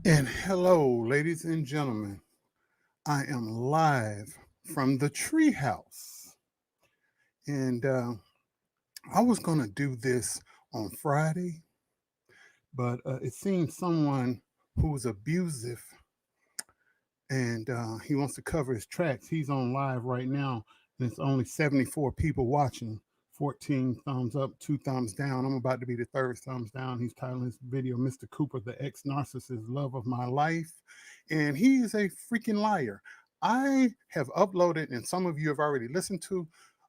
And hello, ladies and gentlemen. I am live from the treehouse. And I was going to do this on Friday, but it seems someone who's abusive and he wants to cover his tracks. He's on live right now, and it's only 74 people watching. 14 thumbs up, 2 thumbs down. I'm about to be the third thumbs down. He's titling his video Mr. Cooper, the ex narcissist love of my life. And he is a freaking liar. I have uploaded, and some of you have already listened to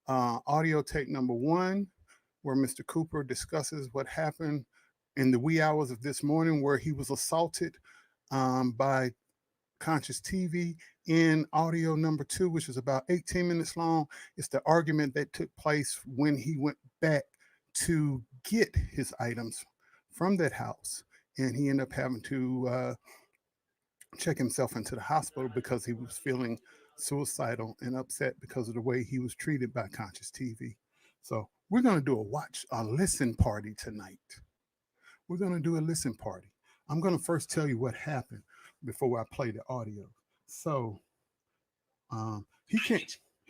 audio take number one, where Mr. Cooper discusses what happened in the wee hours of this morning, where he was assaulted by ConsciouzTV. In audio number two, which is about 18 minutes long, it's the argument that took place when he went back to get his items from that house. And he ended up having to check himself into the hospital because he was feeling suicidal and upset because of the way he was treated by ConsciouzTV. So we're going to do a listen party tonight. We're going to do a listen party. I'm going to first tell you what happened before I play the audio. So he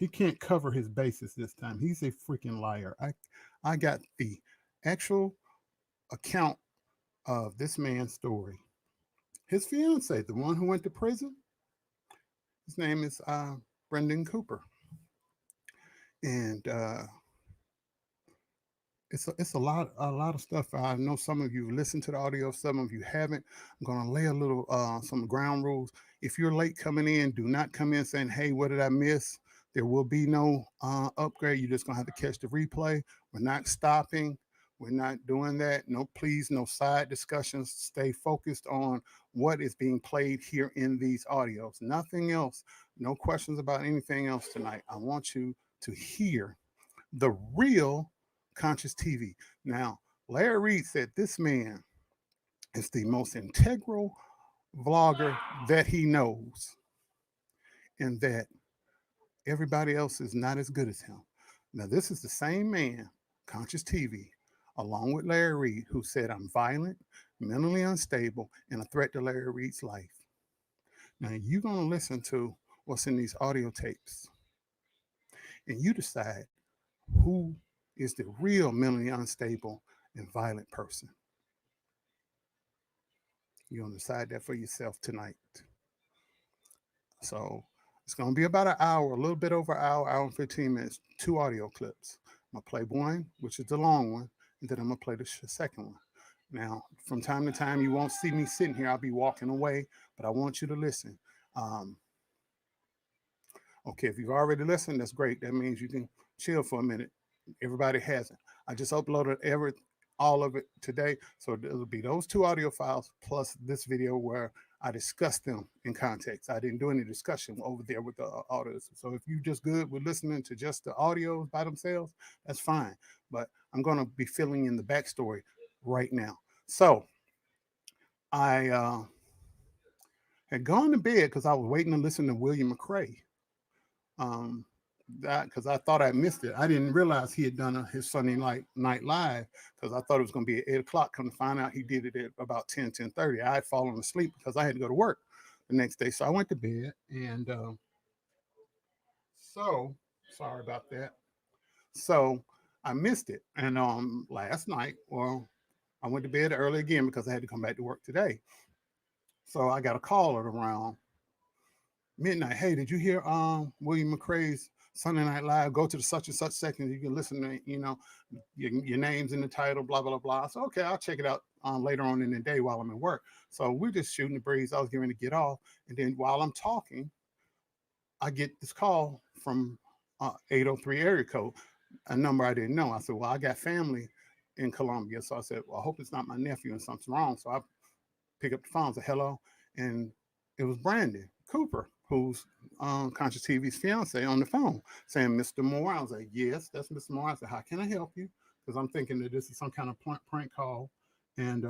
can't cover his bases this time. He's a freaking liar. I got the actual account of this man's story. His fiance, the one who went to prison, his name is Brendan Cooper, and it's a lot of stuff. I know some of you listened to the audio, some of you haven't. I'm going to lay a little some ground rules. If you're late coming in, do not come in saying, "Hey, what did I miss?" There will be no upgrade. You're just going to have to catch the replay. We're not stopping. We're not doing that. No, please, no side discussions. Stay focused on what is being played here in these audios. Nothing else. No questions about anything else tonight. I want you to hear the real ConsciouzTV. Now, Larry Reid said this man is the most integral vlogger that he knows, and that everybody else is not as good as him. Now, this is the same man, ConsciouzTV, along with Larry Reid, who said I'm violent, mentally unstable, and a threat to Larry Reid's life. Now, you're going to listen to what's in these audio tapes, and you decide who is the real mentally unstable and violent person. You're going to decide that for yourself tonight. So it's going to be about an hour, a little bit over an hour and 15 minutes, two audio clips. I'm going to play one, which is the long one, and then I'm going to play the second one. Now, from time to time, you won't see me sitting here. I'll be walking away, but I want you to listen. Um, okay, if you've already listened, that's great. That means you can chill for a minute. Everybody hasn't. I just uploaded all of it today. So it'll be those two audio files plus this video where I discussed them in context. I didn't do any discussion over there with the audios. So if you just good with listening to just the audios by themselves, that's fine. But I'm going to be filling in the backstory right now. So I had gone to bed because I was waiting to listen to William McRae. Um, that because I thought I missed it. I didn't realize he had done his Sunday night live because I thought it was going to be at 8 o'clock. Come to find out, he did it at about 10:30. I had fallen asleep because I had to go to work the next day, so I went to bed. And so sorry about that. So I missed it. And last night, well, I went to bed early again because I had to come back to work today. So I got a call at around midnight. Hey, did you hear William McRae's Sunday Night Live? Go to the such and such section. You can listen to, your name's in the title, blah, blah, blah. So, okay, I'll check it out later on in the day while I'm at work. So we're just shooting the breeze. I was getting to get off. And then while I'm talking, I get this call from 803 area code, a number I didn't know. I said, well, I got family in Colombia. So I said, well, I hope it's not my nephew and something's wrong. So I pick up the phone and say, hello. And it was Brandon Cooper, who's ConsciouzTV's fiance, on the phone saying, Mr. Moore. I was like, yes, that's Mr. Moore. I said, how can I help you? Because I'm thinking that this is some kind of prank call. And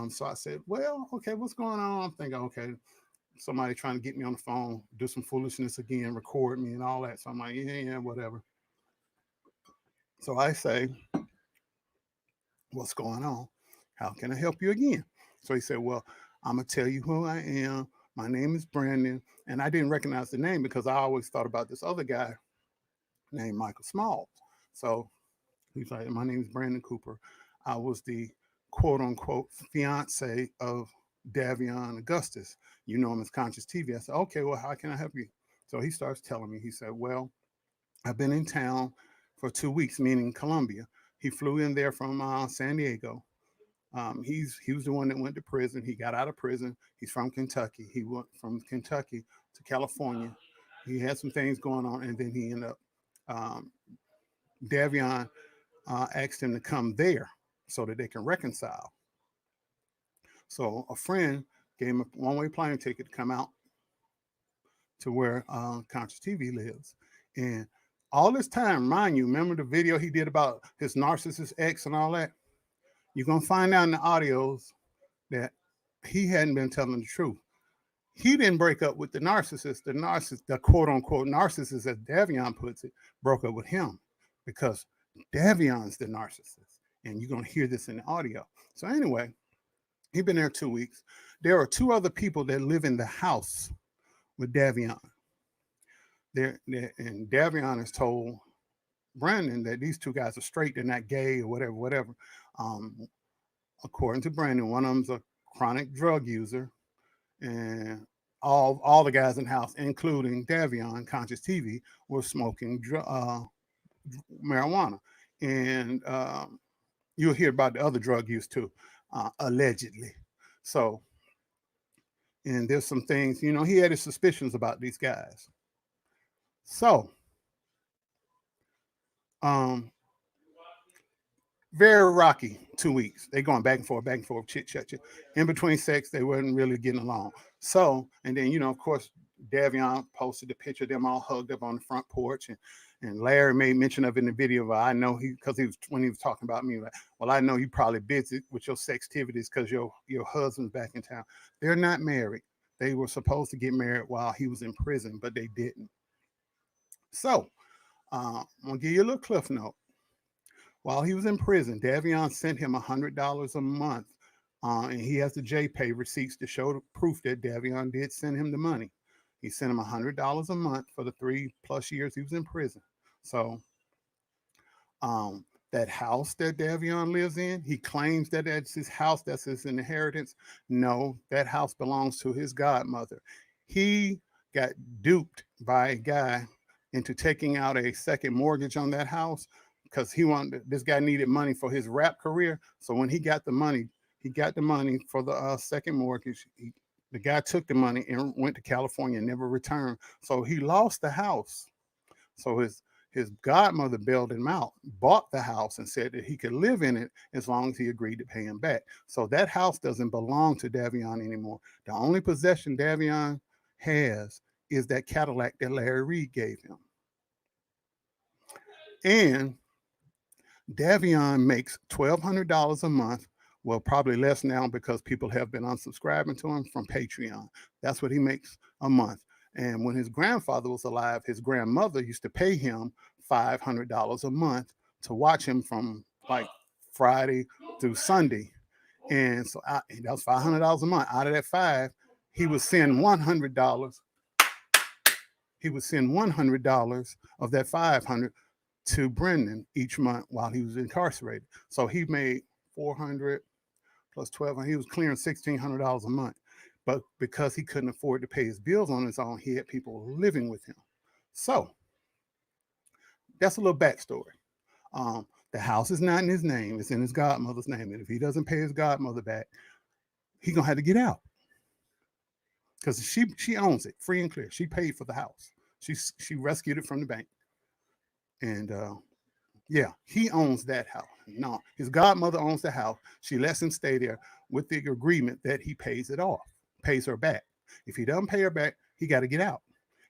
so I said, well, okay, what's going on? I'm thinking, okay, somebody trying to get me on the phone, do some foolishness again, record me and all that. So I'm like, yeah, whatever. So I say, what's going on? How can I help you again? So he said, well, I'm going to tell you who I am. My name is Brandon. And I didn't recognize the name because I always thought about this other guy named Michael Smalls. So he's like, my name is Brandon Cooper. I was the quote unquote fiance of Davion Augustus. You know him as ConsciouzTV. I said, okay, well, how can I help you? So he starts telling me, he said, well, I've been in town for 2 weeks, meaning Colombia. He flew in there from San Diego. He was the one that went to prison. He got out of prison. He's from Kentucky. He went from Kentucky to California. He had some things going on, and then he ended up. Um, Davion asked him to come there so that they can reconcile. So a friend gave him a one-way plane ticket to come out to where ConsciouzTV lives, and all this time, mind you, remember the video he did about his narcissist ex and all that? You're gonna find out in the audios that he hadn't been telling the truth. He didn't break up with the narcissist. The quote unquote narcissist, as Davion puts it, broke up with him because Davion's the narcissist. And you're going to hear this in the audio. So, anyway, he's been there 2 weeks. There are two other people that live in the house with Davion. And Davion has told Brandon that these two guys are straight, they're not gay or whatever. According to Brandon, one of them's a chronic drug user, and all the guys in the house, including Davion, ConsciouzTV, were smoking marijuana. And you'll hear about the other drug use too, allegedly. So, and there's some things, he had his suspicions about these guys. So, very rocky 2 weeks. They going back and forth, chit chat. In between sex, they weren't really getting along. So, and then, of course, Davion posted the picture of them all hugged up on the front porch, and Larry made mention of it in the video. But I know because when he was talking about me, like, well, I know you probably busy with your sextivities because your husband's back in town. They're not married. They were supposed to get married while he was in prison, but they didn't. So, I'm gonna give you a little cliff note. While he was in prison, Davion sent him $100 a month, and he has the JPay receipts to show the proof that Davion did send him the money. He sent him $100 a month for the 3+ years he was in prison. So, that house that Davion lives in, he claims that that's his house, that's his inheritance. No, that house belongs to his godmother. He got duped by a guy into taking out a second mortgage on that house because this guy needed money for his rap career. So when he got the money for the second mortgage. The guy took the money and went to California and never returned. So he lost the house. So his godmother bailed him out, bought the house, and said that he could live in it as long as he agreed to pay him back. So that house doesn't belong to Davion anymore. The only possession Davion has is that Cadillac that Larry Reid gave him. And Davion makes $1,200 a month. Well, probably less now because people have been unsubscribing to him from Patreon. That's what he makes a month. And when his grandfather was alive, his grandmother used to pay him $500 a month to watch him from like Friday through Sunday. And so that was $500 a month. Out of that five, he would send $100. He would send $100 of that $500 to Brendan each month while he was incarcerated. So he made $400 plus $1,200. He was clearing $1,600 a month. But because he couldn't afford to pay his bills on his own, he had people living with him. So that's a little backstory. The house is not in his name. It's in his godmother's name. And if he doesn't pay his godmother back, he's going to have to get out. Because she owns it, free and clear. She paid for the house. She rescued it from the bank. And yeah, he owns that house. No, his godmother owns the house. She lets him stay there with the agreement that he pays it off, pays her back. If he doesn't pay her back, he got to get out.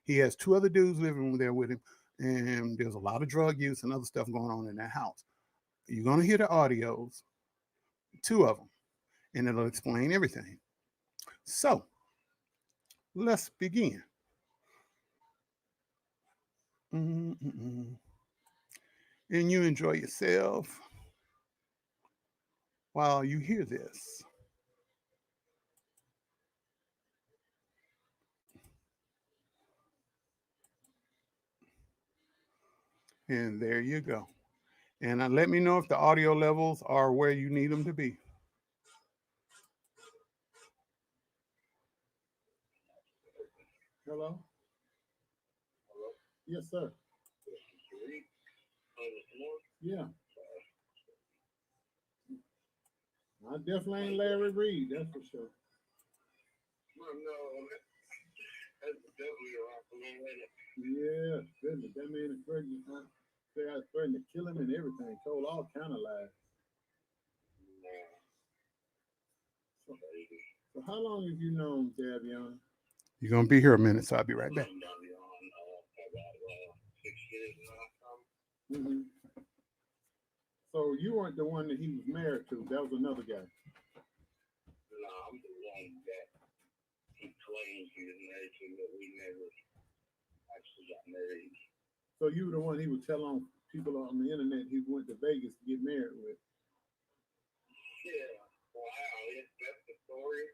He has two other dudes living there with him, and there's a lot of drug use and other stuff going on in that house. You're going to hear the audios, two of them, and it'll explain everything. So, let's begin. And you enjoy yourself while you hear this. And there you go. And let me know if the audio levels are where you need them to be. Hello? Hello? Yes, sir. Yeah. I definitely ain't Larry Reid, that's for sure. Well, no, that's definitely a lot for me. Yeah, goodness, that man is threatening. Say I was threatening to kill him and everything. Told all kind of lies. So how long have you known Davion? You're gonna be here a minute, so I'll be right back. 6 years now. Mm-hmm. So you weren't the one that he was married to. That was another guy. No, I'm the one that he claims he was married to, but we never actually got married. So you were the one he would tell on people on the internet he went to Vegas to get married with. Yeah. Wow, that's the story.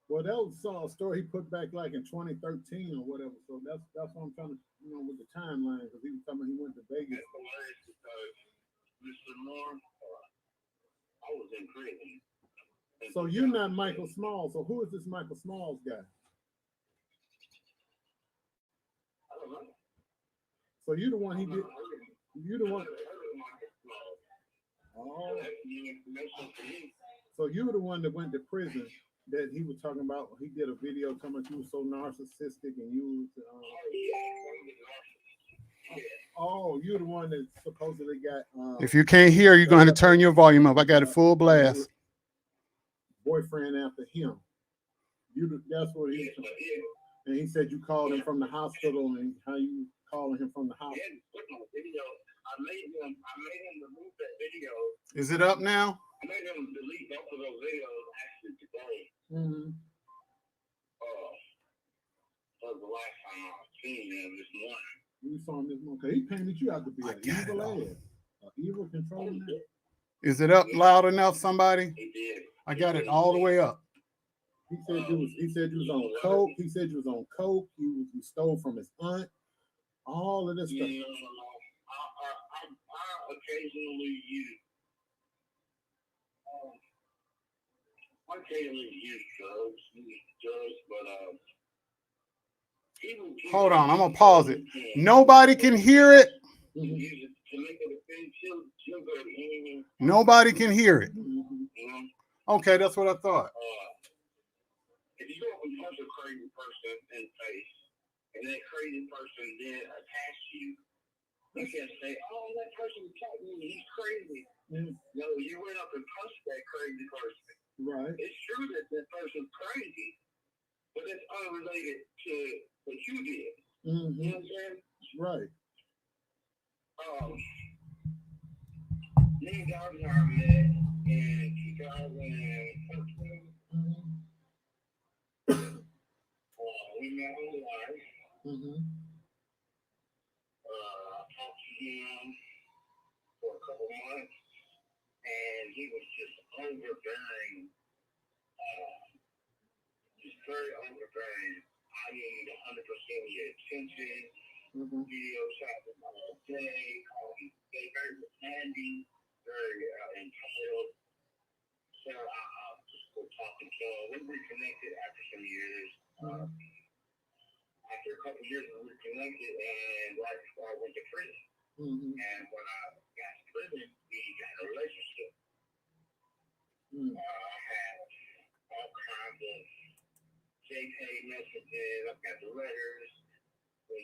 Well, that was a story he put back like in 2013 or whatever. So that's what I'm trying to, with the timeline, because he was telling me he went to Vegas. That's hilarious because Mr. Moore, I was in prison. So you're not Michael Smalls. So who is this Michael Smalls guy? I don't know. So you're the one he did. You're the one. Oh. So you were the one that went to prison that he was talking about. He did a video talking about you were so narcissistic and you. Oh, you're the one that supposedly got. If you can't hear, you're going to turn your volume up. I got it full blast. Boyfriend after him. That's what he. And he said you called him from the hospital and how you calling him from the hospital. I made him remove that video. Is it up now? I made him delete both of those videos actually today. Mm-hmm. That was the last time I seen him this morning. You saw him this morning. Because he painted you out to be an evil ass. An evil controlling man. Is it up loud enough, somebody? He did. I got it all the way up. He said you was on coke. He said you was on coke. You stole from his aunt. All of this stuff. I occasionally use. I occasionally use drugs, but hold on, I'm gonna pause it. Nobody can hear it. Nobody can hear it. Okay, that's what I thought. If you go up and punch a crazy person in the face, and that crazy person then attacks you, you can't say, "Oh, that person attacked me. He's crazy." No, you went up and punched that crazy person. Right. It's true that that person's crazy, but it's unrelated to what you did. Mm-hmm. You know what I'm saying? Right. Me and Davion met in 2014. Mm-hmm. We met online. Mm-hmm. I talked to him for a couple months, and he was just overbearing. Just very overbearing. I need 100% of your attention. Mm-hmm. Video shot him all day. Very demanding, very entitled. So I just was talking to him. We reconnected after some years. After a couple of years, we reconnected, and right before I went to prison. Mm-hmm. And when I got to prison, we got a relationship. Mm-hmm. I had all kinds of JK messages. I've got the letters. I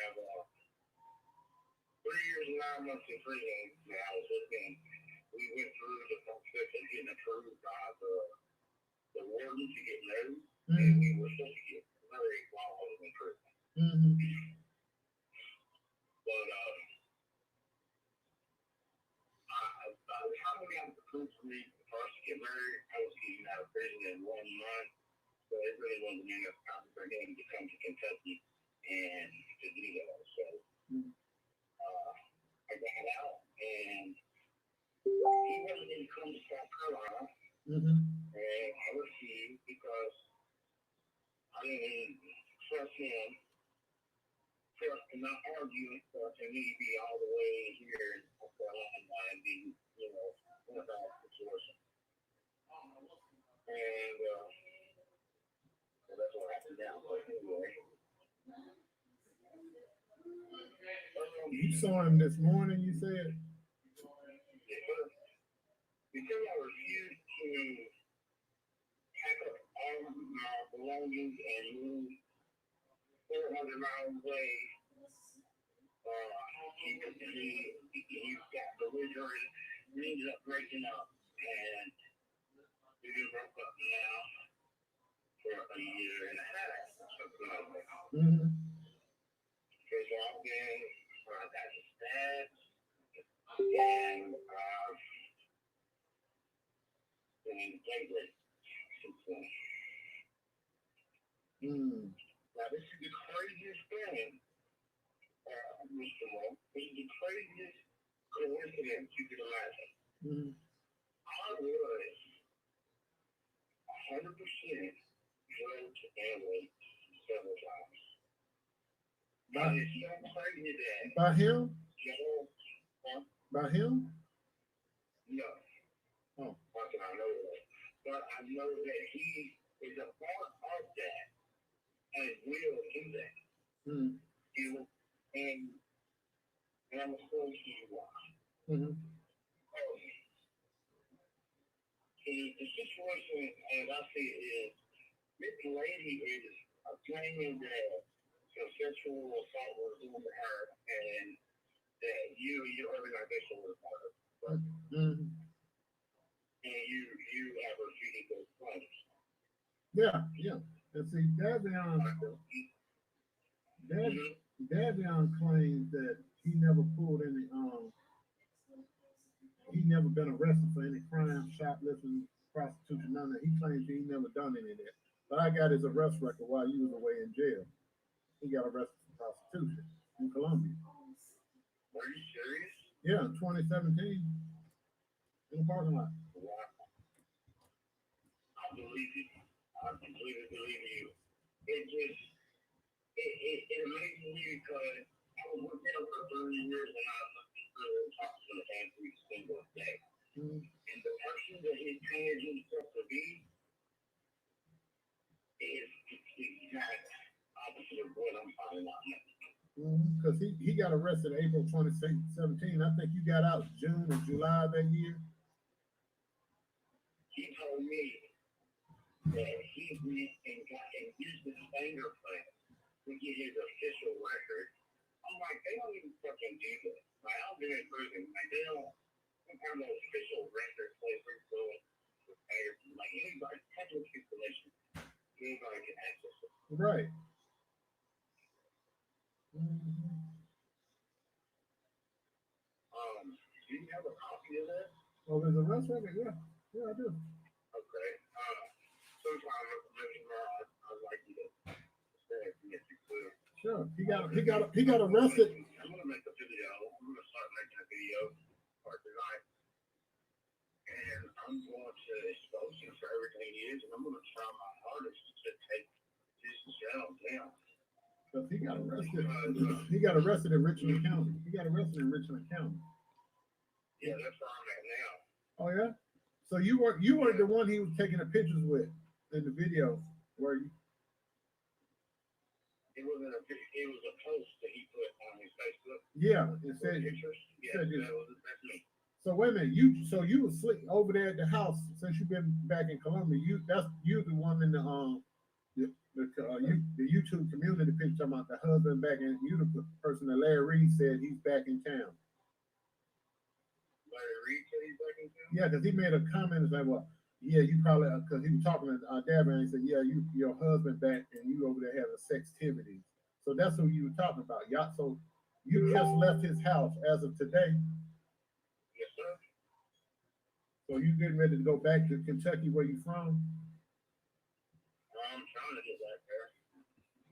have 3 years and 9 months in prison that I was with him. We went through the process of getting approved by the warden to get married, and we were supposed to get married while I was in prison. Mm-hmm. But by the time we got approved for me for us to get married, I was getting out of prison in 1 month, so it really wasn't enough time for him to come to Kentucky and to do that. So I got out, and he wasn't going to come to South Carolina. Mm-hmm. And I refused because I didn't trust him, trust enough, or argue and stuff, and me be all the way here in North Carolina and be, in a bad situation. And so that's what happened now. But anyway. You saw him this morning, you said? Because I refused to pack up all of my belongings and move 400 miles away, he got belligerent, we ended up breaking up, and we broke up now for a year and a half, something like that. Mm-hmm. Because I've been, I got stabbed, and lately, since then. Now, this is the craziest thing, Mr. Moore. This is the craziest coincidence you can imagine. I was 100% drugged and raped several times. But it's so crazy that. By him? Huh? By him? No. Oh. How can I know that? But I know that he is a part of that and will do that. And I'm supposed to you why. The situation, as I see it, is this lady is claiming that some sexual assault was done to her and that your organization was part of it. And you have refuted those claims. Yeah. And see, Davion claims that he never pulled any, he never been arrested for any crime, shoplifting, prostitution, none of that. He claims he never done any of that. But I got his arrest record while he was away in jail. He got arrested for prostitution in Colombia. Are you serious? Yeah, in 2017. In the parking lot. Wow. I believe you. I completely believe you. It amazes me because I was working for 30 years and I really talked to him every single day. And the person that he paid himself to be is the exact opposite of what I'm finding out now. Because he got arrested April 2017. I think you got out June or July of that year. He told me that he went and used his fingerprint to get his official record. I'm like, they don't even fucking do that. Like, I've been in prison. Like, they don't have no official record place for fingerprint. Like, anybody, public information, anybody can access it. Right. Do you have a copy of that? Oh, there's a arrest record? Yeah, I do. Okay. Sometimes I'd like you to say it to get you clear. Sure. He got arrested. I'm gonna make a video. I'm gonna start making a video for tonight. And I'm going to expose him for everything he is, and I'm gonna try my hardest to take this channel down. Because he got arrested. He got arrested in Richland County. Yeah, that's where I'm at now. Oh yeah? So you were the one he was taking the pictures with in the video, were you? It was a post that he put on his Facebook. Yeah, it said pictures. Yeah, that's me. So wait a minute, you was slick over there at the house since you've been back in Colombia. You the one in the YouTube community picture about the husband back in. You the person that Larry Reid said he's back in town. Larry Reid said he's back in town? Yeah, because he made a comment and said, well, yeah, you probably, because he was talking to Davion and he said, yeah, your husband back and you over there having sextivity. So that's who you were talking about. Y'all, so you just left his house as of today. Yes, sir. So you getting ready to go back to Kentucky where you from? I'm trying to get back there.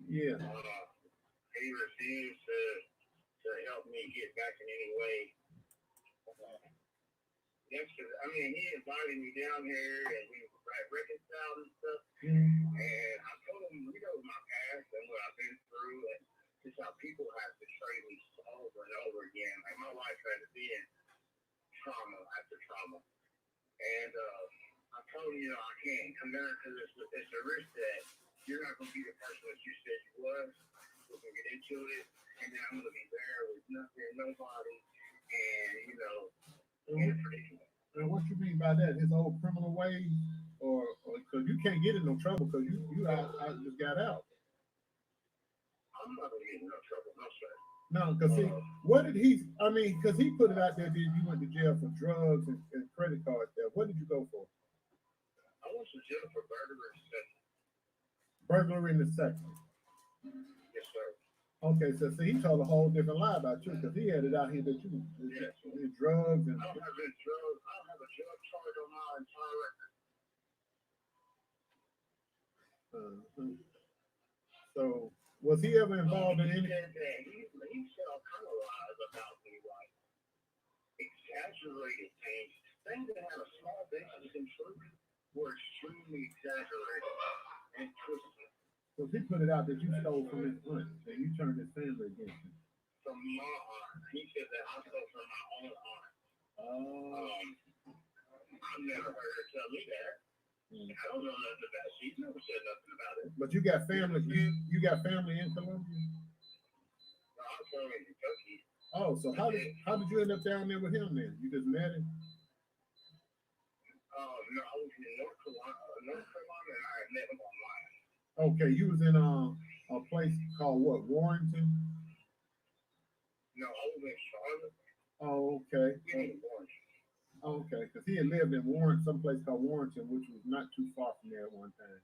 Yeah. He refused to help me get back in any way. Yes, I mean, he invited me down here and we reconciled and stuff. And I told him, my past and what I've been through. And It's how people have to trade me over and over again. Like my wife had to be in trauma after trauma. And I told her, I can't come down because it's a risk that you're not going to be the person that you said you was. We're going to get into it, and then I'm going to be there with nothing, nobody, and, in a predicament. And what you mean by that? His old criminal ways? Or because you can't get in no trouble because you just got out. I'm not going to get in no trouble, no, sir. No, because see, what did he, because he put it out there that you went to jail for drugs and credit cards there. What did you go for? I went to jail for burglary in the second. Burglary in the second. Yes, sir. Okay, so see, he told a whole different lie about you because he had it out here that you Yes. did drugs and. I don't have any drugs. I don't have a drug charge on my entire record. So, was he ever involved in any? He said all kind of lies about me, like exaggerated things. Things that had a small basis in truth were extremely exaggerated and twisted. So he put it out that you stole from his aunt and you turned his family against him. From my aunt. He said that I stole from my own aunt. I've never heard her tell me that. I don't know nothing about it. She's never said nothing about it. But you got family. You got family in Columbia. No, I'm from Kentucky. Oh, so how did you end up down there with him then? You just met him? No, I was in North Carolina, and I met him online. Okay, you was in a place called what, Warrington? No, I was in Charlotte. Oh, okay. Okay, because he had lived in Warren, someplace called Warrington, which was not too far from there at one time.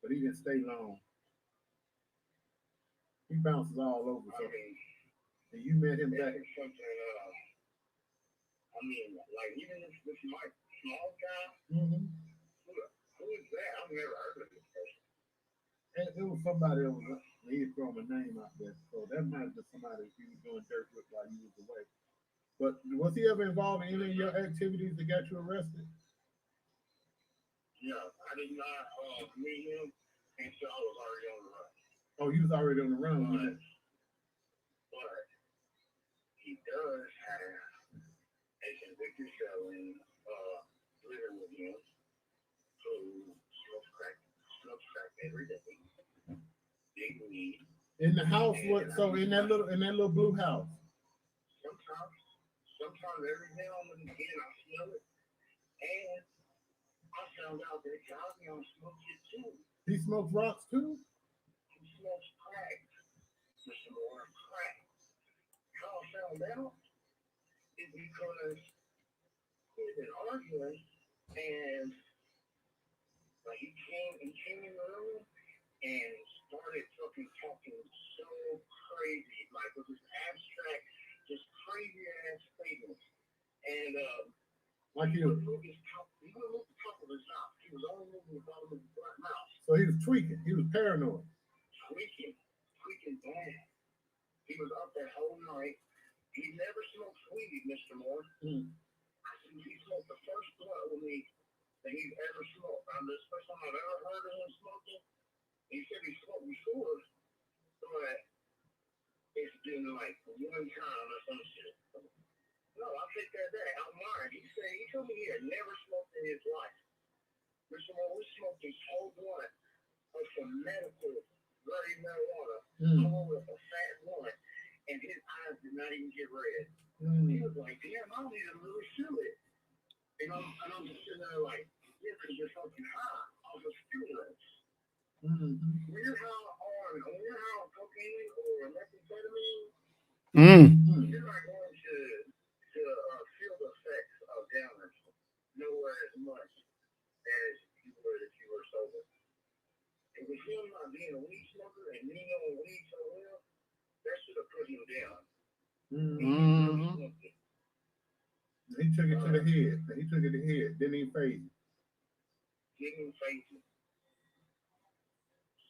But he didn't stay long. He bounces all over. So. And you met him back. Something, like even this Mike Small guy. Mm-hmm. Who is that? I've never heard of this person. And it was somebody else. He had thrown a name out there, so that might have been somebody he was doing dirt with while you was away. But was he ever involved in any of your activities that got you arrested? Yeah, I did not meet him until I was already on the run. Oh, you was already on the run. But he does have a convicted felon living with him who smokes crack every day. Big weed. In the house, what? So in that little blue house. Sometimes every now and again I smell it, and I found out that Javion smokes it too. He smokes rocks too? He smokes crack. Mr. Moore, crack. How I found out is because we've been arguing, and like he came in the room and started talking so crazy, like with this abstract, just crazy ass statements. And like he wouldn't move the top of his mouth. He was only moving the bottom of his mouth. So he was tweaking. He was paranoid. Tweaking bad. He was up that whole night. He never smoked weed, Mr. Moore. He smoked the first blunt with me that he's ever smoked. This is the first time I've ever heard of him smoking. He said he smoked before, but it's been like one time or some shit. No, I'll take that back. I'm lying. He told me he had never smoked in his life. Mr. Moore, we smoked this whole blunt of some medical bloody marijuana. I went with a fat blunt, and his eyes did not even get red. He was like, damn, I don't even really feel it. And I'm just sitting there like, yeah, because you're fucking high off of stimulants. When you're high on cocaine or methamphetamine, you're not going to feel the effects of downers nowhere as much as you would if you were sober. And with him not being a weed smoker and me knowing weed so well, that should have put him down. He took it to the head. He took it to the head. Didn't even phase it. Didn't phase it.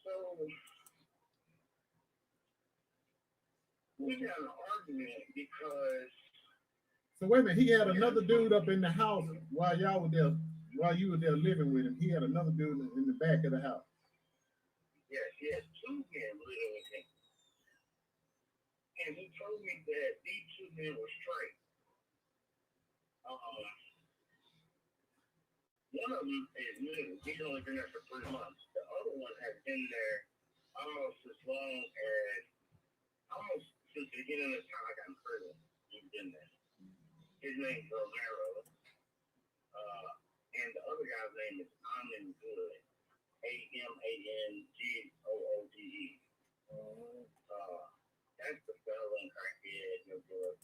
So we got an argument because. So wait a minute. He had another dude up in the house while y'all were there. While you were there living with him, he had another dude in the back of the house. Yes, he has two men living with him. And he told me that these two men were straight. One of them is new. He's only been there for 3 months. The other one has been there almost as long as, almost since the beginning of the time I got in prison. He's been there. His name's Romero. And the other guy's name is Amin Good. Amangooode. That's the fellow in crackhead. No good.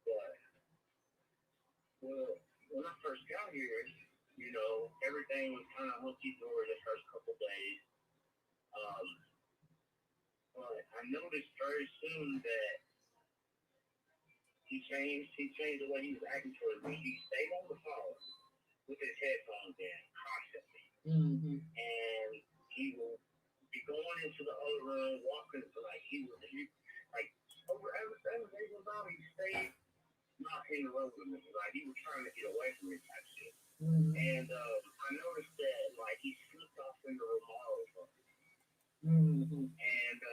But, well, when I first got here, you know, everything was kind of hunky-dory the first couple days. But I noticed very soon that he changed the way he was acting towards me. He stayed on the phone with his headphones in constantly. Mm-hmm. And he will be going into the other room, walking, like over everything they was on, he stayed not in the room with me. Like, he was trying to get away from me type shit. Mm-hmm. And I noticed that, like, he slipped off into Romero. Mm-hmm. And,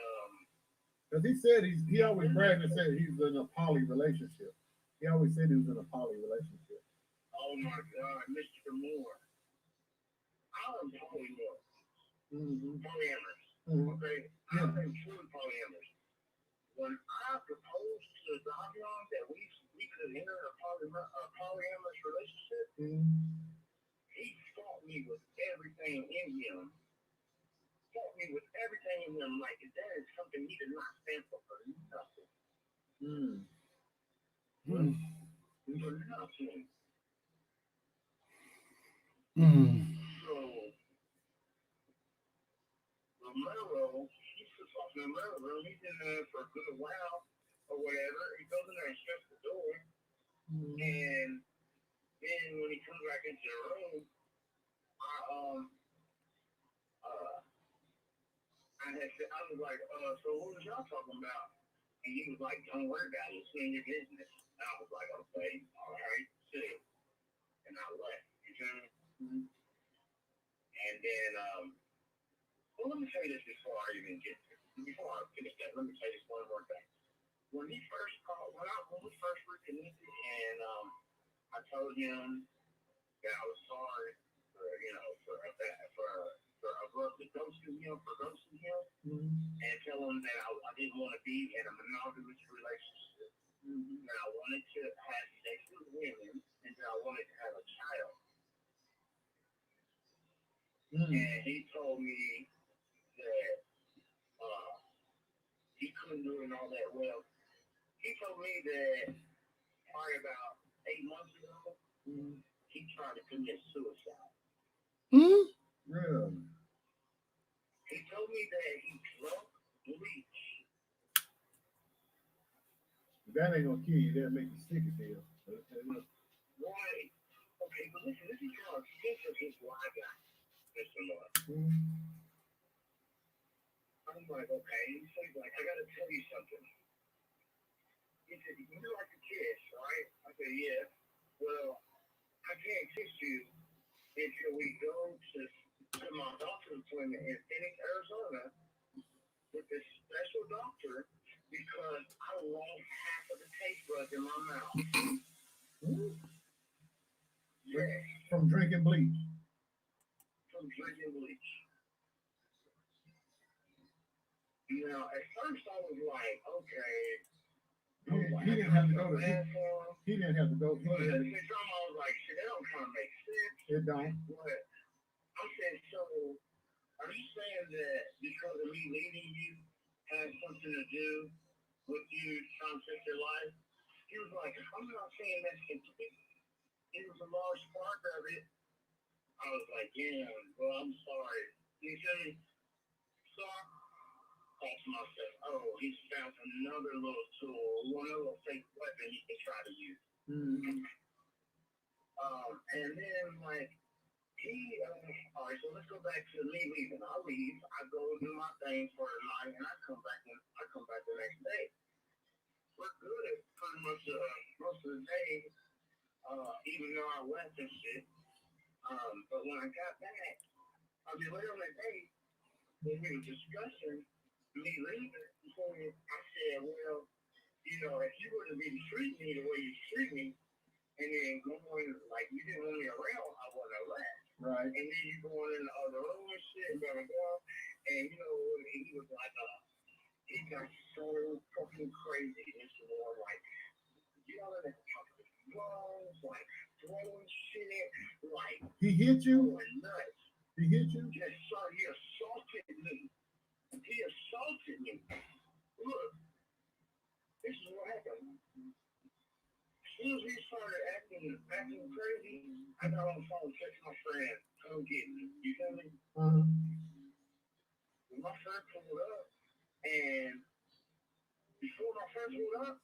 because he said he always bragged and said he was in a poly relationship. He always said he was in a poly relationship. oh my God, Mr. Moore. I am polymorph. Mm-hmm. Polyamorous. Mm-hmm. Okay? Yeah. I am truly polyamorous. When I proposed to Davion that we could enter a polyamorous relationship, Mm-hmm. he fought me with everything in him. Like that is something he did not stand for nothing. Mm. For nothing. So Romero, he sits off in the Romero room. He's in there for a good while or whatever. He goes in there and shuts the door. Mm. And then when he comes back into the room, I was like, so what was y'all talking about? And he was like, don't worry about it. It's in your business. And I was like, okay, all right, sit. And I left. You feel me? Mm-hmm. And then, well, let me tell you this before I finish that, let me tell you this one more thing. When he first called, when we first reconnected, and I told him that I was sorry for abruptly ghosting him, Mm-hmm. and tell him that I didn't want to be in a monogamous relationship, Mm-hmm. that I wanted to have sex with women, and that I wanted to have a child. Mm-hmm. And he told me that he couldn't do it and all that. Well, he told me that probably about 8 months ago, Mm-hmm. he tried to commit suicide. Really? He told me that he drunk bleach. That ain't gonna kill you. That'll make you sick as hell. Why? Okay, but listen, this is how expensive his life got, Mr. Lord. Mm-hmm. I'm like, okay. So he's like, I gotta tell you something. He said, you like to kiss, right? I said, yeah. Well, I can't kiss you until we go to my doctor's appointment in Phoenix, Arizona, with this special doctor, because I lost half of the taste buds in my mouth. Mm-hmm. Yeah. From drinking bleach. You know, at first I was like, okay. He didn't have to go to. He didn't have to go. But at the same time, I was like, shit, that don't kind of make sense. It don't. But I said, so are you saying that because of me leaving you has something to do with you trying to take your life? He was like, I'm not saying that's complete. It was a large part of it. I was like, yeah, well, I'm sorry. You see? So I thought to myself, oh, he's found another little tool, one little fake weapon he can try to use. Mm-hmm. And then, like, all right, so let's go back to me leaving. I leave, I go do my thing for the night, and I come back the next day. We're good pretty much most of the day, even though I left and shit. But when I got back, I'll be later on the day, when we were discussing me leaving, I said, well, you know, if you were to be treating me the way you treat me, and then going like you didn't want me around, I wouldn't have left. Right. And then you going in the other room and shit, blah blah blah. And you know, he was like, he got so fucking crazy this war, like yelling at fucking drones, like throwing shit, like he hit you. going nuts. He hit you. Yes, sir. He assaulted me. He assaulted me. Look, this is what happened. As soon as he started acting crazy, I got on the phone, text my friend, come get me. You feel me? When my friend pulled up, and before my friend pulled up,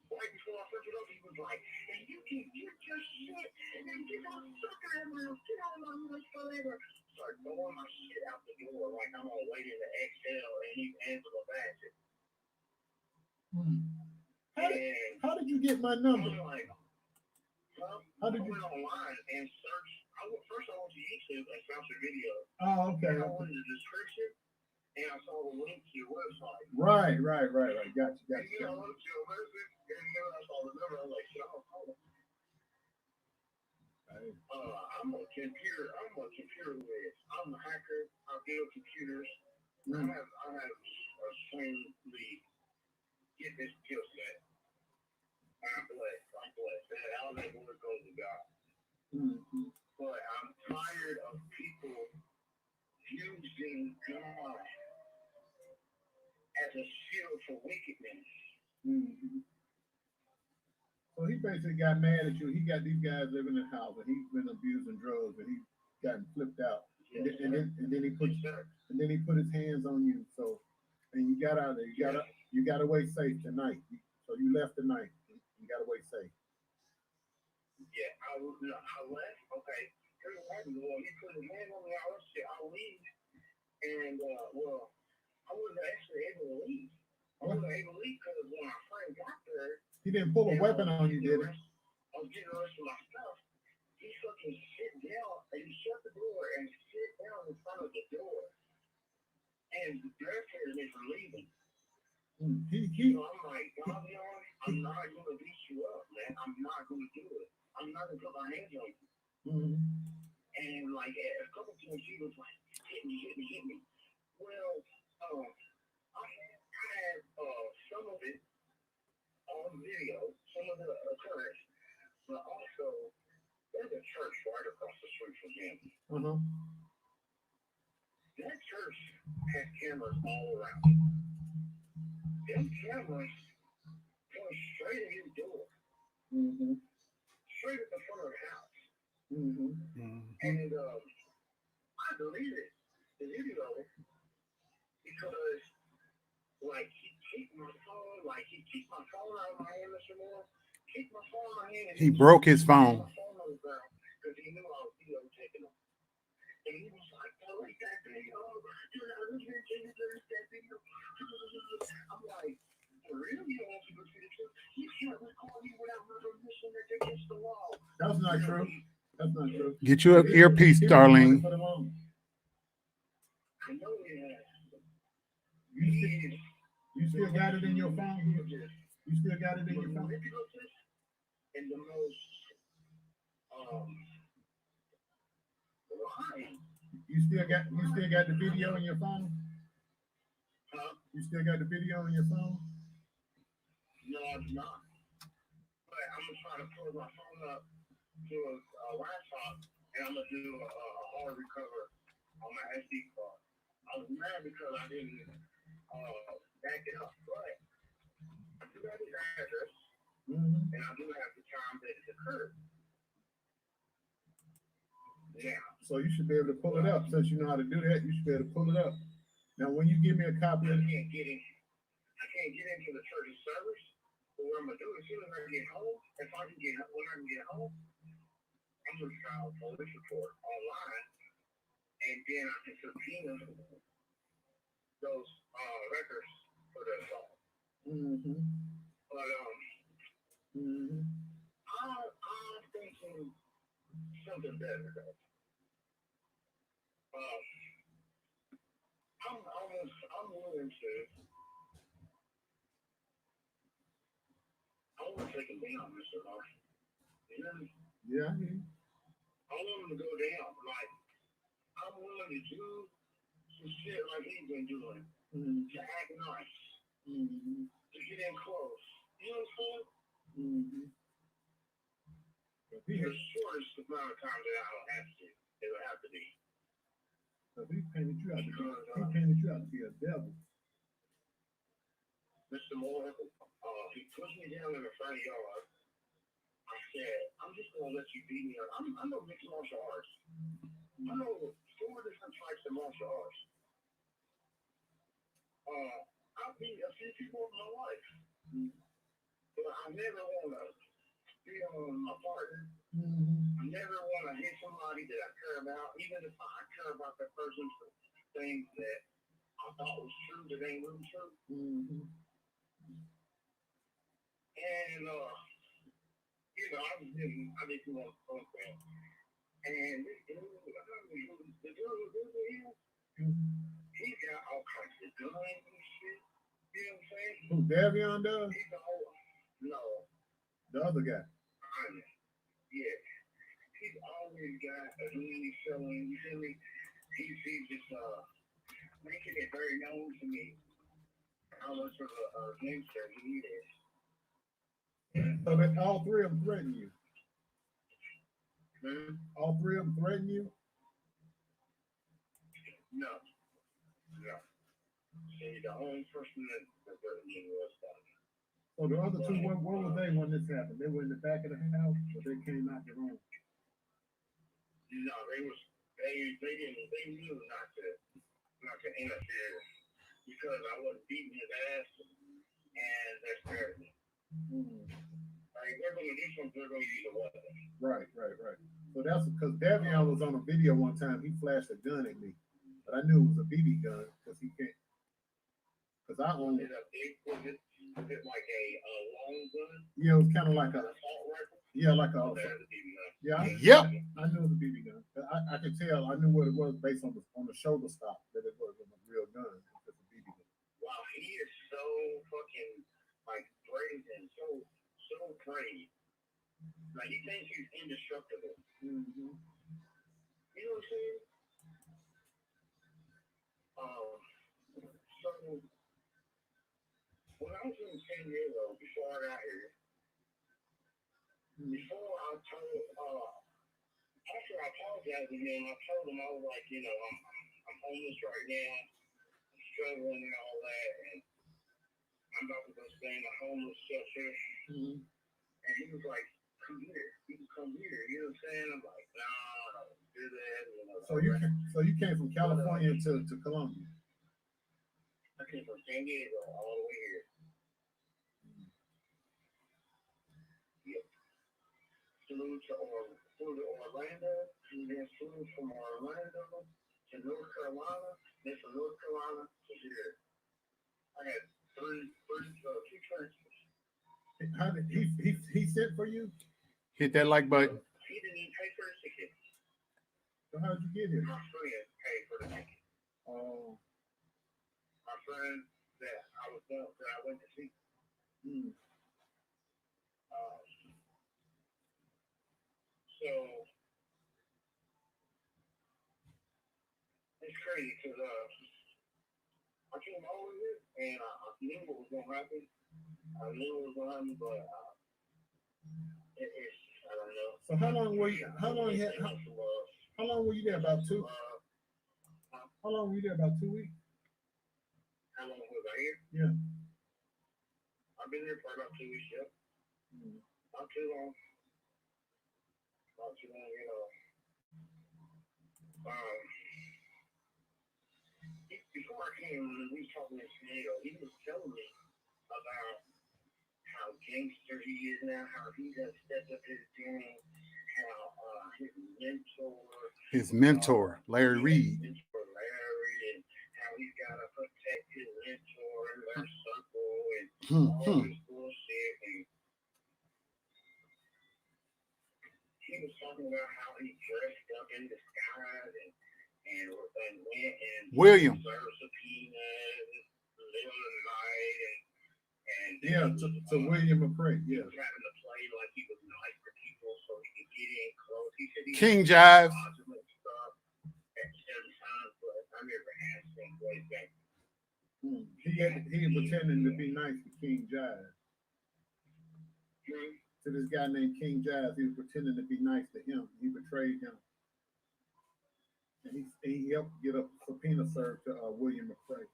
right before my friend pulled up, he was like, and you can get your shit, and then get that sucker in my mouth, get out of my mouth forever. Start throwing my shit out the door like I'm on way to the XL, and he's Angela Bassett. How did you get my number? I'm like, How did I you? went online and searched. First I went to YouTube and found your video. Oh, okay. And I went in the description and I saw the link to your website. Right. Got you. And I went to your website and I saw the number. I was like, shit, I'll call him. I'm a computer whiz. I'm a hacker. I build computers. I have assuredly get this skill set. I'm blessed. That I'll never work over God. But I'm tired of people using God as a shield for wickedness. So he basically got mad at you. He got these guys living in the house, and he's been abusing drugs, and he's gotten flipped out. Yes, and then he put his hands on you. So, and you got out of there. You got away safe tonight. So you left tonight. You got away safe. Yeah, I left. Okay. Here's what happened. Well, he put his hand on me. I was shit. I'll leave. And I wasn't actually able to leave. I wasn't able to leave because when my friend got there, he didn't pull a weapon on you, did he? I was getting the rest of my stuff. He fucking sit down and he shut the door and sit down in front of the door. And barricaded me from leaving. So I'm like, God, I'm not going to beat you up, man. I'm not going to do it. I'm not going to put my hands on you. And like a couple times he was like, hit me. Well, I had some of it on video, some of the occurrence, but also there's a church right across the street from him. That church has cameras all around. Them cameras point straight at his door. Straight at the front of the house. And I deleted the video because like he kicked my phone out of my hand, Mr. Moore. Kicked my phone out of my hand. He broke his phone. Because he knew I was videotaping him. And he was like, delete that video. You're not listening to me, delete that video. I'm like, for real? You don't want people to see the truth? You can't record me without my permission that they against the law. That's not true. Get you an earpiece, Darlene. I know he has. You still got it in your phone? You still got it in your phone? And the most You still got the video in your phone? You still got the video in your phone? No, I'm not. But I'm gonna try to pull my phone up to a laptop and I'm gonna do a hard recover on my SD card. I was mad because I didn't back it up, but I do have his address and I do have the time that it occurred. Yeah. So you should be able to pull it up. Since you know how to do that, you should be able to pull it up. Now, when you give me a copy of it, I can't get into the church's service. But what I'm gonna do as soon as I get home, when I can get home, I'm gonna file a police report online, and then I can subpoena those records for the assault. But I'm thinking something better though. I'm willing to. I want to take him down, Mr. Marshall. You know? Yeah, I mean. I want him to go down. Like, I'm willing to do some shit like he's been doing. To act nice. To get in close. You know what I'm saying? The shortest amount of time that I don't have to. It would have to be. So he painted you out to be a devil. Mr. Moore, he pushed me down in the front yard. I said, I'm just going to let you beat me up. I know mixed martial arts. I know 4 different types of martial arts. I've beat a few people in my life. But I never want to be on my partner. I never want to hit somebody that I care about, even if I care about that person's things that I thought was true that ain't really true. And, you know, I just want to post that. And this dude, the dude who did it here, he got all kinds of guns and shit. You know what I'm saying? Who, Davion does? No. The other guy. Yeah. He's always got a really showing, you feel me? He's just making it very known to me how much of a gangster he is. So that all 3 of them threaten you? All 3 of them threaten you? No. See, the only person that threatened me was that. So the other 2, where were they when this happened? They were in the back of the house, or they came out the room? No, they knew not to interfere because I wasn't beating his ass, and they're scared of me. Like, they're gonna do something, they're gonna use a weapon. Right. So that's because Davion was on a video one time. He flashed a gun at me, but I knew it was a BB gun because he can't. Because I own it. Was it like a long gun? Yeah, it was kind of like a. Assault rifle? Yeah, like a. Yeah. I knew it was a BB gun. I could tell. I knew what it was based on the shoulder stop that it wasn't a real gun. It was a BB gun. Wow, he is so fucking like brazen, so brave. Like he thinks he's indestructible. You know what I'm saying? So when I was in San Diego before I got here, before I told after I apologized to him, I told him I was like, you know, I'm homeless right now, I'm struggling and all that, and I'm about to go stay in a homeless shelter. And he was like, come here, you can come here. You know what I'm saying? I'm like, nah, I don't do that. You know, So you came from California to Colombia. I came from San Diego all the way here. Yep. Flew to Orlando, and then flew from Orlando to North Carolina, then from North Carolina to here. I had two transfers. How did he sent for you? Hit that like button. He didn't even pay for the ticket. So how did you get here? My friend paid for the ticket. Oh. My friend that I went to see. So it's crazy because I came over here and I knew what was gonna happen. I knew it was gonna happen, but it's I don't know. So how long were you? How long were you there? About 2. How long were you there? About 2 weeks. How long was I here? Yeah. I've been here for about 2 weeks. Yep. Not too long. You know. Before I came, we was talking to Sneo. He was telling me about how gangster he is now, how he has stepped up his game, how his mentor, Larry Reid. and how he's got to protect his mentor and their circle and all this bullshit. And he was talking about how he dressed up in disguise and went and William. served subpoenas, living the night, and Yeah, to William McCray. he Yeah. was having to play like he was nice for people so he could get in close. He said he King Jive. fraudulent stuff at certain times, but I never asked him what that. He pretending to be nice to King Jive. To this guy named King Jive, he was pretending to be nice to him. He betrayed him. And he helped get a subpoena served to William McCray.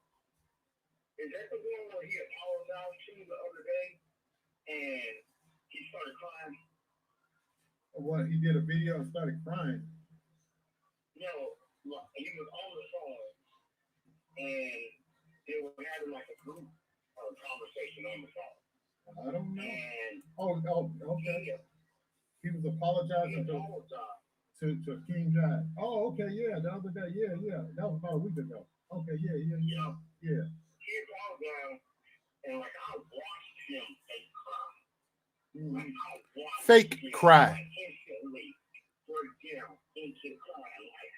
Is that the one where he apologized to the other day and he started crying? Well, he did a video and started crying. No, he was on the phone and they were having like a group conversation on the phone. I don't know. And okay. He was apologizing to King Jive. Oh, okay, yeah, the other day, yeah. That was about a week ago. Okay, yeah. He apologized and like I watched him fake cry. Like I watched Fake him cry. like, instantly break down into crying. Like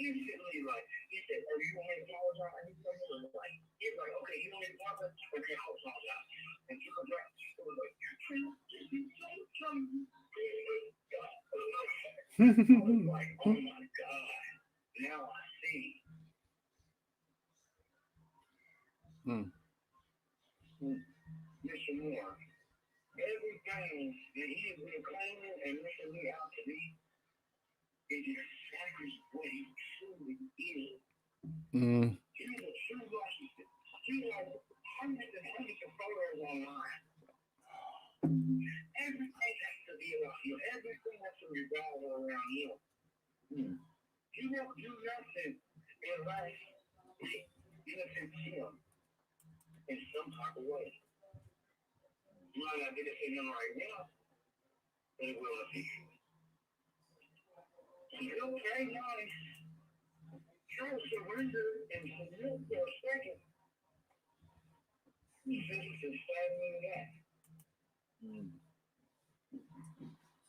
instantly, like he said, "Oh, you want me to apologize?" And he was like, "Okay, you want me to apologize? Okay, I'll apologize." And he was like, I was like, "Oh my God, now I see." Mr. Moore, everything that he has been claiming and Mr. Lee out to be is exactly what he truly is. He was a true narcissist. He has hundreds and hundreds of photos online. Everything has to be about him. Everything has to revolve around him. He won't do nothing unless it benefits him in some type of way. You might not benefit him right now, but it will in the future. And he'll play nice. He'll surrender and submit for a second. He thinks it's staggering that.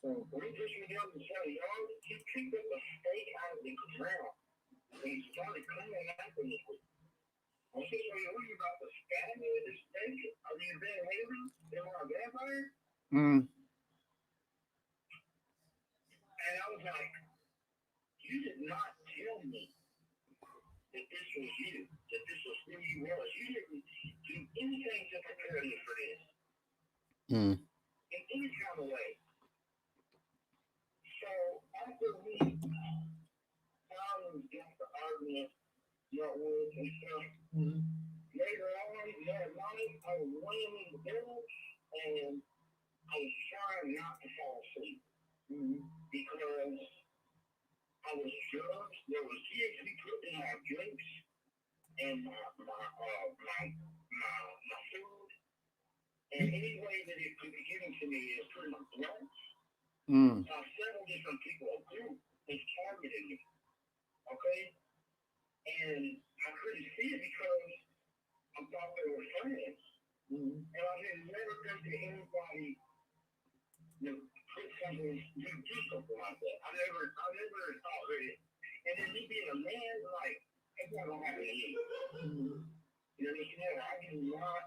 So we just went down to tell y'all, he picked up a stake out of the ground and he started coming after me. I said, "So you worried about the stabbing of the stake? Are you Van Halen? Am I a vampire?" And I was like, "You did not tell me that this was you, that this was who you was. You didn't do anything to prepare me for this. In any kind of way." So after we finally got the argument, with and stuff, later on that night, I was laying in the bed and I was trying not to fall asleep because I was drugged. There was THC put in my drinks and my food, and any way that it could be given to me is through my blood. Several different people, a group, was targeting me. Okay, and I couldn't see it because I thought they were friends, and I had never been to anybody put something, do something like that. I never thought of it. And then me being a man, like, it's not gonna happen to me. You understand? I do not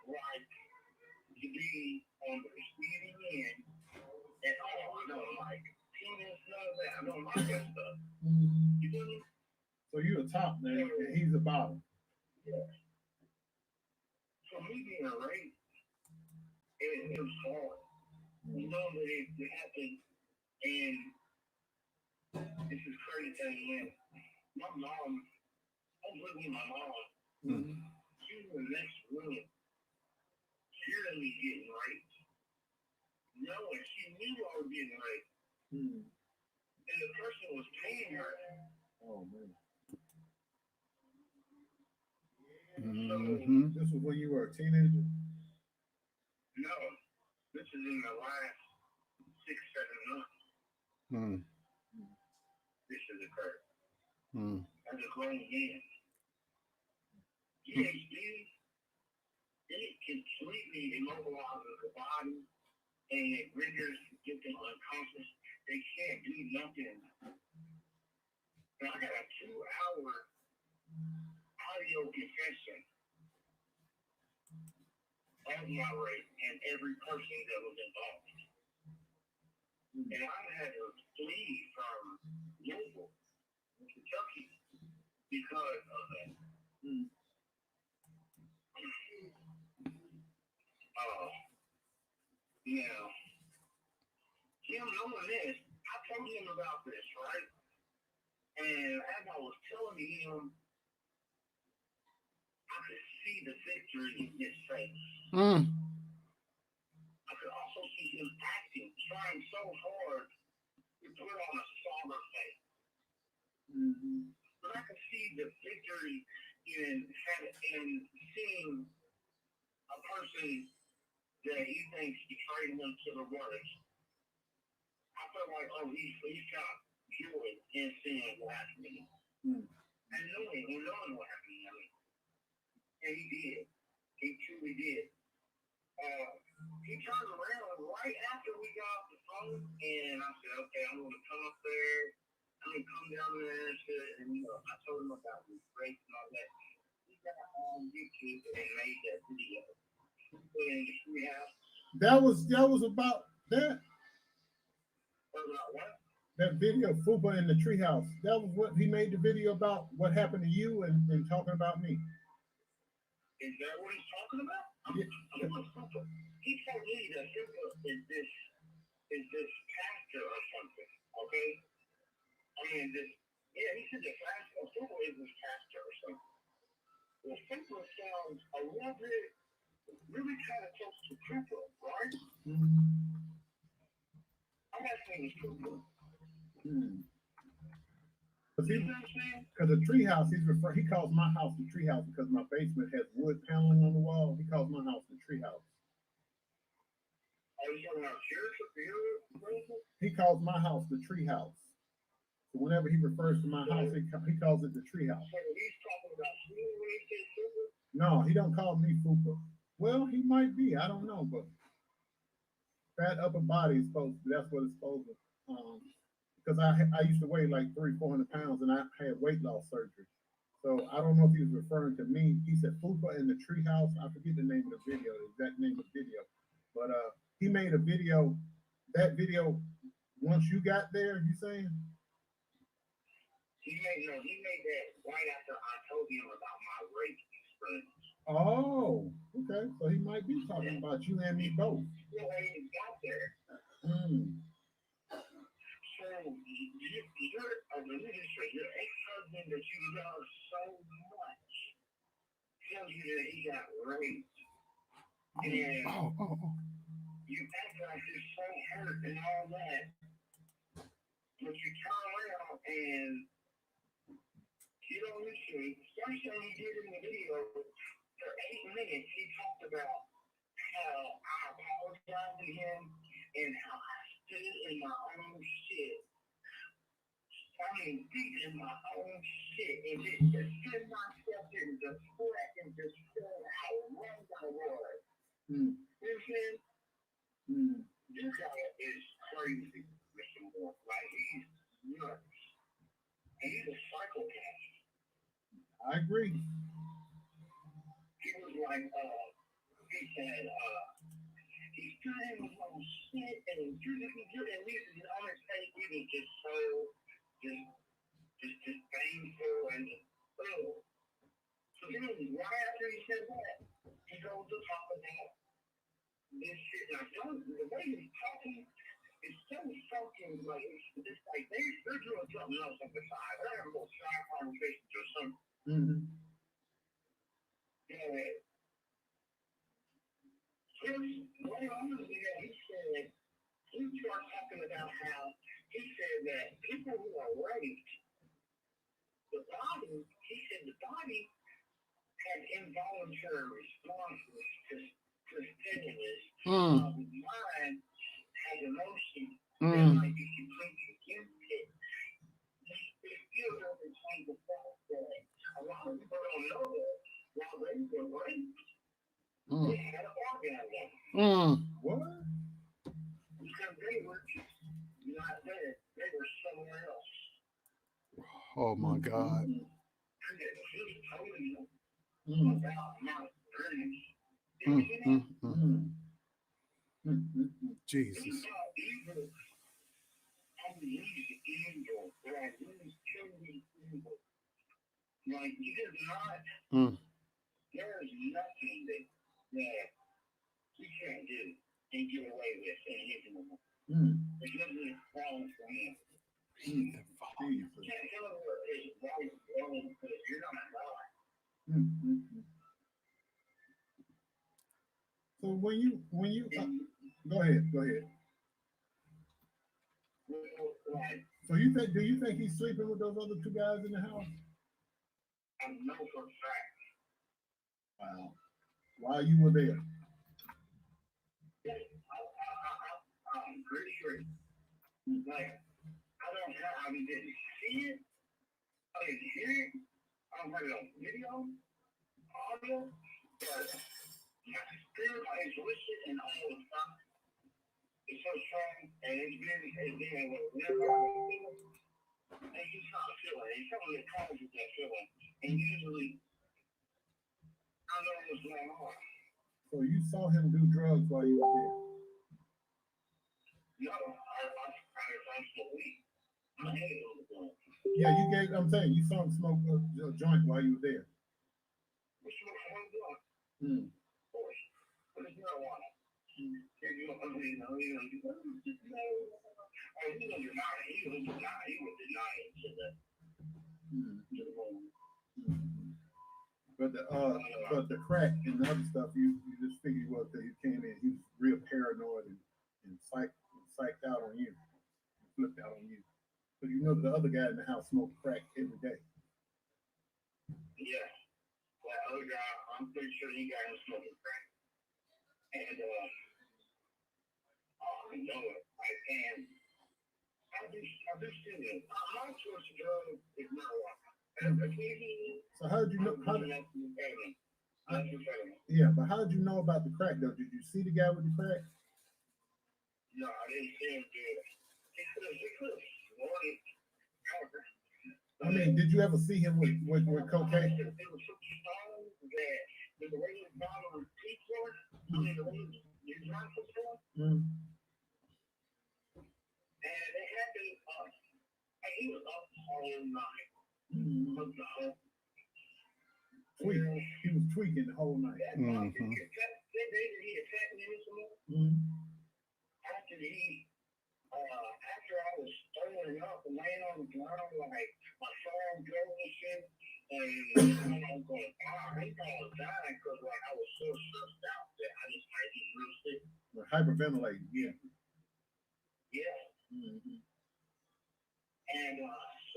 like to be on the receiving end at all. I don't like penis, none of that. I don't like that stuff. You feel me? So you're a top man, and he's a bottom. Yeah. So me being a rape, it was hard. You know that it happened, and this is crazy thing, man. My mom, I was living with my mom. She was in the next room, hearing me getting raped. Knowing she knew I was getting raped. And the person was paying her. Oh, man. So, this was when you were a teenager? No. This is in the last 6-7 months. This has occurred. As a grown man. THC, it completely immobilizes the body and it renders them unconscious. They can't do nothing And I got a 2-hour audio confession of my rape and every person that was involved. And I had to flee from Louisville, Kentucky, because of that. Now, him knowing this, I told him about this, right? And as I was telling him, I could see the victory in his face. I could also see him acting, trying so hard to put on a somber face. But I could see the victory in seeing a person that he thinks betrayed him to the worst. I felt like, oh, he's got joy in seeing what happened to me. And knowing what happened to me. And he did. He truly did. He turned around right after we got off the phone, and I said, okay, I'm going to come up there. I'm going to come down there and shit. And, I told him about his race and all that. He got on YouTube and made that video. In the treehouse. That was about that. About what? That video, Fupa in the treehouse. That was what he made the video about. What happened to you and talking about me. Is that what he's talking about? He told me that Fupa is this pastor or something. Okay. I mean, he said the pastor. Fupa is this pastor or something. Well, Fupa sounds a little bit, really kind of close to Fupa, right? I'm not saying it's Fupa. Because the treehouse, he calls my house the treehouse because my basement has wood paneling on the wall. He calls my house the treehouse. Are you talking about your? He calls my house the treehouse. So whenever he refers to my house, he calls it the treehouse. So he's talking about you when he says Fupa? No, he don't call me Fupa. Well, he might be. I don't know, but fat upper body is supposed to. That's what it's supposed to. Because I used to weigh like 300-400 pounds, and I had weight loss surgery. So I don't know if he was referring to me. He said Fupa in the treehouse. I forget the name of the video, the exact name of the video. But he made a video. That video, once you got there, you saying? He made that right after I told him about my rape experience. Oh, okay. So he might be talking about you and me both. Yeah, he got there. So you're a religious, your ex-husband that you love so much tells you that he got raped. And you act like you're so hurt and all that. But you turn around and you don't listen. First thing he did in the video, for 8 minutes, he talked about how I apologized to him and how I stood in my own shit. I mean, deep in my own shit and just defend myself and deflect and just feel how wrong I was. You know what I'm saying? This guy is crazy, Mr. Moore. Like, he's nuts. And he's a psychopath. I agree. He was like, he said, he stood in his own shit and and on his face, he was just so, just painful and, So then, right after he said that, he goes to talk about this shit. Now, the way he's talking is so fucking, like, it's like they're doing something else on the side. They're having a little side conversations or something. Later on in the video, he started talking about how he said that people who are raped, the body has involuntary responses to stimulus. The mind has emotion that might be completely against it. It still doesn't change the fact that a lot of people don't know that while they were raped, they had an orgasm. What? Because they were not there. They were somewhere else. Oh my God. Jesus. Like, he does not, there is nothing that he can't do and get away with in his movement. There's nothing that's wrong for him. You can't tell him what is right or wrong because you're not God. So when you go ahead. So do you think he's sleeping with those other two guys in the house? I know for a fact. Wow. While you were there. I'm pretty sure. Like, I don't know how he didn't see it. I didn't hear it. I don't have it on video, audio, but my spirit, my intuition, and all the stuff is so strong, and it's been whenever I feel it, and you start feeling it. It's something that comes with that feeling, and usually I know what's going on. So you saw him do drugs while you were there? No, I smoke weed. Yeah, I'm saying you saw him smoke a joint while you were there. We smoke one blunt. But it's marijuana. You don't deny it. He would deny it to the moment. But the crack and the other stuff, you just figured was that he came in, he was real paranoid and psyched out on you, flipped out on you. But you know the other guy in the house smoked crack every day. Yeah, that other guy, I'm pretty sure he got him smoking crack, and I know it. I've been seeing it. My choice of drug is marijuana. So how did you know? Yeah, but how did you know about the crack though? Did you see the guy with the crack? No, I didn't see him do it. He could have sworn it. I mean, did you ever see him with cocaine? It was so strong that the way his bottle was teeth for, the way his mouth was for, and it happened. He was up all night. He was tweaking the whole night. After I was throwing up and laying on the ground, like my phone drove and shit, and I was going, I ain't gonna die because like I was so stressed out that I just might get real sick. Hyperventilating, yeah. Yeah. And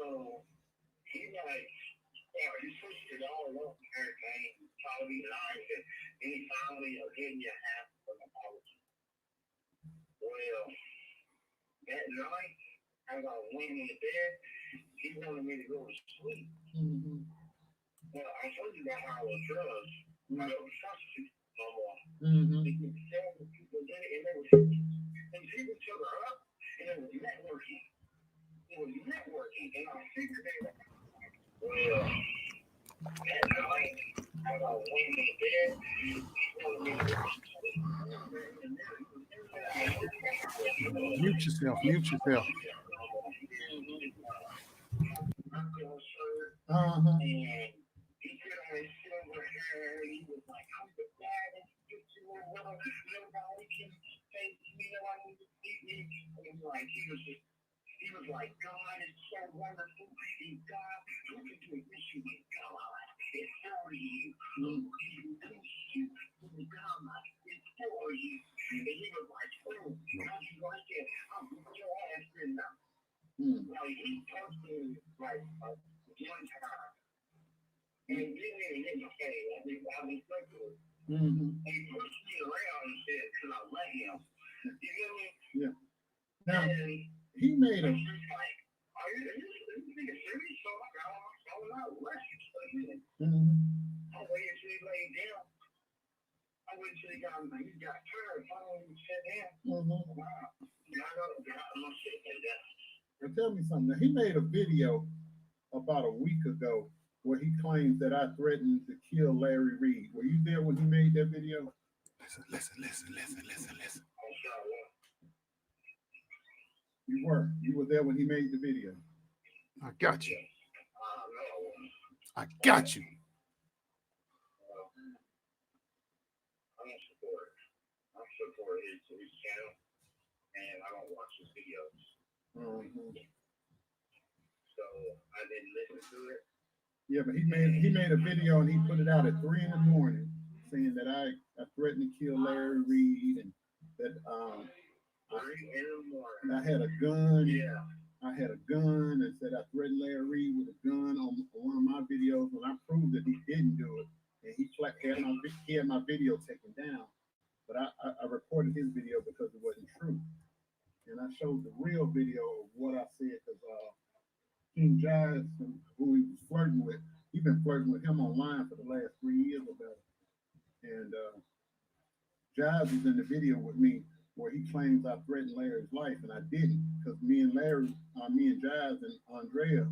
so he like, he switched it all up and everything, told me lies, and then he finally gave me a half of an apology. Well, that night, as I was laying in the bed, he wanted me to go to sleep. Well, I told you about how I was drugs. I don't trust you no more. They could tell the people did it, and they would hit each other up, and it was networking. And I figured they were. Well, that night, as I was laying in the bed, he wanted me to go to sleep. Mute yourself. And he put on his silver hair, and he was like, I'm the baddest YouTuber, nobody can take me, nobody can beat me. And like, he was like, God is so wonderful, and God, who can do this to me? God, it's for you. Who can do you? God, it's for you. And he was like, oh, God, you like it? I'll put your ass in now. Like, he posted, like, one time. And he didn't even hit my face. I reflected. And he pushed me around and said, because I let him. You get me? Yeah. Now, and he made a. Like, are you serious? So I got out left. I waited till he laid down. I waited till he got tired. Finally, he sat down. Wow. Got up, got my shit like that. Now tell me something. Now, he made a video about a week ago where he claims that I threatened to kill Larry Reid. Were you there when he made that video? Listen. You were. You were there when he made the video. I got you. I got you. I'm support his channel, and I don't watch his videos. So I didn't listen to it. Yeah, but he made a video and he put it out at 3 in the morning saying that I threatened to kill Larry Reid and that 3 in the morning. I had a gun. Yeah. I had a gun and said I threatened Larry Reid with a gun on one of my videos when I proved that he didn't do it. And he had my video taken down. But I reported his video because it wasn't true. And I showed the real video of what I said because Consciouz, who he was flirting with, he's been flirting with him online for the last 3 years or better. And Consciouz was in the video with me where he claims I threatened Larry's life, and I didn't, because me and Consciouz and Andrea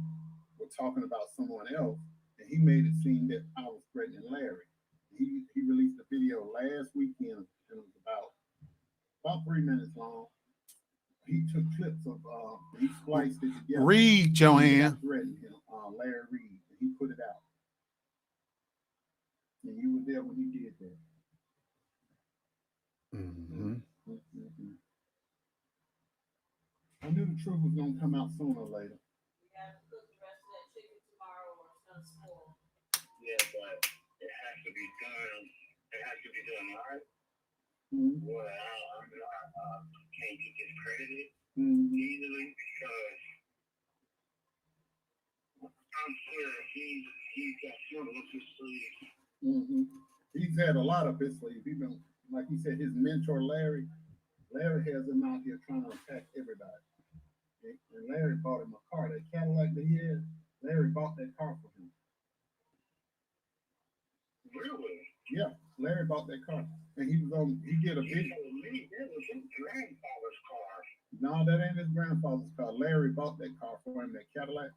were talking about someone else, and he made it seem that I was threatening Larry. He released a video last weekend, and it was about 3 minutes long. He took clips of, he spliced it together. Read, Joanne. Threatened him, Larry Reid, and he put it out. And you were there when he did that. I knew the truth was gonna come out sooner or later. We gotta cook the rest of that chicken tomorrow or it's gonna spoil. Yeah, but it has to be done. It has to be done right. Well, I can't get discredited easily because I'm sure he's got some up his sleeve. He's had a lot up his sleeve. He's been, like he said, his mentor Larry has him out here trying to attack everybody. And Larry bought him a car. That Cadillac that he had, Larry bought that car for him. Really? Yeah, Larry bought that car. And he did a video. That was his grandfather's car. No, that ain't his grandfather's car. Larry bought that car for him, that Cadillac.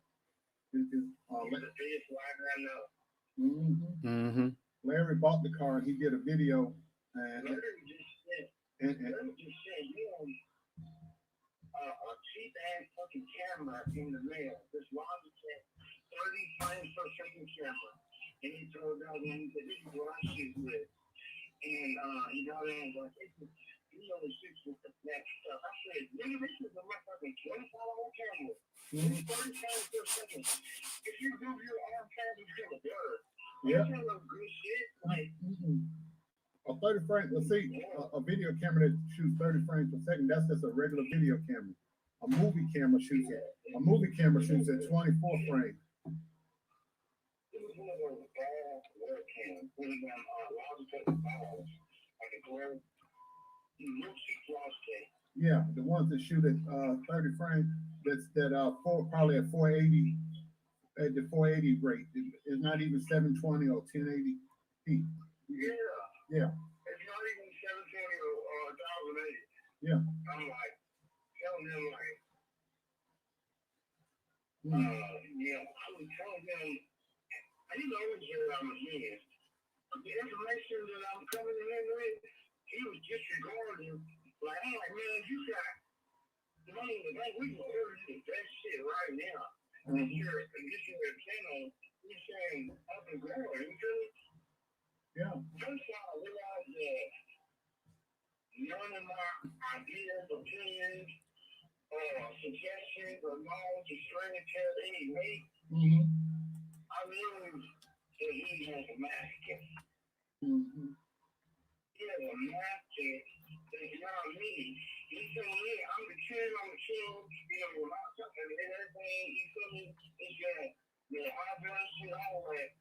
The biggest wagon I know. Larry bought the car and he did a video. And Larry just said, you know, a cheap ass fucking camera in the mail. This Logitech 30 frames per second camera. And he told out and he said, this is what I shoot with. And you know what I mean? Like, he only shoots with the black stuff. I said, nigga, this is a motherfucking 24-hour camera. 30 frames per second. If you move your arm fast, it's gonna blur. Yeah. That's no good shit. Like, a 30 frame, a video camera that shoots 30 frames per second, that's just a regular video camera. A movie camera shoots at 24 frames. It was one of those bad webcams, one of them Logitech files, like a glare. Real cheap Logitech. Yeah, the ones that shoot at 30 frames, probably at 480, at the 480 rate. It's not even 720 or 1080p. Yeah. It's not even 720 or 1080. Yeah. I'm like, telling them like, I was telling them, he knows that I'm a genius. The information that I'm coming in with, he was disregarding. Like, I'm like, man, you got money in the bank. We can order you the best shit right now. This your channel, you're saying up and growing. You feel me? Yeah. Once I realized that none of my ideas, opinions, suggestions, or knowledge is trying to tell any weight, I realized that he has a master. He has a master that's not me. He told me I'm the kid on the show, with my something and everything. You feel me? It's your eyebrows and all that.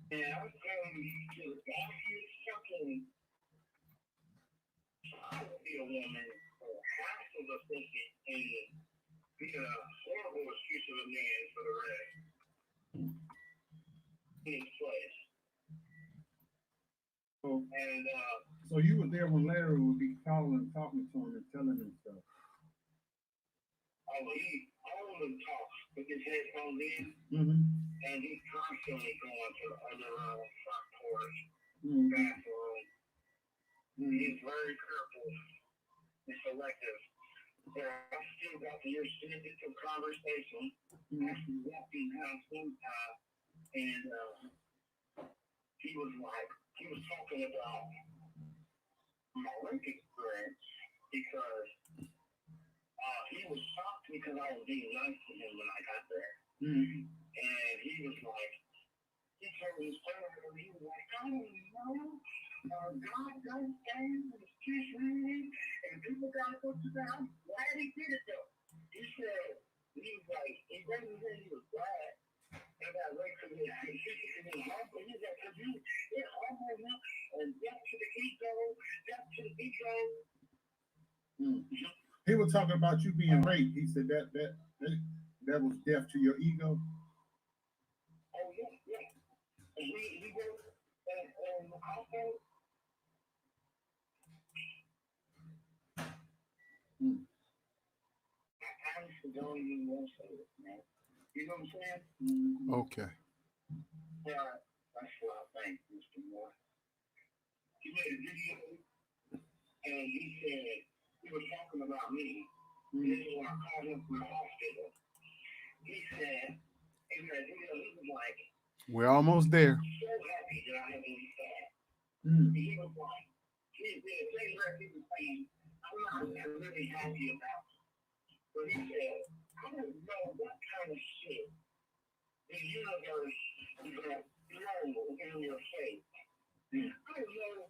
And I'm telling you to the darkest fucking I would be a woman for half of the thinking and be a horrible excuse of a man for the rest. In his place. So you were there when Larry would be calling and talking to him and telling him stuff. All of them talk with his headphones in, and he's constantly going to the other room, front porch, bathroom. He's very careful and selective. So I still got to hear snippets of conversation. Actually walking past one time, and he was talking about my work experience because he was shocked because I was being nice to him when I got there. And he was like, he told me his story, he was like, I don't know, God don't stand for the streets reading, and people got to go to the house. Glad he did it though. He said, he was like, he wasn't say he was glad. I got way to me. He was humble. He was like, because you're humble enough, and death to the ego, death to the ego. He was talking about you being raped. He said that was death to your ego. Oh yeah. And we go and also. I don't even want to say it, man. You know what I'm saying? Okay. Yeah, that's what I think, Mr. Moore. He made a video, and he said he was talking about me. This is when I called him from the hospital. He said in that video, he was like, we're almost there. so happy that I had been fat. He was like, he was saying, I'm not really happy about it. But he said, I don't know what kind of shit the universe is going to throw in your face. I don't know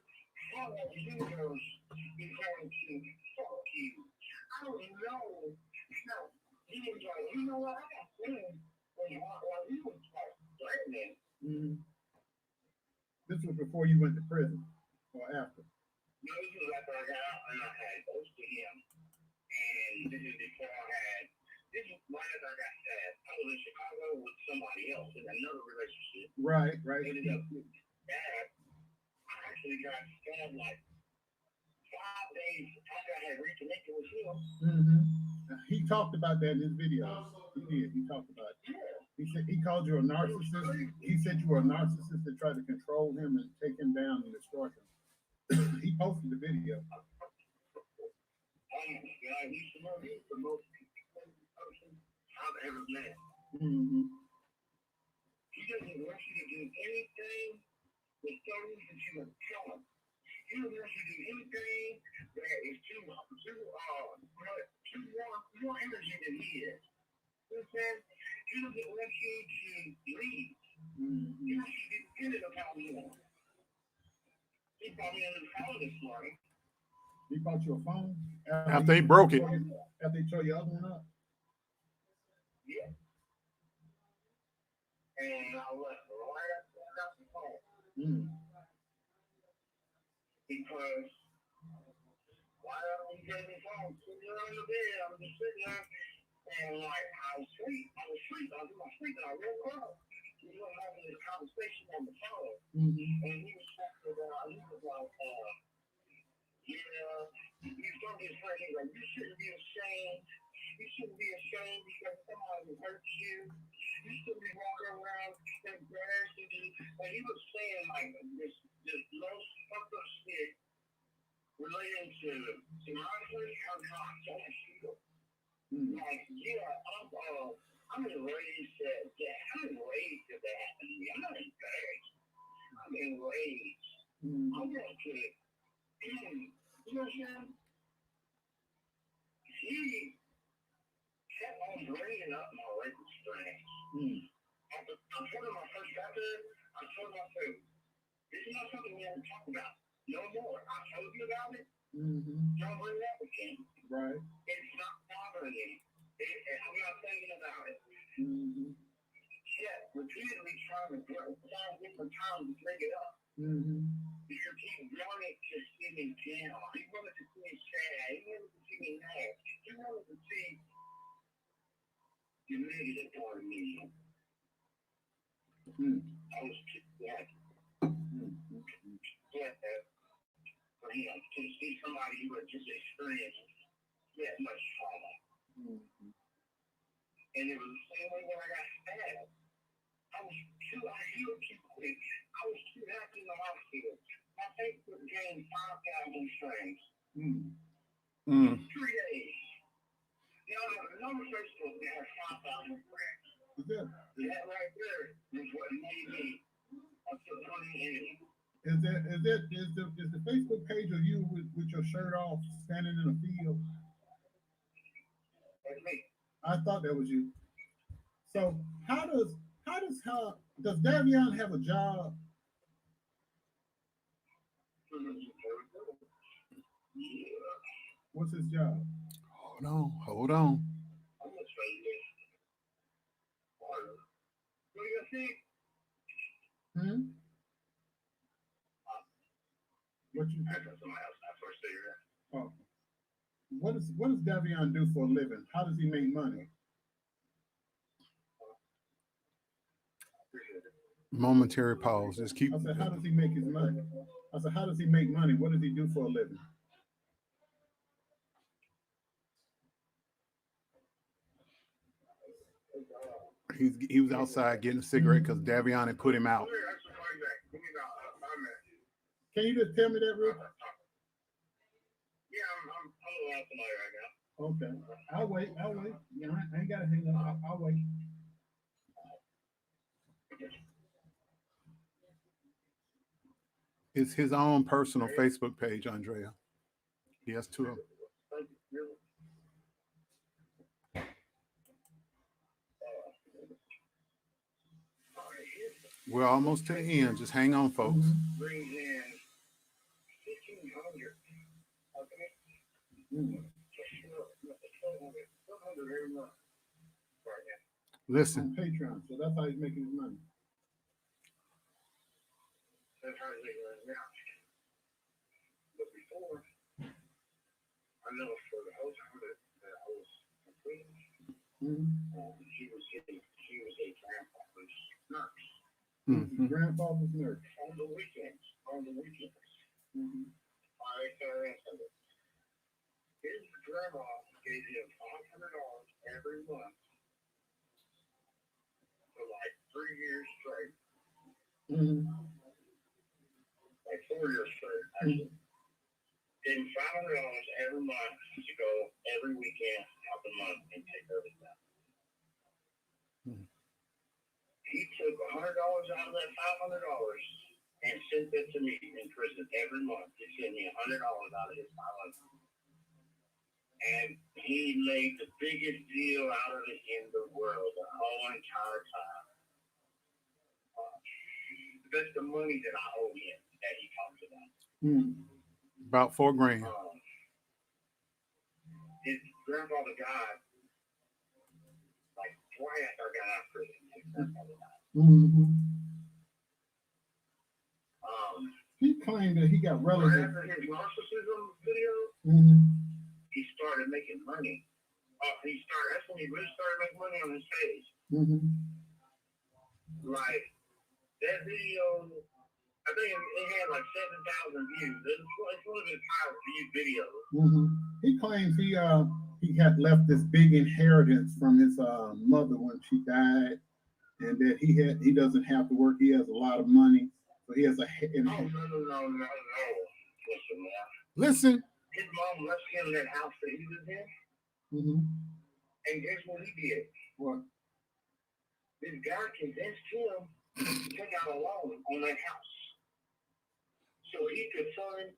how the universe is going to fuck you. I don't know how. He was like, you know what? I got friends while he was like threatening. This was before you went to prison or after? No, this was after I got out and I had ghosted him. And this is before this was right as I got sad. I was in Chicago with somebody else in another relationship. Right. Ended up with that. I actually got stabbed like 5 days after I had reconnected with him. He talked about that in his video. He did. He talked about it. Yeah. He said he called you a narcissist. He said you were a narcissist that tried to control him and take him down and destroy him. He posted the video. He's the most person I've ever met. He doesn't want you to do anything with things that you are telling. He doesn't want you to do anything that is too more energy than he is. You know what I'm saying? He doesn't want you to leave. He wants you to be dependent upon him. He brought me under the phone this morning. He bought you a phone? After he broke it. After they tore your other one up? Yeah. And I left right after I got the phone. Because why don't you get the phone? Sitting on the bed, I'm just sitting there, and like I was asleep. I was in my sleep, and I woke up. We were having this conversation on the phone, and he was talking about, he was like, you don't get hurt. He's like, you shouldn't be ashamed. You shouldn't be ashamed because somebody hurt you. You shouldn't be walking around embarrassing you. And he was saying like this most fucked up shit relating to my first contact. Like, yeah, I'm enraged that I'm enraged that that happened to me. I'm not embarrassed. I'm enraged. I want to, you know what I'm saying? He kept on bringing up my rape experience. I told him I first got there, I told him, I said, this is not something we have to talk about. No more. I told you about it. Don't bring it up again. Right. It's not bothering me. I'm not thinking about it. Yeah, repeatedly trying to find different times to bring it up. Because he wanted to see me down. He wanted to see me sad. He wanted to see me mad. He wanted to see the negative part of me. I was just like, for him to see somebody who had just experienced that much trauma. And it was the same way when I got stabbed. I healed too quick. I was too happy in the hospital. My Facebook gained 5,000 frames. 3 days. No Facebook that has 5,000 frames. That right there is what made me a funny enemy. Is the Facebook page of you with your shirt off, standing in a field? That's me. I thought that was you. So does Davion have a job? Yeah. What's his job? Hold on. I'm gonna show you this. What do you see? What you? I got somebody else. I first figured it. Oh. What does Davion do for a living? How does he make money? Momentary pause. Just keep. I said, how does he make his money? I said, how does he make money? What does he do for a living? He was outside getting a cigarette because Davion had put him out. Can you just tell me that real? Yeah, I'm a little out tonight right now. Okay, I'll wait. Yeah, I ain't gotta hang up. I'll wait. It's his own personal Facebook page, Andrea. He has two of them. We're almost to the end. Just hang on, folks. Brings in 1,500. Okay. 1,200 every month. Right now. Listen. On Patreon, so that's how he's making his money. That's how he's making it now. But before, I know for the whole time that I was complete, she was a grandfather's nurse. Grandfather's nurse. On the weekends. Friday, Saturday, and Sunday. His grandma gave him $500 every month for like 3 years straight. Like 4 years straight, actually. Gave him $500 every month to go every weekend out the month and take care of his family. He took $100 out of that $500 and sent it to me in prison every month. He sent me $100 out of his $500. And he made the biggest deal out of it in the world the whole entire time. That's the money that I owe him that he talks about. About $4,000. His grandfather died like right after I got out of prison. His grandfather died. He claimed that he got relatives. After his narcissism video, he started making money. That's when he really started making money on his page. Like that video, I think it had like 7,000 views. It's one of his highest viewed videos. He claims he had left this big inheritance from his mother when she died, and that he doesn't have to work. He has a lot of money, so he has a. No. Listen. His mom left him that house that he was in. And guess what he did? What? This guy convinced him to take out a loan on that house so he could fund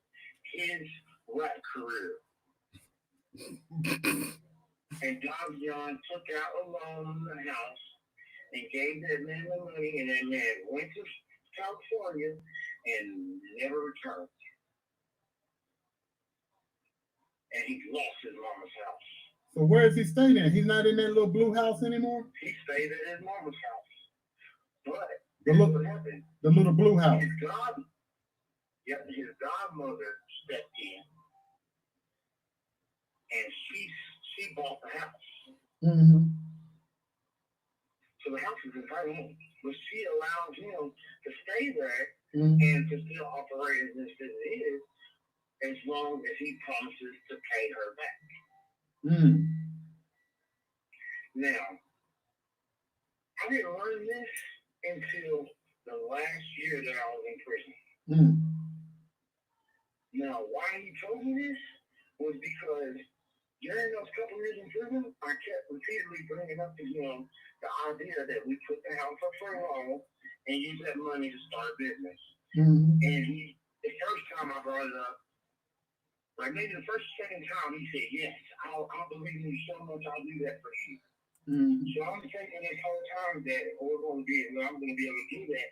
his rap career. And Davion took out a loan on the house and gave that man the money, and that man went to California and never returned. And he lost his mama's house. So where is he staying at? He's not in that little blue house anymore? He stayed at his mama's house. But what happened? The little blue house. His godmother stepped in. And she bought the house. So the house is in her name. But she allowed him to stay there and to still operate as this as it is, as long as he promises to pay her back. Now, I didn't learn this until the last year that I was in prison. Now, why he told me this was because during those couple years in prison, I kept repeatedly bringing up to him the idea that we put the house up for a loan and use that money to start a business. And the first time I brought it up, like maybe the first, second time, he said, yes, I'll believe in you so much, I'll do that for you. So I'm thinking this whole time that I'm going to be able to do that.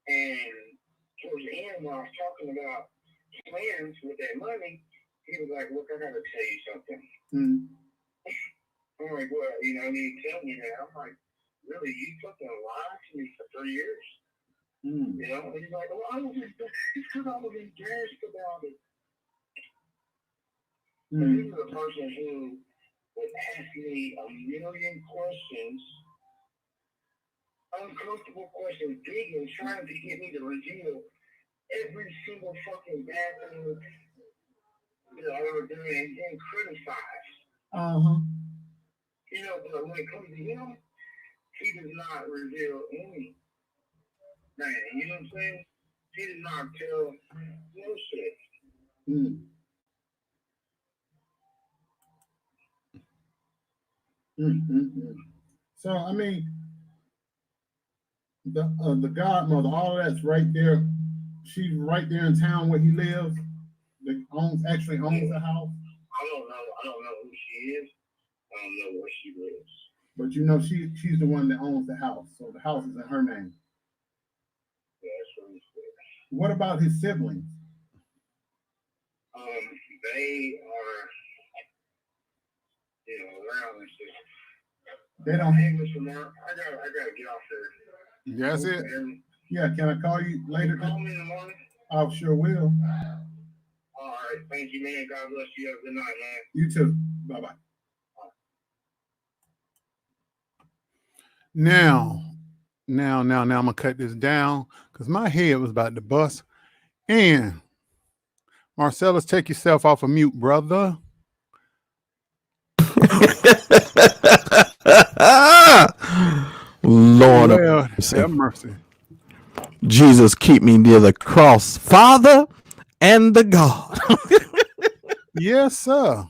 And towards the end, when I was talking about plans with that money, he was like, look, I got to tell you something. I'm like, well, you know, he tell me that. I'm like, really, you fucking lied to me for 3 years? You know, and he's like, well, it's because I was embarrassed about it. But this is a person who would ask me a million questions, uncomfortable questions, big and trying to get me to reveal every single fucking bad thing that I ever done and then criticize. You know, but when it comes to him, he does not reveal anything. You know what I'm saying? He does not tell no shit. So I mean, the godmother, all of that's right there. She's right there in town where he lives. Actually owns the house. I don't know who she is. I don't know where she lives. But you know, she's the one that owns the house, so the house is in her name. Yeah, that's what he said. What about his siblings? They are, you know, around and shit. They don't. Hey, Mr. Mark, I gotta get off here. That's it. Yeah, can I call you later? Call me in the morning. I sure will. All right, thank you, man. God bless you. Have a good night, man. You too. Bye-bye. Now I'm gonna cut this down because my head was about to bust. And Marcellus, take yourself off of mute, brother. Lord have mercy. Jesus, keep me near the cross, Father and the God. Yes, sir.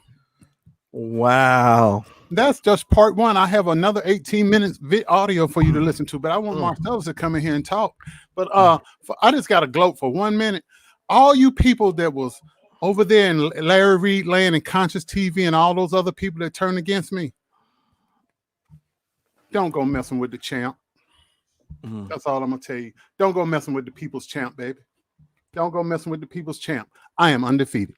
Wow. That's just part one. I have another 18 minutes audio for you to listen to, but I want Marcellus to come in here and talk. But I just got to gloat for 1 minute. All you people that was over there in Larry Reid land and ConsciouzTV and all those other people that turned against me, don't go messing with the champ. That's all I'm going to tell you. Don't go messing with the people's champ, baby. Don't go messing with the people's champ. I am undefeated,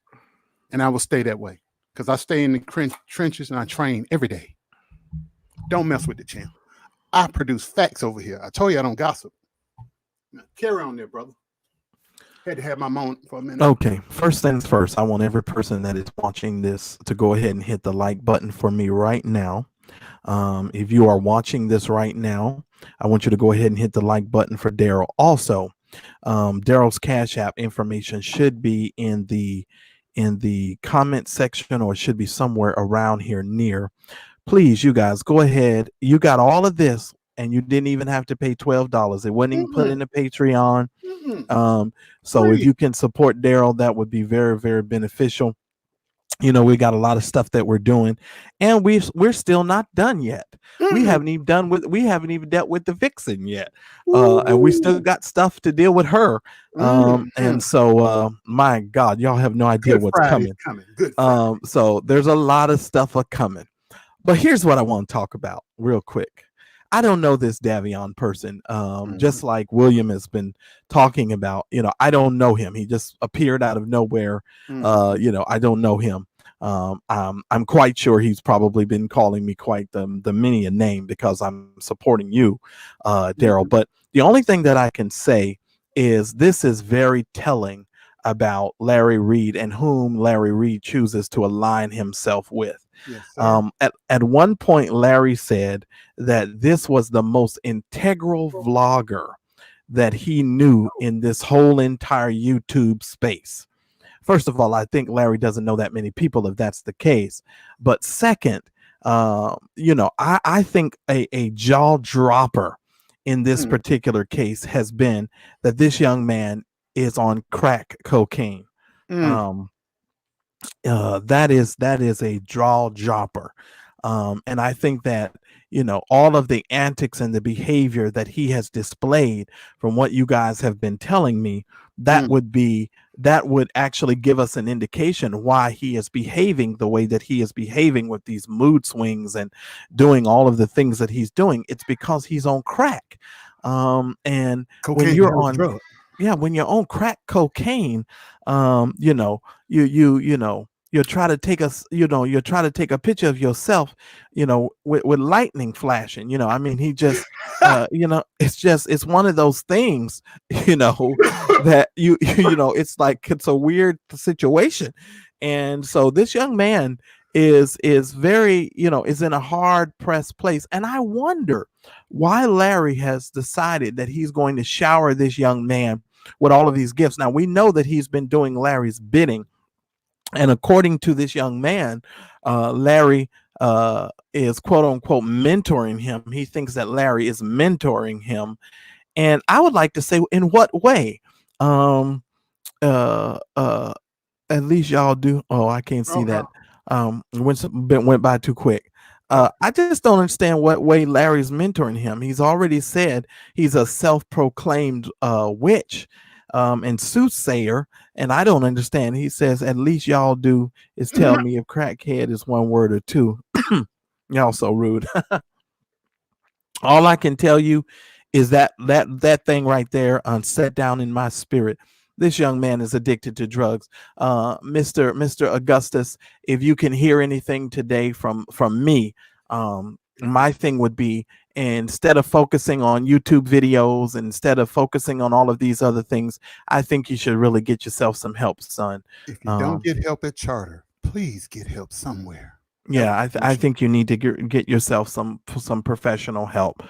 and I will stay that way because I stay in the trenches and I train every day. Don't mess with the champ. I produce facts over here. I told you I don't gossip. Now, carry on there, brother. Had to have my moment for a minute. Okay, first things first, I want every person that is watching this to go ahead and hit the like button for me right now. If you are watching this right now, I want you to go ahead and hit the like button for Daryl. Also, Daryl's Cash App information should be in the comment section, or it should be somewhere around here near. Please, you guys, go ahead. You got all of this, and you didn't even have to pay $12. It wasn't even put in the Patreon. So if you can support Daryl, that would be very, very beneficial. You know, we got a lot of stuff that we're doing, and we're still not done yet. We haven't even dealt with the vixen yet, and we still got stuff to deal with her. And so, my God, y'all have no idea what's coming. Good. So there's a lot of stuff coming. But here's what I want to talk about real quick. I don't know this Davion person, just like William has been talking about. You know, I don't know him. He just appeared out of nowhere. You know, I don't know him. I'm quite sure he's probably been calling me quite the many a name because I'm supporting you, Daryl. But the only thing that I can say is this is very telling about Larry Reid and whom Larry Reid chooses to align himself with. Yes, at one point, Larry said that this was the most integral vlogger that he knew in this whole entire YouTube space. First of all, I think Larry doesn't know that many people, if that's the case. But second, I think a jaw dropper in this Mm. particular case has been that this young man is on crack cocaine. Mm. That is a jaw dropper. And I think that, all of the antics and the behavior that he has displayed from what you guys have been telling me, that Mm. would actually give us an indication why he is behaving the way that he is behaving with these mood swings and doing all of the things that he's doing. It's because he's on crack. And when Cocaine's a you're hell of a on, drug. yeah, when you're on crack cocaine, you try to take us, you try to take a picture of yourself, with lightning flashing. I mean, he just, it's one of those things, that it's like it's a weird situation. And so this young man is very, is in a hard pressed place. And I wonder why Larry has decided that he's going to shower this young man with all of these gifts. Now we know that he's been doing Larry's bidding, and according to this young man, Larry is quote unquote mentoring him. He thinks that Larry is mentoring him. And I would like to say, in what way? Um, uh, uh, at least y'all do. Oh, I can't see that. Went by too quick. I just don't understand what way Larry's mentoring him. He's already said he's a self-proclaimed witch and soothsayer, and I don't understand. He says, "At least y'all do is tell me if crackhead is one word or two." Y'all so rude. All I can tell you is that thing right there set down in my spirit. This young man is addicted to drugs. Mr. Augustus, if you can hear anything today from me, my thing would be, instead of focusing on YouTube videos, instead of focusing on all of these other things, I think you should really get yourself some help, son. If you don't get help at Charter, please get help somewhere. Yeah, I think you need to get yourself some professional help.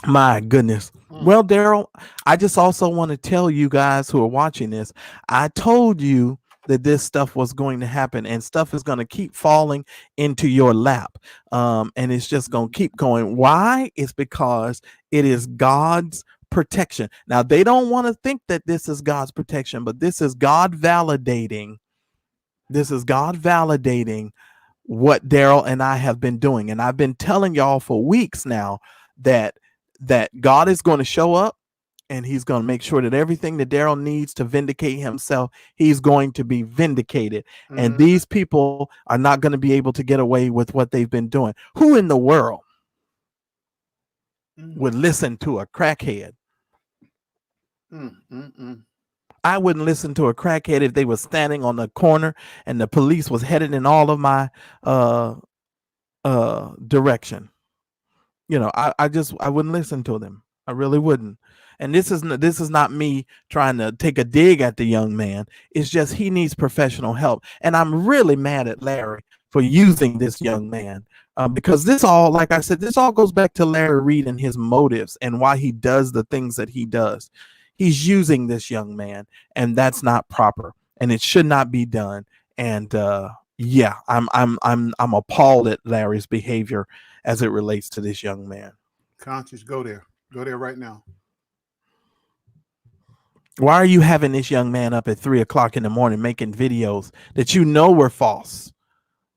My goodness. Well, Daryl, I just also want to tell you guys who are watching this, I told you that this stuff was going to happen, and stuff is going to keep falling into your lap. And it's just going to keep going. Why? It's because it is God's protection. Now, they don't want to think that this is God's protection, but this is God validating. This is God validating what Daryl and I have been doing. And I've been telling y'all for weeks now that God is going to show up, and he's going to make sure that everything that Daryl needs to vindicate himself, he's going to be vindicated. And these people are not going to be able to get away with what they've been doing. Who in the world would listen to a crackhead? I wouldn't listen to a crackhead if they were standing on the corner and the police was headed in all of my direction. I wouldn't listen to them. I really wouldn't. And this is not me trying to take a dig at the young man. It's just he needs professional help. And I'm really mad at Larry for using this young man, because this all, like I said, this all goes back to Larry Reid and his motives and why he does the things that he does. He's using this young man, and that's not proper, and it should not be done. And yeah, I'm appalled at Larry's behavior as it relates to this young man. Conscious, go there right now. Why are you having this young man up at 3 o'clock in the morning making videos that were false?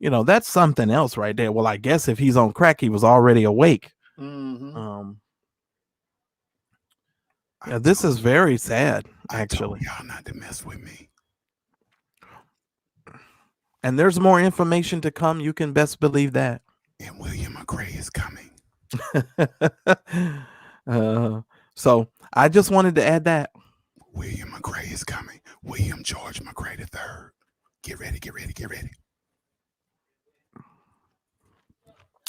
That's something else right there. Well, I guess if he's on crack, he was already awake. Yeah, this is very sad, actually. Y'all not to mess with me. And there's more information to come. You can best believe that. And William McRae is coming. So I just wanted to add that. William McRae is coming. William George McRae III. Get ready, get ready, get ready.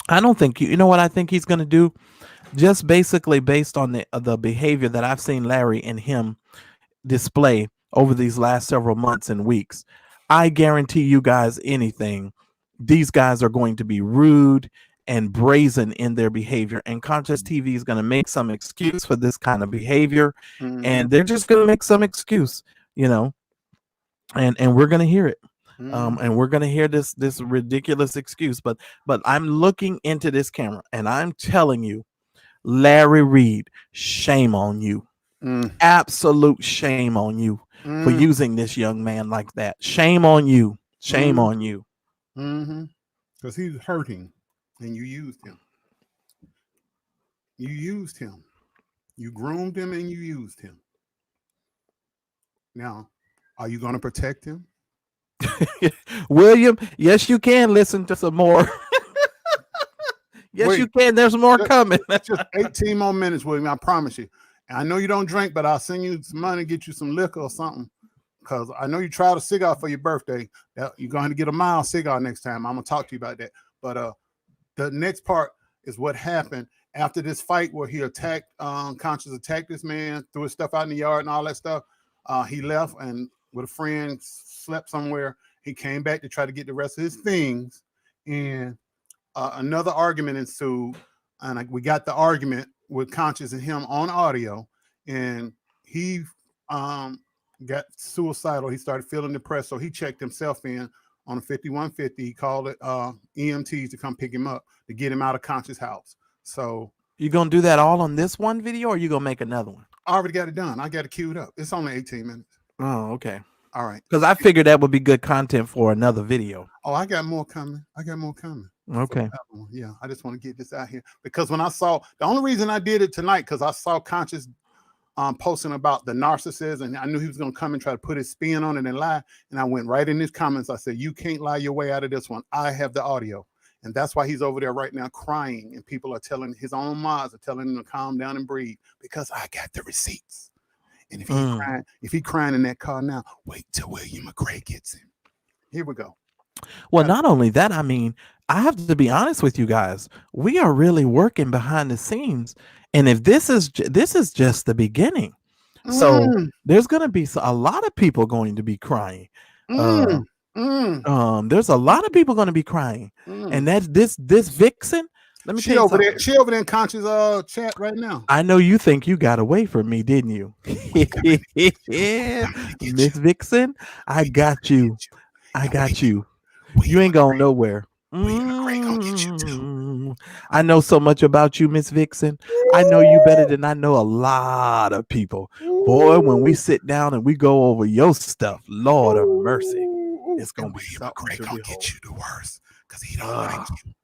I don't think you know what I think he's going to do? Just basically based on the behavior that I've seen Larry and him display over these last several months and weeks, I guarantee you guys anything, these guys are going to be rude and brazen in their behavior, and ConsciouzTV is going to make some excuse for this kind of behavior, and they're just going to make some excuse, and we're going to hear it. And we're gonna hear this ridiculous excuse, but I'm looking into this camera and I'm telling you, Larry Reid, shame on you. Absolute shame on you for using this young man like that. Shame on you. Shame on you. Because he was hurting and you used him. You used him. You groomed him and you used him. Now, are you going to protect him? William, yes, you can listen to some more. Yes, Wait, you can. There's more coming. Just 18 more minutes, William. I promise you. And I know you don't drink, but I'll send you some money, get you some liquor or something. Because I know you tried a cigar for your birthday. You're going to get a mild cigar next time. I'm going to talk to you about that. But the next part is what happened after this fight where he attacked, Consciouz attacked this man, threw his stuff out in the yard and all that stuff. He left and with a friend slept somewhere. He came back to try to get the rest of his things. And another argument ensued. And we got the argument with Consciouz and him on audio. And he got suicidal. He started feeling depressed. So he checked himself in on a 5150. He called it EMTs to come pick him up to get him out of Consciouz house. So you gonna do that all on this one video, or you gonna make another one? I already got it done. I got it queued up. It's only 18 minutes. Oh, okay. All right. Because I figured that would be good content for another video. Oh, I got more coming. Okay. Yeah, I just want to get this out here because when I saw, the only reason I did it tonight, because I saw Consciouz posting about the narcissist, and I knew he was going to come and try to put his spin on it and lie. And I went right in his comments. I said, you can't lie your way out of this one. I have the audio. And that's why he's over there right now crying. And people are telling, his own mods are telling him to calm down and breathe because I got the receipts. And if he crying in that car now, wait till William McRae gets him. Here we go. Well, not only that, I mean, I have to be honest with you guys. We are really working behind the scenes. And if this is just the beginning. So there's going to be a lot of people going to be crying. There's a lot of people going to be crying. And that's this Vixen. Let me tell you something. She over there in Consciouz chat right now. I know you think you got away from me, didn't you? Yeah, Miss Vixen, I got you. I got you. You ain't going nowhere. I know so much about you, Miss Vixen. I know you better than I know a lot of people. Boy, when we sit down and we go over your stuff, Lord of mercy, it's gonna be something to behold. Get you the worst because he don't like you.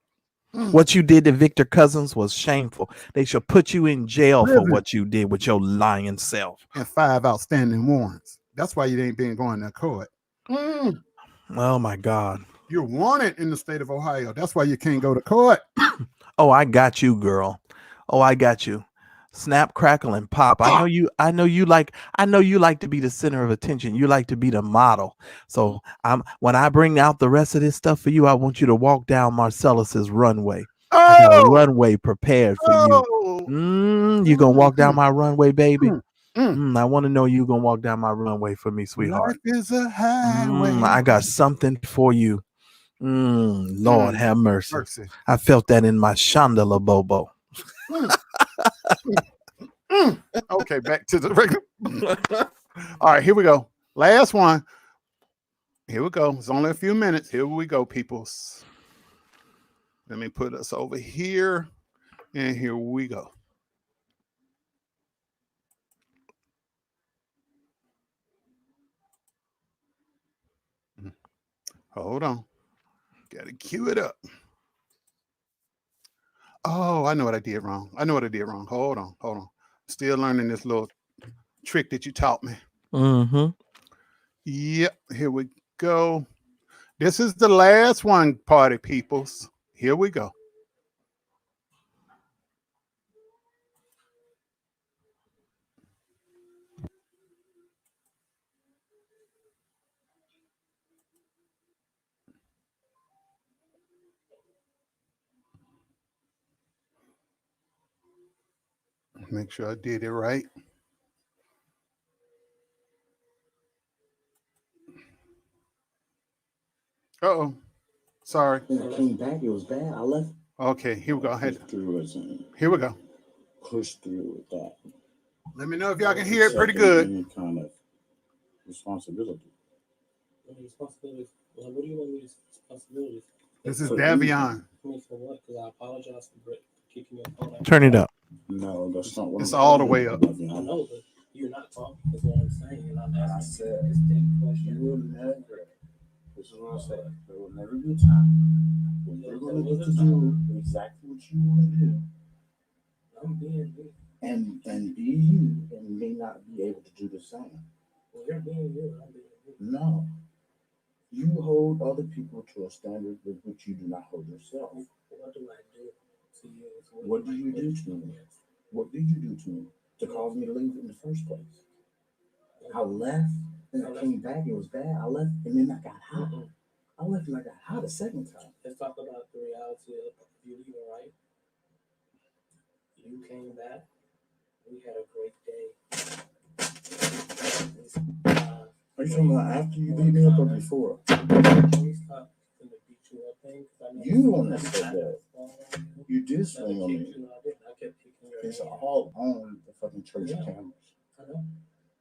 What you did to Victor Cousins was shameful. They should put you in jail for what you did with your lying self. And 5 outstanding warrants. That's why you ain't been going to court. Oh my God. You're wanted in the state of Ohio. That's why you can't go to court. Oh, I got you, girl. Oh, I got you. Snap, crackle, and pop. I know you like to be the center of attention. You like to be the model. So when I bring out the rest of this stuff for you, I want you to walk down Marcellus's runway. I got a runway prepared for you. You gonna walk down my runway, baby? I want to know you gonna walk down my runway for me, sweetheart. Life is a highway. I got something for you. Lord have mercy. I felt that in my chandela bobo. Okay, back to the regular. All right, here we go. Last one. Here we go. It's only a few minutes. Here we go, peoples. Let me put us over here. And here we go. Hold on. Got to cue it up. Oh, I know what I did wrong. Hold on. Still learning this little trick that you taught me. Yep, here we go. This is the last one, party peoples. Here we go. Make sure I did it right. Uh-oh. Sorry. When I came back, it was bad. I left. Okay, here we go. Here we go. Push through with that. Let me know if y'all can hear it pretty good. Any kind of responsibility. Well, what do you want me to responsibility? This is For Davion. I mean, for what? Because I apologize for kicking your phone out. Turn it up. No, that's not what It's I'm all the telling way you, up. Davion. I know, but you're not talking. Is what I'm saying. And I'm And I asking said, you this big you question. will never. This is what I said. There will never be a time when you're going to get to do exactly what you want to do, I'm being you. and be you, and may not be able to do the same. Well, you're being you. I'm being you. No, you hold other people to a standard with which you do not hold yourself. What do I do to you? What do you do to me? What did you do to me to cause me to leave in the first place? I left and I came back. It was bad. I left and then I got hot. I left and I got hot a second time. Let's talk about the reality of you leaving, right? You came back. We had a great day. Are you talking about after you beat me up or before? Please stop to beat you up, thing. You the one that said that. You did swing on me. I kept kicking your It's hand. all on the fucking church Yeah. cameras. I know.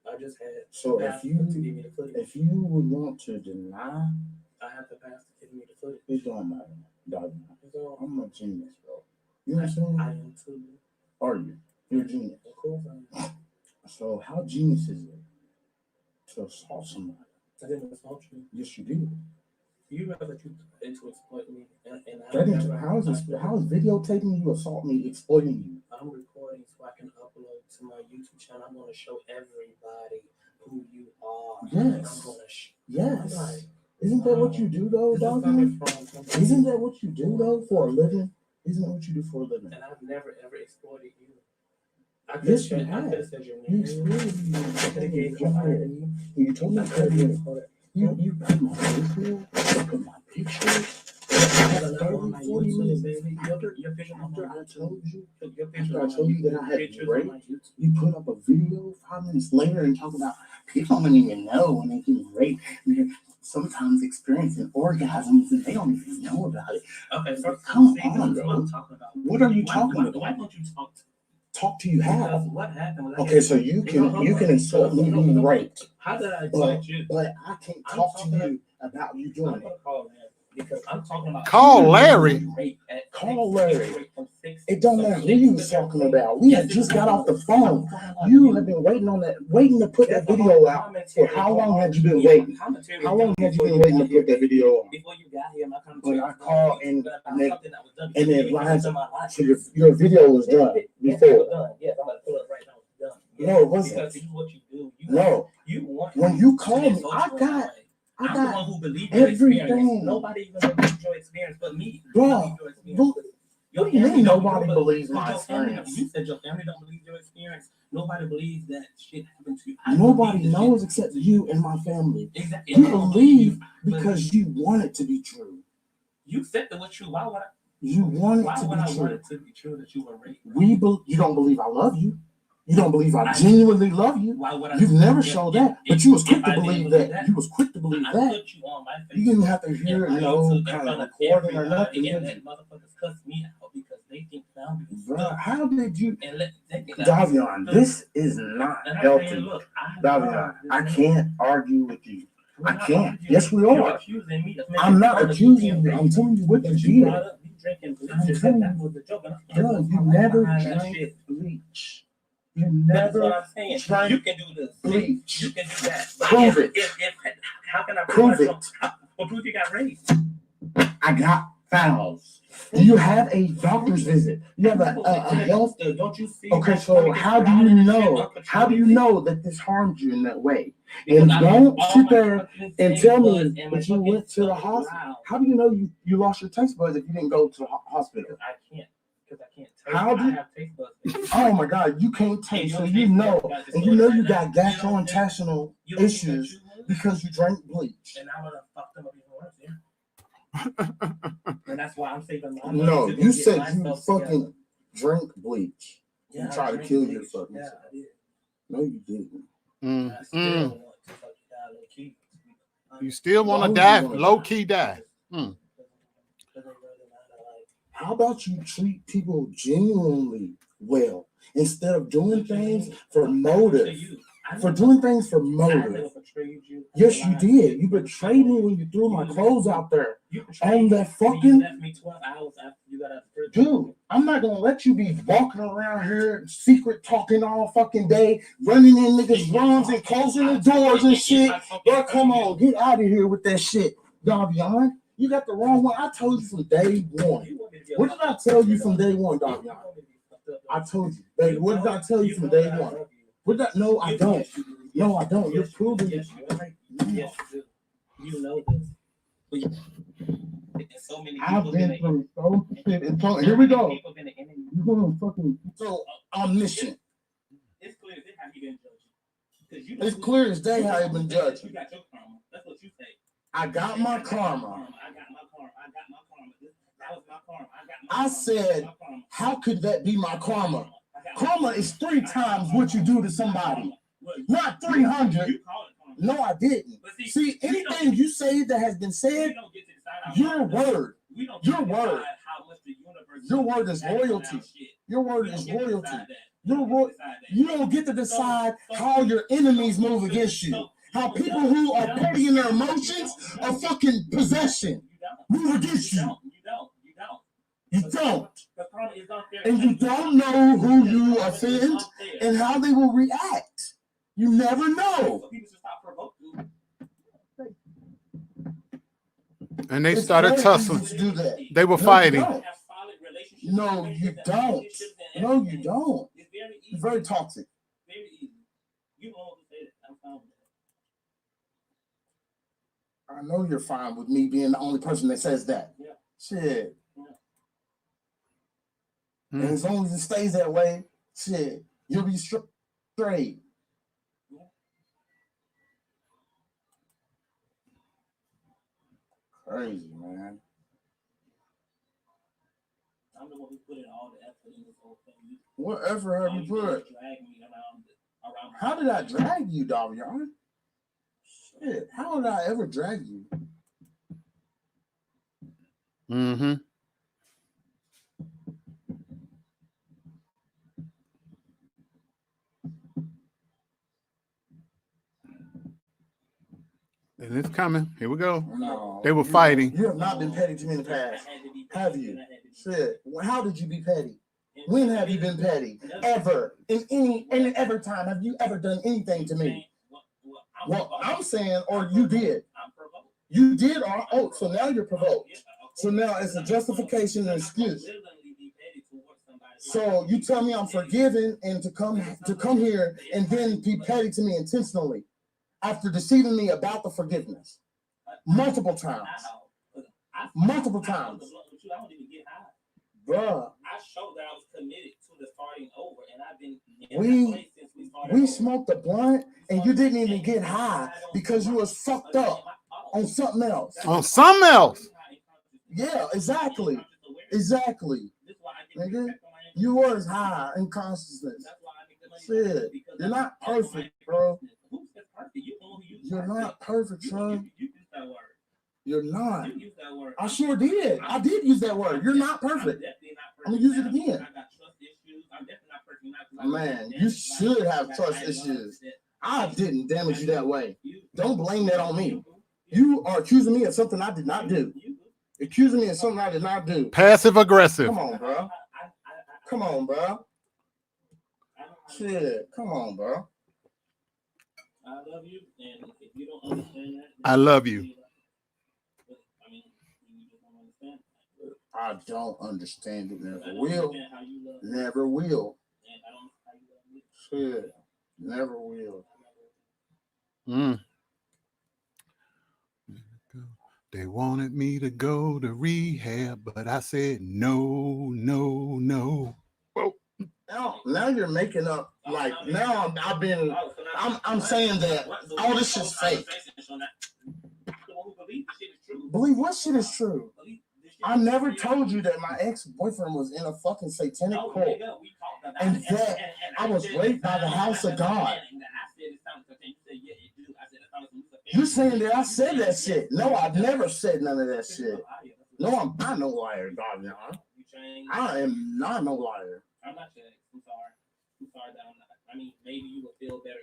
I just had So the pastor to give me the footage. if you would want to deny, I have the pastor to give me the footage. it don't matter, dog. So I'm a genius, bro. You know what I'm saying? I am too. Are you? You're a genius. Of course I am. So how genius is it to assault somebody? I didn't assault you. Yes, you did. You rather you tried to exploit me, and That ain't, how is videotaping you assault me exploiting you? I'm recording so I can upload to my YouTube channel. I'm going to show everybody who you are. Yes. I'm going to Yes. Like, Isn't that what you do though, dog? Isn't that what you do though for a living? Isn't that what you do for a living? And I've never ever exploited you. I Yes, you I have. could have said your You name. exploited me. I could have gave you ID. You told me I to could have put been for it. you put my Facebook, you put my picture. After 40 minutes. baby. Your picture on my After I told you, Your picture after I told you that I had pictures rape, on my YouTube. you put up a video 5 minutes later and talk about people don't even know when they get raped. They're sometimes experiencing orgasms and they don't even know about it. Okay, so Come see, on, this is bro. what I'm talking about. What are you talking about? Why don't you talk? Talk to you Because how? what happened was Okay, so you can insult me being raped, How did I but insult you? I can't talk to you about you doing I'm it. gonna call him because I'm talking about Call Larry. Call Larry. It don't matter who you was talking about. We had just got off the phone. You have been waiting to put that video out. For how long had you been waiting? How long had you been waiting to put that video on? Before you got here, my When commentary I was called done. and About then something that was done. and then You lies to my life. so your video was done Yes, it before. was done. Yes, I'm gonna pull it right now. It's done. Yes. No, it wasn't. Because this is what you do. No. You want When you called me, insult I you in got that way. I'm the one who believed everything. your experience. Nobody even believed your experience but me. Bro, what do you mean nobody believes my experience? You said your family don't believe your experience. Nobody believes that shit happened to you. Nobody knows except you and my family. Exactly. You believe because you want it to be true. You said that was true. Why would I? You want it Why to would be I true. want it to be true that you were raped? You don't believe I love you. You don't believe I genuinely love you. Why would I? You've never showed that, but you was quick to believe that. You was quick to believe I that. put you on my face. You didn't have to hear no kind of recording or nothing. And that motherfuckers cuss me out because they think I'm Bro, how did you? Davion, this is not healthy. Look, Davion, I can't argue with you. I can't. Yes, we You're are. accusing me. I'm not accusing you. I'm telling you what you did. Drinking bleach. I'm telling That you. was the joke. Bro, you never drank bleach. You That's what never I'm saying. drank You can do this. bleach. You can do that. But Prove it. How can I Prove it. Well, prove you got raped. I got fouls. You have a doctor's visit. You have a health. Don't you see? Okay, so how do you know? How do you know that this harmed you in that way? And don't sit there and tell me that you went to the hospital. How do you know you lost your taste buds if you didn't go to the hospital? I can't. Because I can't taste. How I did? have taste buds. Oh my God, you can't taste, so you know, and you know you got gastrointestinal issues because you drank bleach. And I would have fucked them up even worse, yeah. And that's why I'm saving my No, you said you fucking drank bleach. Yeah, You tried to kill your fucking self. I did. No, you didn't. I still want to fucking die low key. You still want to die, low key die. How about you treat people genuinely well instead of doing things for motive? for doing things for motive. Yes, you did. You betrayed me when you threw my clothes out there on that fucking. left me 12 hours after you got out of prison. Dude, I'm not gonna let you be walking around here, secret talking all fucking day, running in niggas' rooms and closing the doors and shit. Bro, come on, get out of here with that shit, Davion. You got the wrong one. I told you from day one. What did I tell you from day one, Davion? I told you, baby. What did I tell you from day one? What did I? No, I don't. No, I don't. You're proving it right now. Yes, you know this. So many I've been through so shit and so. Here we go. You're gonna fucking so omniscient. It's clear as day how he been judged. It's clear as day how he been judged. You got your karma. That's what you say. I got my karma. I got my karma. That was my karma. I said, how could that be my karma? Karma is 3 times what you do to somebody, not 300. No, I didn't. See, anything you say that has been said, your word, your word, your word is loyalty. Your word is loyalty. You don't get to decide how your enemies move against you. How people who are petty in their emotions are fucking possession move against you. You don't. And you don't know who you offend and how they will react. You never know. And they started tussling. They were fighting. No, you don't. No, you don't. It's very toxic. I know you're fine with me being the only person that says that. Shit. And as long as it stays that way, shit, you'll be straight. Crazy, man. I'm the one who put in all the effort in this whole thing. What effort have you put? How did I drag you, Davion? Shit, how did I ever drag you? Mm-hmm. And it's coming. Here we go. No, they were fighting. You have not been petty to me in the past. Have you? Shit. How did you be petty? When have you been petty? Ever. In any ever time have you ever done anything to me? Well, I'm saying, or you did. You did, or so now you're provoked. So now it's a justification and excuse. So you tell me I'm forgiven and to come here and then be petty to me intentionally after deceiving me about the forgiveness multiple times. Multiple times. Bruh. I showed that I was committed to the starting over, and I've been in that place since we started. We smoked a blunt and you didn't even get high because you was fucked up on something else. On something else. Yeah, exactly. Exactly. Nigga, you was high in consciousness. Shit, you're not perfect, bro. You're not perfect, bro. You're not. I sure did. I did use that word. You're not perfect. I'm gonna use it again. Man, you should have trust issues. I didn't damage you that way. Don't blame that on me. You are accusing me of something I did not do. Accusing me of something I did not do. Passive aggressive. Come on, bro. Come on, bro. Shit. Come on, bro. I love you, and if you don't understand that, I love you. I don't understand it. Never will. Never will. Shit. Never will. They wanted me to go to rehab, but I said no, no, no. Whoa. Now you're making up like now I'm saying that all this shit's fake. Believe what shit is true? I never told you that my ex-boyfriend was in a fucking satanic cult and that I was raped by the house of God. You saying that I said that shit? No, I've never said none of that shit. No, I'm not no liar, God. I am not no liar. I'm not saying I'm sorry. I'm sorry that I'm not. I mean, maybe you would feel better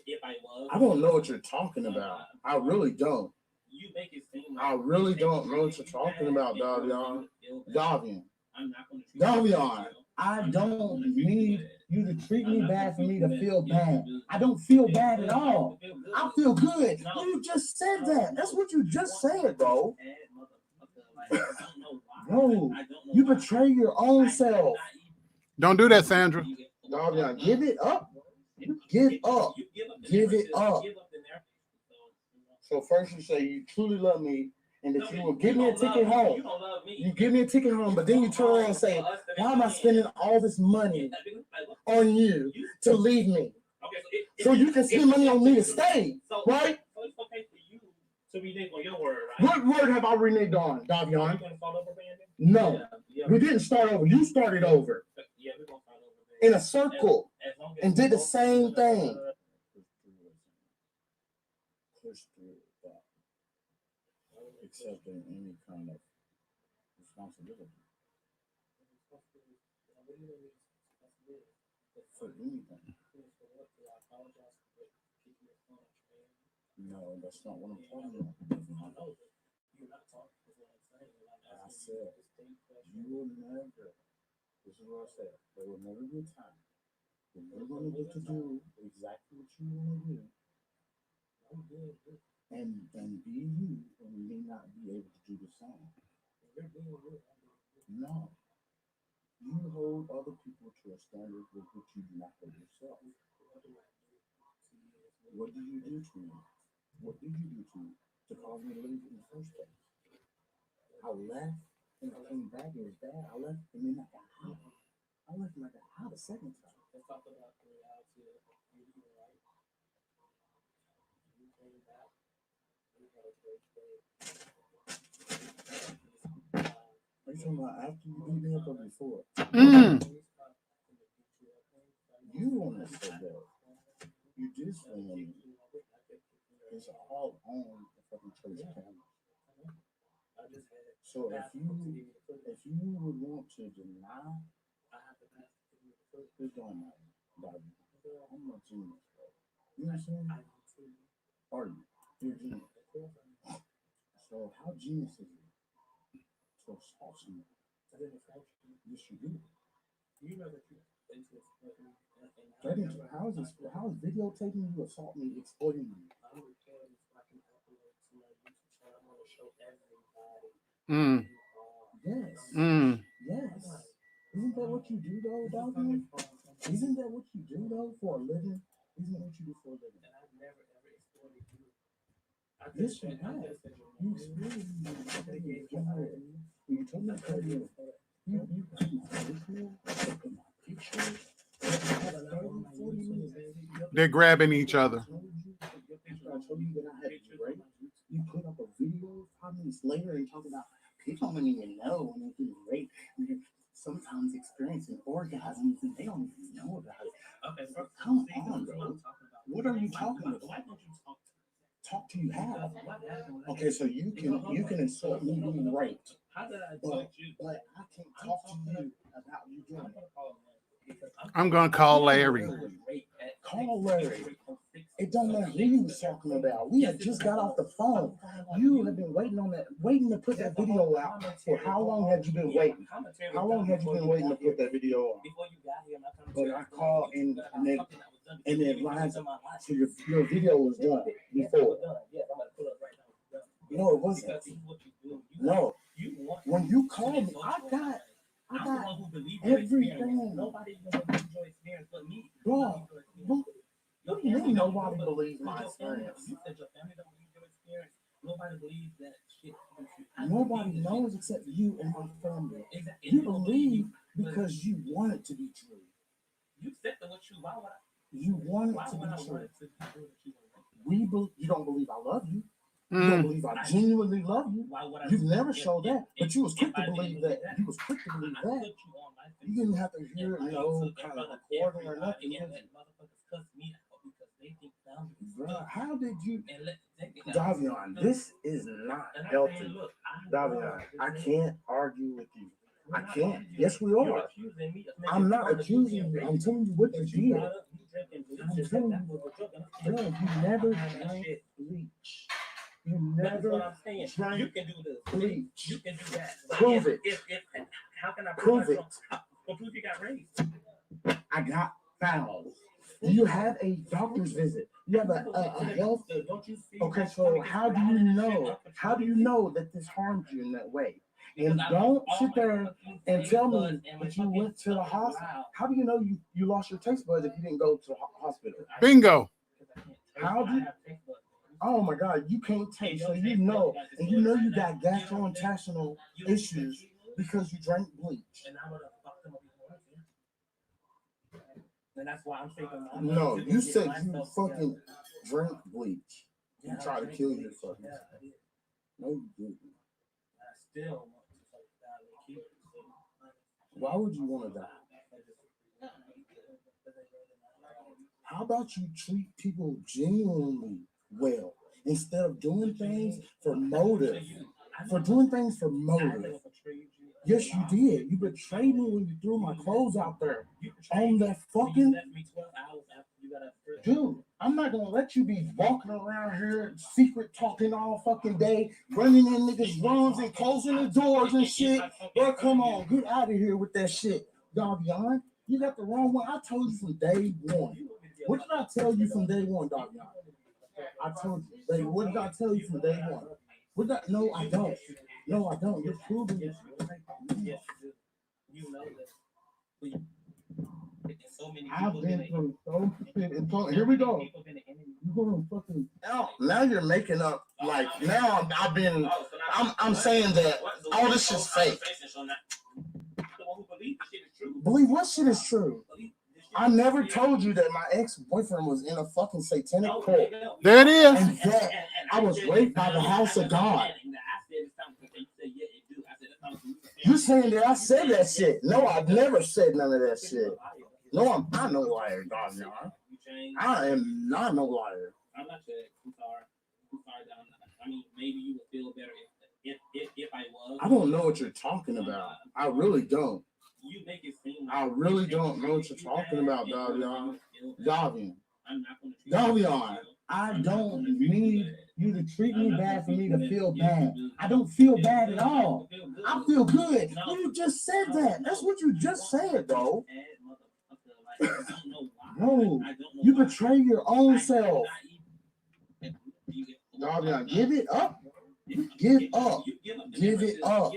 if I was. I don't know what you're talking about. I really don't. You make it seem like I really don't know what you're talking about, Davion. Davion. I'm not going to Davion, I don't need you to treat me bad for me to feel bad. I don't feel bad at all. I feel good. You just said that. That's what you just said, bro. No, you betray your own self. Don't do that, Sandra. Davion, give it up. Give up. Give it up. So first you say you truly love me and that you will give me a ticket home. You give me a ticket home, but then you turn around and say, why am I spending all this money on you to leave me? So you can spend money on me to stay, right? So it's okay for you to renege on your word, right? What word have I reneged on, Davion? No, we didn't start over. You started over Yeah, we're going to start over. in a circle and did the same thing. Push through that, accepting any kind of responsibility for anything. No, that's not what I'm talking about. I said, you will never, this is what I said, there will never be a time when you're going to get to do exactly what you want to do. And be you, and you may not be able to do the same. No. You hold other people to a standard with which you do not hold yourself. What did you do to me? What did you do to me to cause me to leave in the first place? I left and I came back, it was bad. I left and then I got out. I left and I got out a second time. Let's talk about the reality of you, right? You came back. Are you talking about after you beat me up or before? You want to say that. You did say that. It's all on the fucking church camera. So if you would want to deny, it don't matter. I'm not genius, bro. You know what I'm saying? Are you? You're a genius. So how genius is it to assault someone? Yes, you do. How is videotaping you assault me, exploiting you? Yes. Yes. Isn't that what you do though, Dawson? Isn't that what you do though for a living? Isn't that what you do for a living? Yes, you have. You told me to you. You put my picture. They're grabbing each other. I told you that I had raped. You put up a video 5 minutes later and talk about people don't even know when they're getting raped. And they're sometimes experiencing orgasms and they don't even know about it. Okay, come on, bro. What are you talking about? Talk to you have. Okay, so you can insult me being raped, but I can't talk to you about you doing it. I'm gonna call Larry. Call Larry. It don't matter who you was talking about. We had just got off the phone. You have been waiting to put that video out. For how long have you been waiting? How long have you been waiting to put that video on? But I called and it lines up. So your video was done before. No, it wasn't. No. When you called me, I got everything. Nobody even believes your experience but me. Bro, what do you mean nobody believes my experience? You said your family don't believe your experience. Nobody believes that shit. Nobody knows except you and my family. You believe because you want it to be true. You said that what you, why would I? You want it to be true. You don't believe I love you. You don't believe I genuinely love you. You've never showed that, but you was quick to believe that. You was quick to believe that. You didn't have to hear no kind of recording or nothing. Bro, how did you, Davion? This is not healthy, Davion. I can't argue with you. I can't. Yes, we are. I'm not accusing you. I'm telling you what you did. drinking I'm bleach. telling That you, was a joke. bro, you never drank bleach. You That's what never I'm saying. You drank can do this. bleach. You can do that. But Prove it. If how can I Prove it. Well, prove you got raised. I got found. You have a doctor's visit. You have a health. Don't you see? Okay, so how do you know? How do you know that this harmed you in that way? And don't sit there and tell me that you went to the hospital. How do you know you lost your taste buds if you didn't go to the hospital? Bingo. How do you? Oh my God, you can't taste, so you know, and you know you got gastrointestinal issues because you drank bleach. And I would have fucked them up before. And that's why I'm thinking. No, you said you fucking drank bleach. You try to kill yourself. Yeah, I did. No, you didn't. I still want to die with kids. Why would you want to die? How about you treat people genuinely well instead of doing things for motive? For doing things for motive. Yes, you did. You betrayed me when you threw my clothes out there on that fucking. Dude, I'm not gonna let you be walking around here secret talking all fucking day, running in niggas' rooms and closing the doors and shit. Bro, come on, get out of here with that shit. Davion, you got the wrong one. I told you from day one. What did I tell you from day one, Davion? I told you. Baby, what did I tell you from day one? What did I, no, I don't. No, I don't. You're proving it. Yes, you know that. I've been through so shit. And here we go. You're gonna fucking now you're making up like now I'm saying that all this shit's fake. Believe what shit is true? I never told you that my ex-boyfriend was in a fucking satanic cult. There it is. And that I was raped by the house of God. You saying that I said that shit? No, I've never said none of that shit. No, I'm not no liar, dog. I am not no liar. I'm not saying I'm sorry. I'm sorry, Don. I mean, maybe you would feel better if I was. I don't know what you're talking about. I really don't. You make it seem like I really don't know what you're talking about, Davion. Davion, I don't need you to treat me bad for me to feel bad. I don't feel bad at all. I feel good. You just said that. That's what you just said, bro. No, you betray your own self. Davion, give it up. Give up. Give it up.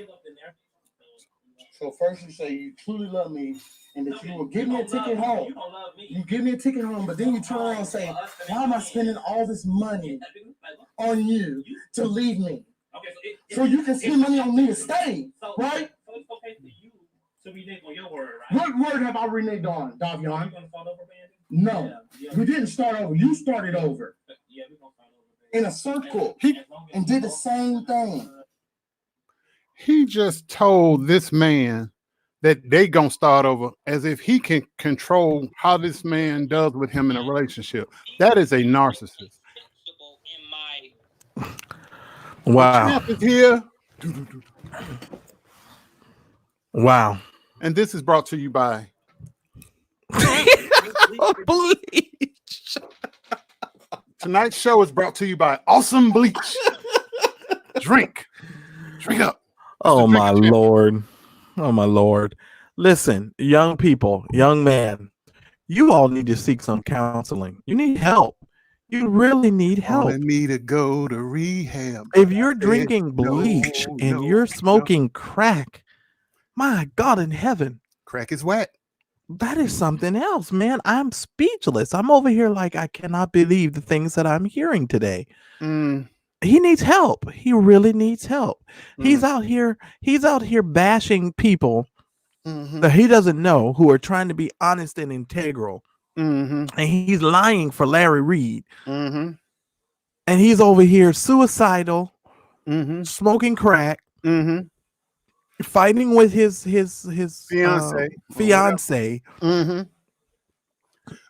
So first you say you truly love me and that you will give me a ticket home. You give me a ticket home, but then you turn around and say, why am I spending all this money on you to leave me? So you can spend money on me to stay, right? So it's okay for you to renege on your word, right? What word have I reneged on, Davion? No, we didn't start over. You started over in a circle and did the same thing. He just told this man that they gonna start over as if he can control how this man does with him in a relationship. That is a narcissist. Wow. Champ is here. Wow. And this is brought to you by Bleach. tonight's show is brought to you by Awesome Bleach. Drink up. Oh my Lord. Oh my Lord. Listen, young people, young man, you all need to seek some counseling. You need help. You really need help. Calling me to go to rehab. If you're drinking bleach and you're smoking crack, my God in heaven. Crack is whack. That is something else, man. I'm speechless. I'm over here like I cannot believe the things that I'm hearing today. He needs help. He really needs help. He's out here bashing people that he doesn't know who are trying to be honest and integral. And he's lying for Larry Reid. And he's over here suicidal, smoking crack, fighting with his fiance.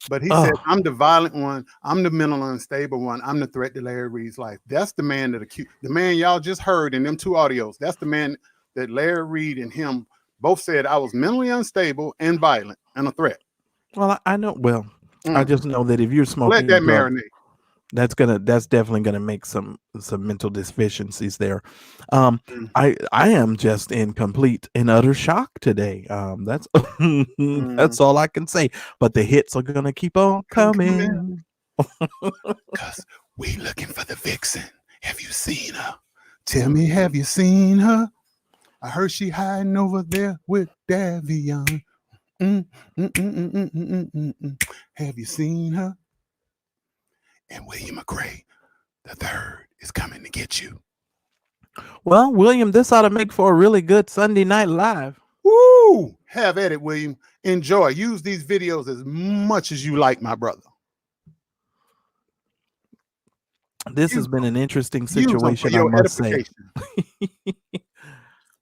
But he said, I'm the violent one. I'm the mental unstable one. I'm the threat to Larry Reid's life. That's the man that accused the man y'all just heard in them two audios. That's the man that Larry Reid and him both said I was mentally unstable and violent and a threat. Well, I know. Well, I just know that if you're Let smoking that drugs, marinate. that's definitely gonna make some mental deficiencies there. Mm, I am just in complete and utter shock today. That's mm. that's all I can say. But the hits are gonna keep on Come in, coming. cause we looking for the vixen. Have you seen her? Tell me, have you seen her? I heard she hiding over there with Davion. Mm, mm, mm, mm, mm, mm, mm, mm. Have you seen her? And William McRae the third is coming to get you. Well, William, this ought to make for a really good Sunday night live. Woo! Have at it, William. Enjoy. Use these videos as much as you like, my brother. This has Use been an interesting use them for situation, I your must say. edification.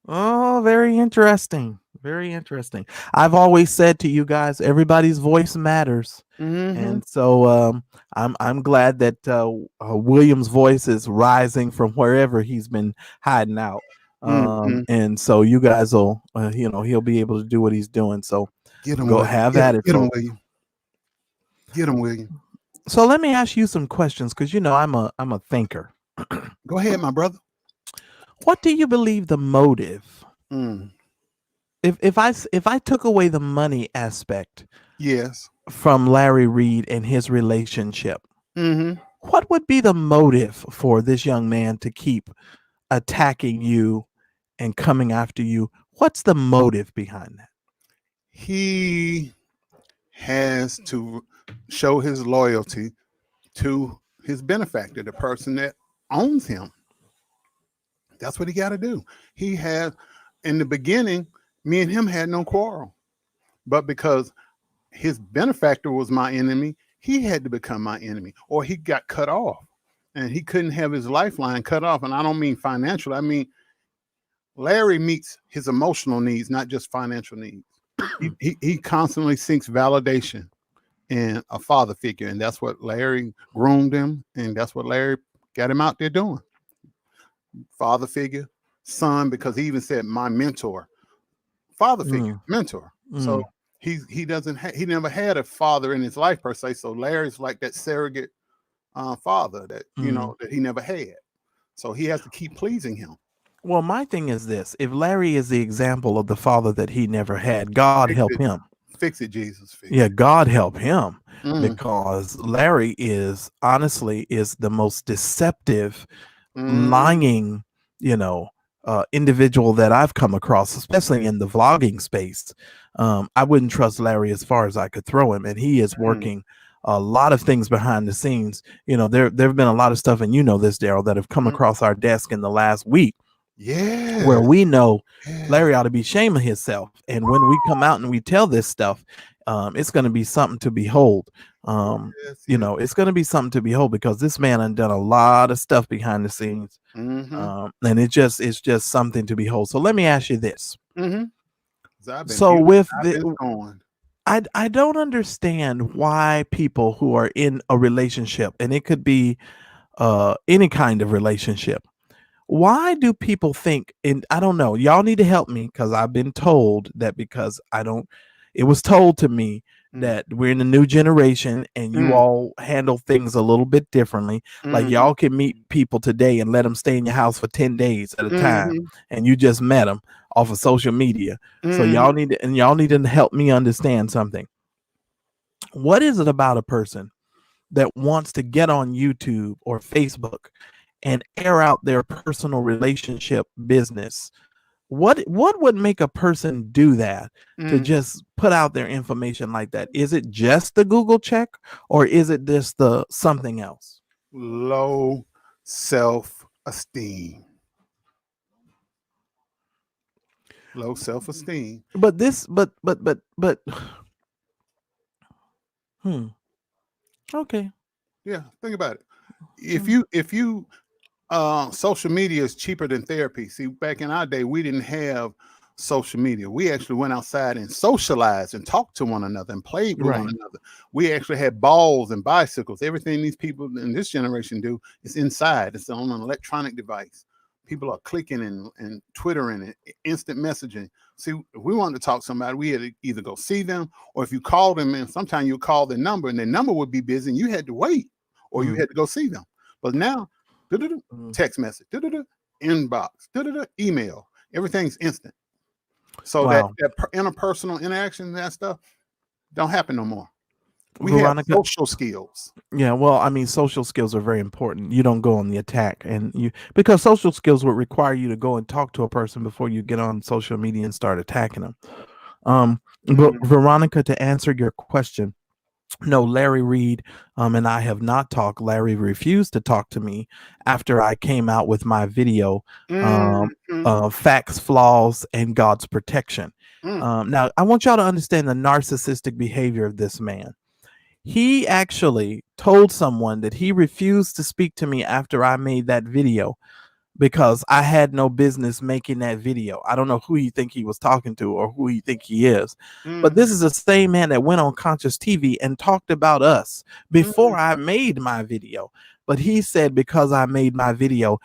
Oh, very interesting. Very interesting. I've always said to you guys, everybody's voice matters. Mm-hmm. And so I'm glad that William's voice is rising from wherever he's been hiding out. Mm-hmm. And so you guys will, he'll be able to do what he's doing. So Get him, go William. have at it, Get him, folks. William. Get him, William. So let me ask you some questions because I'm a thinker. Go ahead, my brother. What do you believe the motive? Mm. If I took away the money aspect, Yes. from Larry Reid and his relationship, Mm-hmm. what would be the motive for this young man to keep attacking you and coming after you? What's the motive behind that? He has to show his loyalty to his benefactor, the person that owns him. That's what he got to do. He had, in the beginning, me and him had no quarrel, but because his benefactor was my enemy, he had to become my enemy, or he got cut off, and he couldn't have his lifeline cut off. And I don't mean financial. I mean, Larry meets his emotional needs, not just financial needs. He constantly seeks validation in a father figure, and that's what Larry groomed him, and that's what Larry got him out there doing. Father figure, son, because he even said my mentor, father figure, mentor. So he never had a father in his life per se. So Larry's like that surrogate father that that he never had. So he has to keep pleasing him. Well, my thing is this: if Larry is the example of the father that he never had, God help him. Fix it, Jesus. Fix Yeah, God help him, Mm. because Larry is honestly the most deceptive, Mm. lying, individual that I've come across, especially in the vlogging space. I wouldn't trust Larry as far as I could throw him, and he is working a lot of things behind the scenes. There have been a lot of stuff, and this, Daryl, that have come across our desk in the last week. Yeah. Where we know Larry ought to be shaming himself. And when we come out and we tell this stuff, it's going to be something to behold. It's going to be something to behold, because this man has done a lot of stuff behind the scenes. And it's just something to behold. So let me ask you this. So with I don't understand why people who are in a relationship, and it could be any kind of relationship, why do people think, and I don't know, y'all need to help me, because I've been told that, it was told to me that we're in a new generation and you all handle things a little bit differently. Like y'all can meet people today and let them stay in your house for 10 days at a time, and you just met them off of social media. So y'all need to help me understand something. What is it about a person that wants to get on YouTube or Facebook and air out their personal relationship business? What would make a person do that, to just put out their information like that? Is it just the Google check, or is it just the something else? Low self-esteem. Low self-esteem. But okay. Yeah, think about it. If you social media is cheaper than therapy. See, back in our day, we didn't have social media. We actually went outside and socialized and talked to one another and played with one another. We actually had balls and bicycles. Everything these people in this generation do is inside. It's on an electronic device. people are clicking and Twittering and instant messaging. See, if we wanted to talk to somebody, we had to either go see them, or if you called them, and sometimes you call their number and their number would be busy and you had to wait, or you had to go see them. But now, text message, inbox, email, everything's instant. So Wow. that interpersonal interaction, that stuff, don't happen no more. We Veronica, have social skills. yeah, well, I mean, social skills are very important. You don't go on the attack, and because social skills would require you to go and talk to a person before you get on social media and start attacking them. But Veronica, to answer your question, no, Larry Reid and I have not talked. Larry refused to talk to me after I came out with my video, Facts, Flaws, and God's Protection. Now, I want y'all to understand the narcissistic behavior of this man. He actually told someone that he refused to speak to me after I made that video because I had no business making that video. I don't know who you think he was talking to or who you think he is, but this is the same man that went on ConsciouzTV and talked about us before I made my video. But he said because I made my video,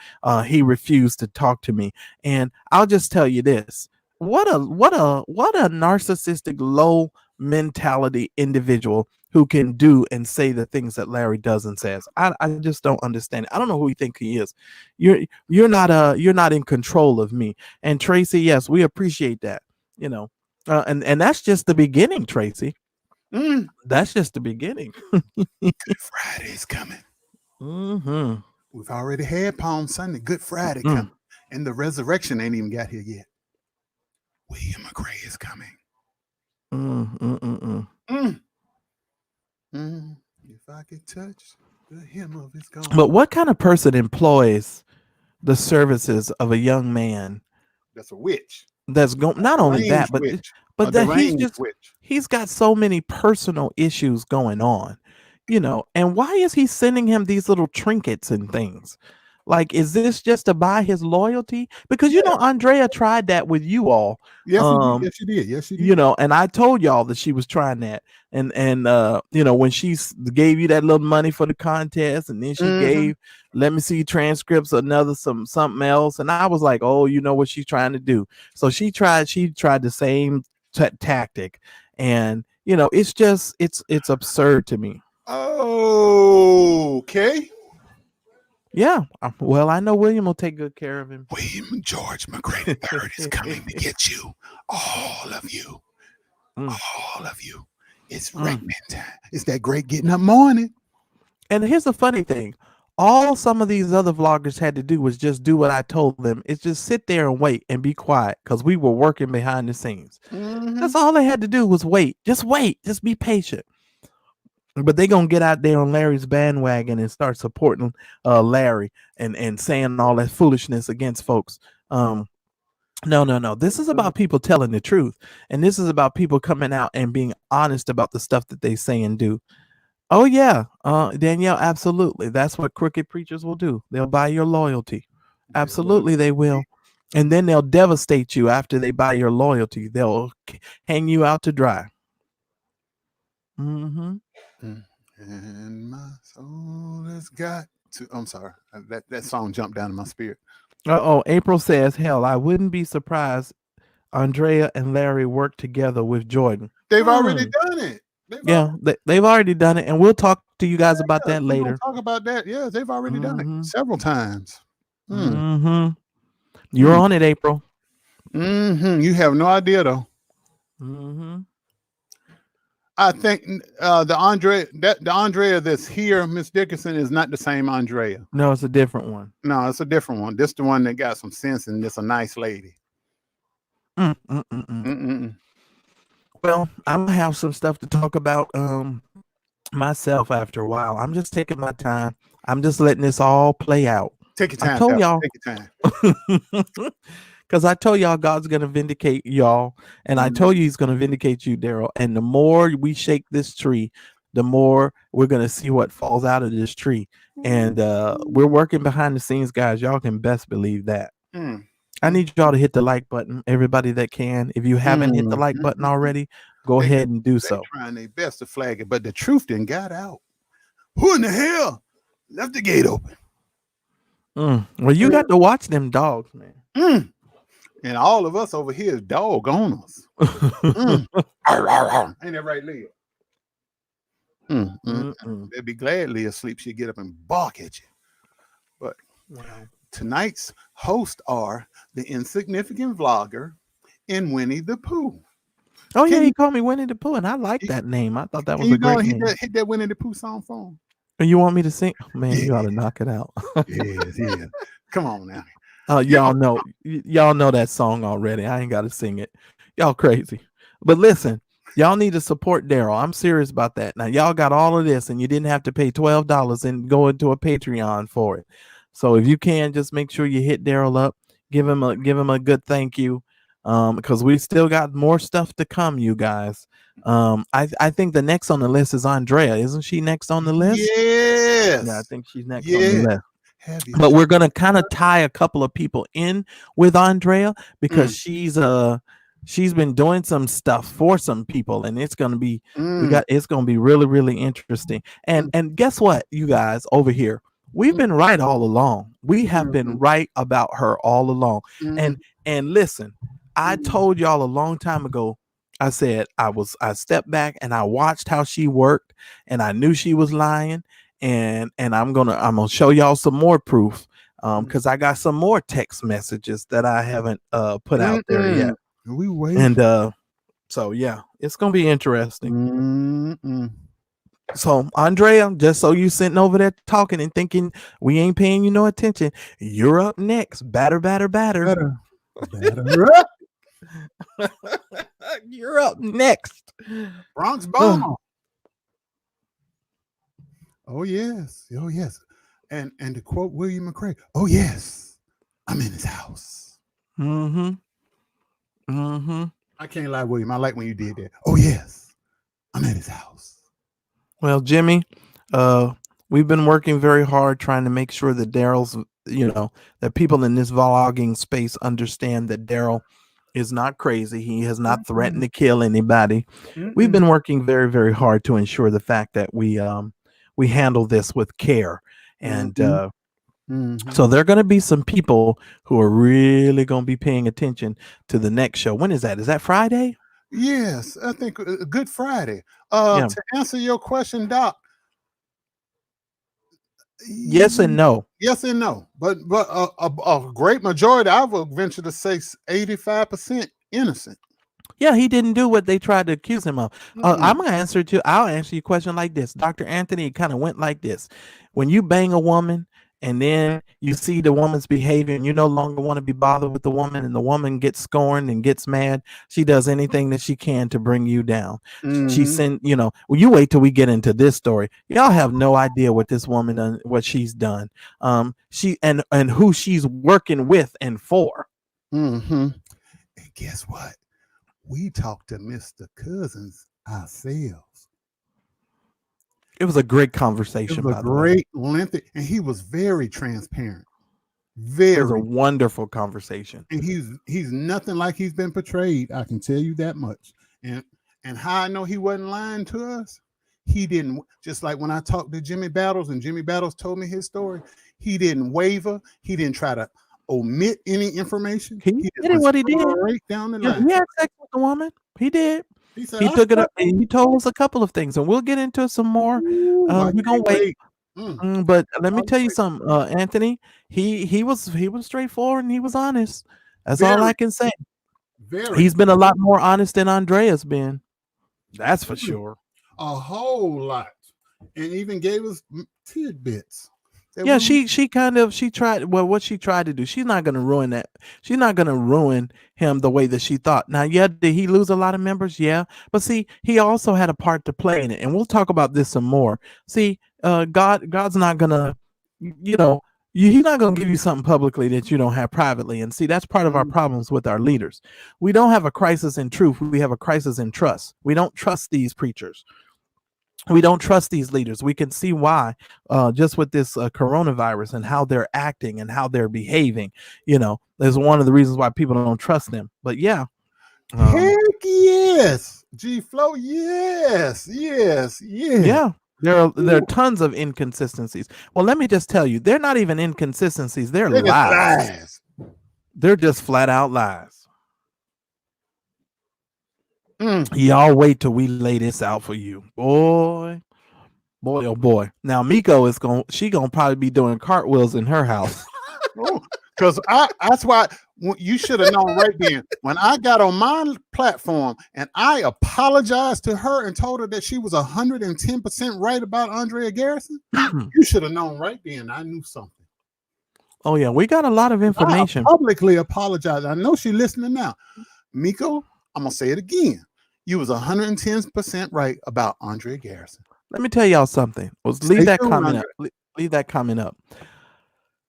he refused to talk to me. And I'll just tell you this: what a narcissistic, low mentality individual who can do and say the things that Larry does and says. I just don't understand it. I don't know who you think he is. You're not in control of me. And Tracy, yes, we appreciate that. You know, and that's just the beginning, Tracy. That's just the beginning. Good Friday's coming. We've already had Palm Sunday. Good Friday coming, and the resurrection ain't even got here yet. William McRae is coming. If I could touch the hem of his garment. But what kind of person employs the services of a young man that's a witch? That's going not only that, but that he's got so many personal issues going on, you know. And why is he sending him these little trinkets and things? Like, is this just to buy his loyalty? Because you know, Andrea tried that with you all. Yes, she did. Yes, she did. You know, and I told y'all that she was trying that. And you know, when she gave you that little money for the contest, and then she gave, let me see transcripts, something else, and I was like, oh, you know what she's trying to do. So she tried the same tactic, and you know, it's just it's absurd to me. Okay. Yeah, well, I know William will take good care of him. William George McRae III is coming to get you, all of you, all of you. It's reckoning time. It's that great getting up morning. And here's the funny thing: all some of these other vloggers had to do was just do what I told them. It's just sit there and wait and be quiet, because we were working behind the scenes. That's all they had to do was wait. Just be patient. But they're going to get out there on Larry's bandwagon and start supporting Larry and saying all that foolishness against folks. No. This is about people telling the truth. And this is about people coming out and being honest about the stuff that they say and do. Oh, yeah, Danielle, absolutely. That's what crooked preachers will do. They'll buy your loyalty. Absolutely, they will. And then they'll devastate you after they buy your loyalty. They'll hang you out to dry. And my soul has got to. I'm sorry, that song jumped down in my spirit. April says, hell, I wouldn't be surprised Andrea and Larry work together with Jordan. They've already done it. They've already done it, and we'll talk to you guys about that later. Talk about that. Yeah, they've already done it several times. You're on it, April. You have no idea though. I think the Andrea that's here, Miss Dickinson, is not the same Andrea. No, it's a different one. No, it's a different one. This the one that got some sense, and it's a nice lady. Well, I'm gonna have some stuff to talk about myself after a while. I'm just taking my time. I'm just letting this all play out. Take your time. I told y'all. Take your time. Because I told y'all God's going to vindicate y'all. And I told you he's going to vindicate you, Daryl. And the more we shake this tree, the more we're going to see what falls out of this tree. And we're working behind the scenes, guys. Y'all can best believe that. I need y'all to hit the like button, everybody that can. If you haven't hit the like button already, go ahead and do so. Trying their best to flag it, but the truth didn't got out. Who in the hell left the gate open? Well, you got to watch them dogs, man. And all of us over here is dog owners. Arr, arr, arr. Ain't that right, Leah? They'd be glad Leah's asleep. She'd get up and bark at you. But tonight's hosts are the insignificant vlogger and Winnie the Pooh. Oh, yeah, he called me Winnie the Pooh, and I like that name. I thought that was a great name. Hit that Winnie the Pooh song for him. And you want me to sing? Man, you ought to knock it out. Yeah. Come on now. Y'all know that song already. I ain't got to sing it. Y'all crazy. But listen, y'all need to support Daryl. I'm serious about that. Now, y'all got all of this, and you didn't have to pay $12 and go into a Patreon for it. So if you can, just make sure you hit Daryl up. Give him a good thank you. Because we still got more stuff to come, you guys. I think the next on the list is Andrea. Isn't she next on the list? Yes. Yeah, I think she's next on the list. Heavy. But we're gonna kind of tie a couple of people in with Andrea because she's been doing some stuff for some people, and it's gonna be it's gonna be really, really interesting. And guess what, you guys over here, we've been right all along. We have been right about her all along. And listen, I told y'all a long time ago. I said I stepped back and I watched how she worked, and I knew she was lying. And I'm gonna show y'all some more proof because I got some more text messages that I haven't put out there yet. We wait. And so yeah, it's gonna be interesting. So Andrea, just so you sitting over there talking and thinking we ain't paying you no attention, you're up next. Batter. You're up next. Bronx Bomb. Oh yes. And to quote William McRae, oh yes, I'm in his house. I can't lie, William. I like when you did that. Oh yes, I'm at his house. Well, Jimmy, we've been working very hard trying to make sure that Daryl's, that people in this vlogging space understand that Daryl is not crazy. He has not threatened to kill anybody. We've been working very, very hard to ensure the fact that we handle this with care. And so there are going to be some people who are really going to be paying attention to the next show. When is that? Is that Friday? Yes, I think Good Friday. To answer your question, Doc. Yes and no. Yes and no. But a great majority, I would venture to say 85% innocent. Yeah, he didn't do what they tried to accuse him of. I'm gonna I'll answer your question like this. Dr. Anthony, it kind of went like this. When you bang a woman and then you see the woman's behavior and you no longer want to be bothered with the woman, and the woman gets scorned and gets mad, she does anything that she can to bring you down. She sent, well, you wait till we get into this story. Y'all have no idea what this woman done, what she's done. She and who she's working with and for. And guess what? We talked to Mr. Cousins ourselves. It was a great conversation. It was a great lengthy, and he was very transparent. It was a wonderful conversation. And he's nothing like he's been portrayed. I can tell you that much. And how I know he wasn't lying to us, he didn't, just like when I talked to Jimmy Battles and Jimmy Battles told me his story, he didn't waver. He didn't try to omit any information. He did what he did. Right down the line. He had sex with the woman. He did. He took it up and he told us a couple of things, and we'll get into some more. We're gonna wait. But let me tell you something, Anthony. He was straightforward and he was honest. That's all I can say. He's been a lot more honest than Andrea's been. That's for sure. A whole lot, and even gave us tidbits. Yeah, she tried. Well, what she tried to do, she's not going to ruin that. She's not going to ruin him the way that she thought. Now, yeah, did he lose a lot of members? Yeah, but see, he also had a part to play in it, and we'll talk about this some more. See, God's not gonna, he's not gonna give you something publicly that you don't have privately. And see, that's part of our problems with our leaders. We don't have a crisis in truth. We have a crisis in trust. We don't trust these preachers. We don't trust these leaders. We can see why, just with this coronavirus and how they're acting and how they're behaving. There's one of the reasons why people don't trust them. But yeah, heck yes, G Flow, yes. Yeah. There are tons of inconsistencies. Well, let me just tell you, they're not even inconsistencies. They're They're just lies. lies. They're just flat out lies. Mm. Y'all wait till we lay this out for you. Boy, oh boy. Now Miko is gonna probably be doing cartwheels in her house. Because that's why you should have known right then. When I got on my platform and I apologized to her and told her that she was 110% right about Andrea Garrison, you should have known right then. I knew something. Oh yeah, we got a lot of information. I publicly apologize. I know she's listening now. Miko, I'm gonna say it again. You was 110% right about Andrea Garrison. Let me tell y'all something. Leave that comment up. Leave that comment up.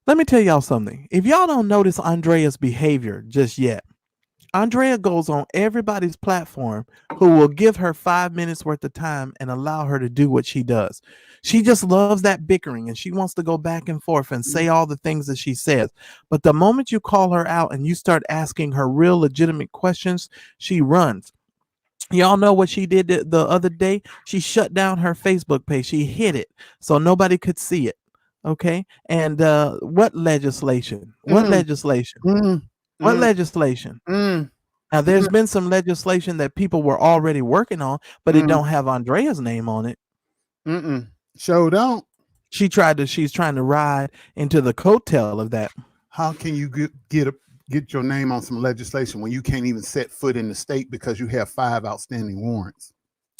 Let me tell y'all something. If y'all don't notice Andrea's behavior just yet, Andrea goes on everybody's platform who will give her 5 minutes worth of time and allow her to do what she does. She just loves that bickering and she wants to go back and forth and say all the things that she says. But the moment you call her out and you start asking her real legitimate questions, she runs. Y'all know what she did the other day? She shut down her Facebook page. She hid it so nobody could see it. Okay. And what legislation? What legislation? What legislation? Now, there's been some legislation that people were already working on, but it don't have Andrea's name on it. Show don't. She's trying to ride into the coattail of that. How can you get your name on some legislation when you can't even set foot in the state because you have 5 outstanding warrants?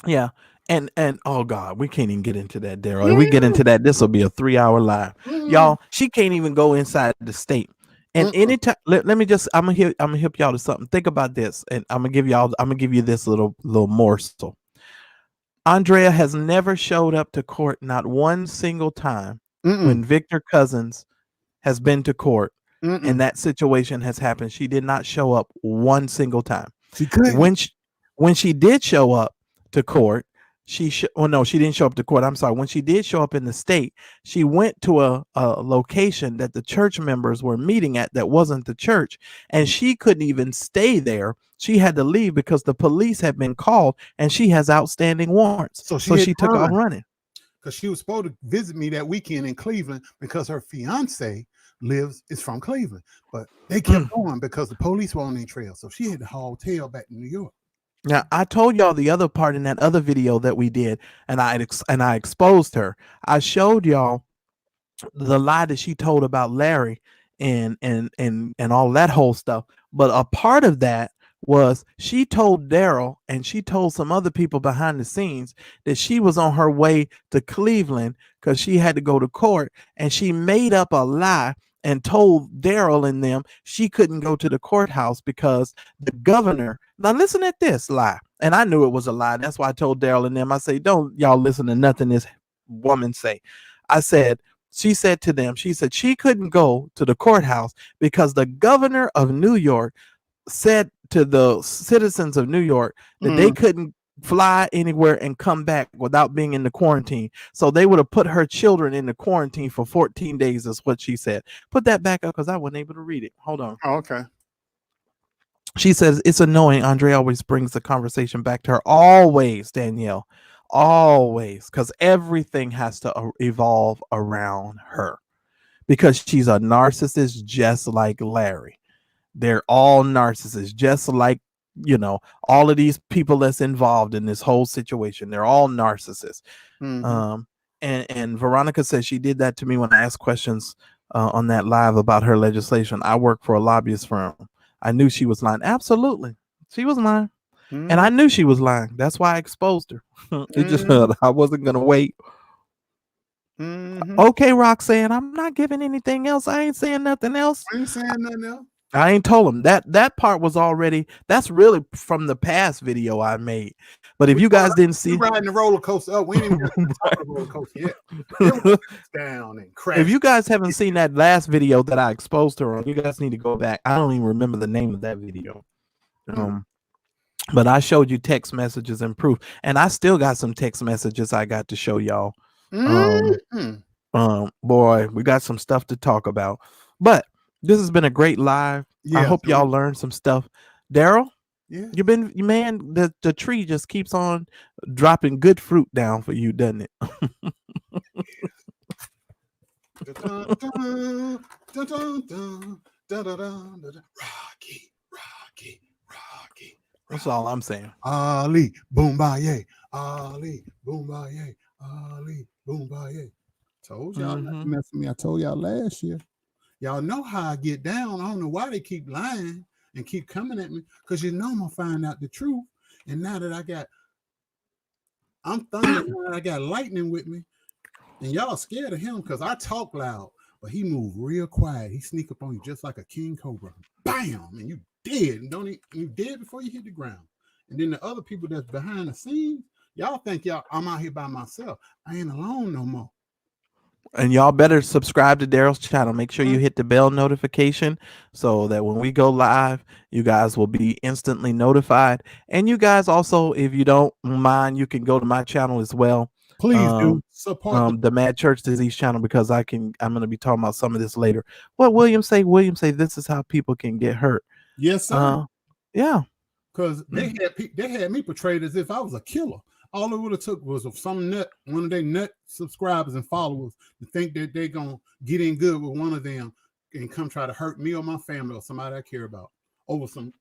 Yeah. And oh God, we can't even get into that, Daryl. If we get into that, this will be a 3-hour live. Y'all, she can't even go inside the state. And anytime, let me just, I'm gonna hip y'all to something. Think about this, and I'm gonna give you this little morsel. Andrea has never showed up to court, not one single time, when Victor Cousins has been to court and that situation has happened. She did not show up one single time. She couldn't. When she did show up to court, she didn't show up to court. I'm sorry. When she did show up in the state, she went to a location that the church members were meeting at that wasn't the church, and she couldn't even stay there. She had to leave because the police had been called, and she has outstanding warrants. So she took off running. Because she was supposed to visit me that weekend in Cleveland because her fiance is from Cleveland, but they kept going because the police were on their trail. So she had to haul tail back to New York. Now, I told y'all the other part in that other video that we did, and I exposed her. I showed y'all the lie that she told about Larry and all that whole stuff. But a part of that was she told Daryl and she told some other people behind the scenes that she was on her way to Cleveland because she had to go to court, and she made up a lie and told Daryl and them she couldn't go to the courthouse because the governor. Now listen at this lie. And I knew it was a lie. That's why I told Daryl and them, I say, don't y'all listen to nothing this woman say. She said to them, she said she couldn't go to the courthouse because the governor of New York said to the citizens of New York that they couldn't fly anywhere and come back without being in the quarantine. So they would have put her children in the quarantine for 14 days is what she said. Put that back up because I wasn't able to read it. Hold on. Oh, okay. She says it's annoying. Andre always brings the conversation back to her. Always, Danielle. Always. Because everything has to evolve around her. Because she's a narcissist just like Larry. They're all narcissists, just like, all of these people that's involved in this whole situation. They're all narcissists. And Veronica says she did that to me when I asked questions on that live about her legislation. I work for a lobbyist firm. I knew she was lying. Absolutely. She was lying. And I knew she was lying. That's why I exposed her. It just I wasn't going to wait. Okay, Roxanne, I'm not giving anything else. I ain't saying nothing else. I ain't saying nothing else. I ain't told him that part was already, that's really from the past video I made. But if you guys didn't see riding the roller coaster up, we didn't even talk the roller coaster yet. It was down and crashed. If you guys haven't seen that last video that I exposed her on, you guys need to go back. I don't even remember the name of that video. But I showed you text messages and proof, and I still got some text messages I got to show y'all. Boy, we got some stuff to talk about. But this has been a great live. I hope y'all learned some stuff. Daryl, Yeah. You've been, man, the tree just keeps on dropping good fruit down for you, doesn't it? Dun, dun, dun, dun, dun, dun, dun, dun, dun. Rocky, Rocky, Rocky. That's all I'm saying. Ali, Boombaye, Ali, Boombaye, Ali, Boombaye. Told y'all not to mess with me. I told y'all last year. Y'all know how I get down. I don't know why they keep lying and keep coming at me, because you know I'm gonna find out the truth. And now that I'm thunder, now that I got lightning with me, and y'all scared of him because I talk loud, but he move real quiet. He sneak up on you just like a king cobra. Bam! And you dead. And you dead before you hit the ground. And then the other people that's behind the scenes, y'all think I'm out here by myself. I ain't alone no more. And y'all better subscribe to Daryl's channel. Make sure you hit the bell notification so that when we go live, you guys will be instantly notified. And you guys also, if you don't mind, you can go to my channel as well. Please do support the Mad Church Disease channel, because I'm going to be talking about some of this later. What William say? William say this is how people can get hurt. Yes, sir. Yeah. Because they had me portrayed as if I was a killer. All it would have took was one of their nut subscribers and followers to think that they're gonna get in good with one of them and come try to hurt me or my family or somebody I care about over some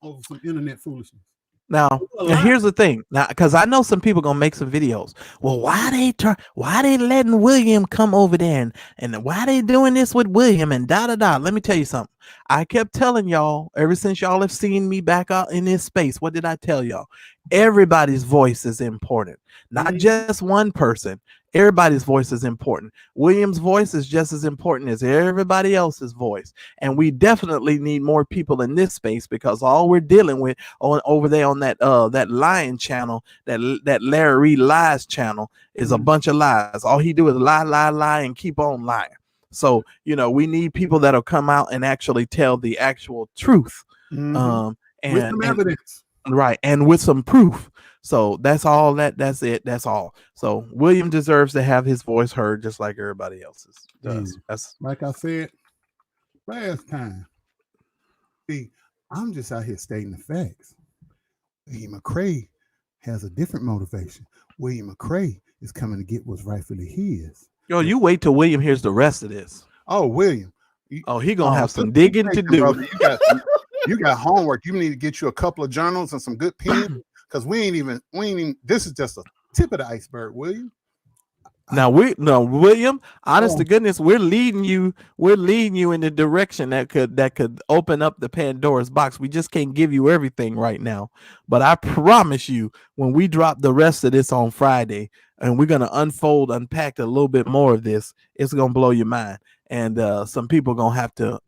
internet foolishness. Now here's the thing. Now, because I know some people gonna make some videos. Well, why they letting William come over there and why they doing this with William and da da da? Let me tell you something. I kept telling y'all ever since y'all have seen me back out in this space. What did I tell y'all? Everybody's voice is important, not just one person. Everybody's voice is important. William's voice is just as important as everybody else's voice. And we definitely need more people in this space, because all we're dealing with over there on that lying channel, that Larry Reid lies channel, is a bunch of lies. All he do is lie, and keep on lying. So, we need people that'll come out and actually tell the actual truth. And with some evidence. Right. And with some proof. So that's all that's it. That's all. So William deserves to have his voice heard just like everybody else's does. That's like I said last time. See, I'm just out here stating the facts. William McCrae has a different motivation. William McCrae is coming to get what's rightfully his. Yo, you wait till William hears the rest of this. Oh, William. He gonna have some digging to do. Brother, you got homework. You need to get you a couple of journals and some good pens, because we ain't even. This is just a tip of the iceberg, William. Now William, honest to goodness, we're leading you in the direction that could open up the Pandora's box. We just can't give you everything right now, but I promise you, when we drop the rest of this on Friday and we're gonna unpack a little bit more of this, it's gonna blow your mind. And some people gonna have to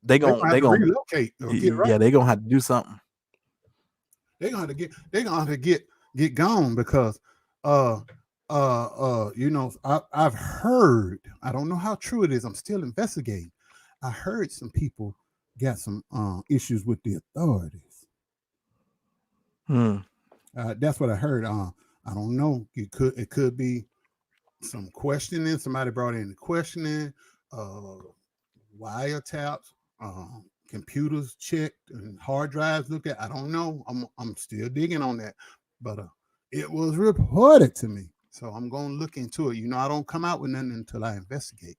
they're gonna relocate. Yeah, they're gonna have to do something. They're gonna have to get gone, because I've heard, I don't know how true it is, I'm still investigating. I heard some people got some issues with the authorities. That's what I heard. I don't know. It could be some questioning. Somebody brought in the questioning, wiretaps, computers checked, and hard drives looked at. I don't know. I'm still digging on that, but it was reported to me. So I'm going to look into it. I don't come out with nothing until I investigate.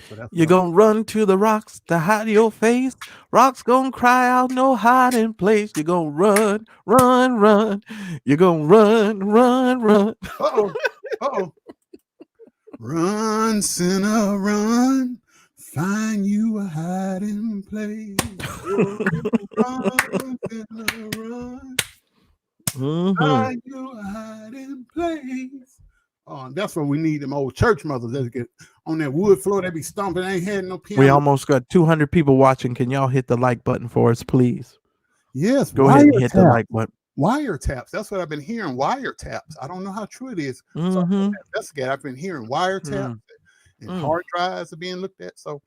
So you're going to run to the rocks to hide your face. Rocks going to cry out, no hiding place. You're going to run, run, run. You're going to run, run, run. Uh-oh. Run, sinner, run. Find you a hiding place. Run, sinner, run. Find you a hiding place. Oh, that's what we need, them old church mothers that get on that wood floor. They be stomping. They ain't had no piano. We almost got 200 people watching. Can y'all hit the like button for us, please? Yes. Go ahead and hit the like button. Wiretaps. That's what I've been hearing. Wiretaps. I don't know how true it is. So I've been hearing wiretaps and hard drives are being looked at. So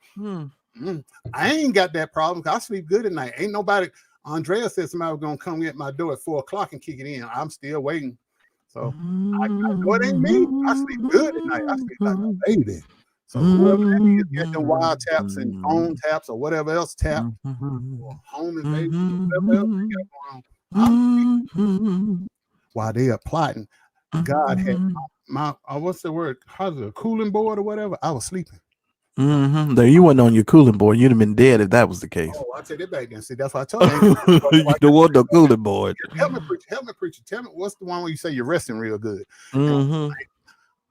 I ain't got that problem. I sleep good at night. Ain't nobody. Andrea said somebody was gonna come at my door at 4:00 and kick it in. I'm still waiting. So I know it ain't me. I sleep good at night. I sleep like a baby. So whoever that is got them wiretaps and phone taps or whatever else tap, or home invasion, whatever else they got going on. I'm while they are plotting. God had my what's the word? How's it, a cooling board or whatever? I was sleeping. There, you wasn't on your cooling board. You'd have been dead if that was the case. Oh, I'll take that back then. See, that's why I told you. You don't want no cooling board. Help me, preacher. Tell me what's the one where you say you're resting real good. Mm-hmm.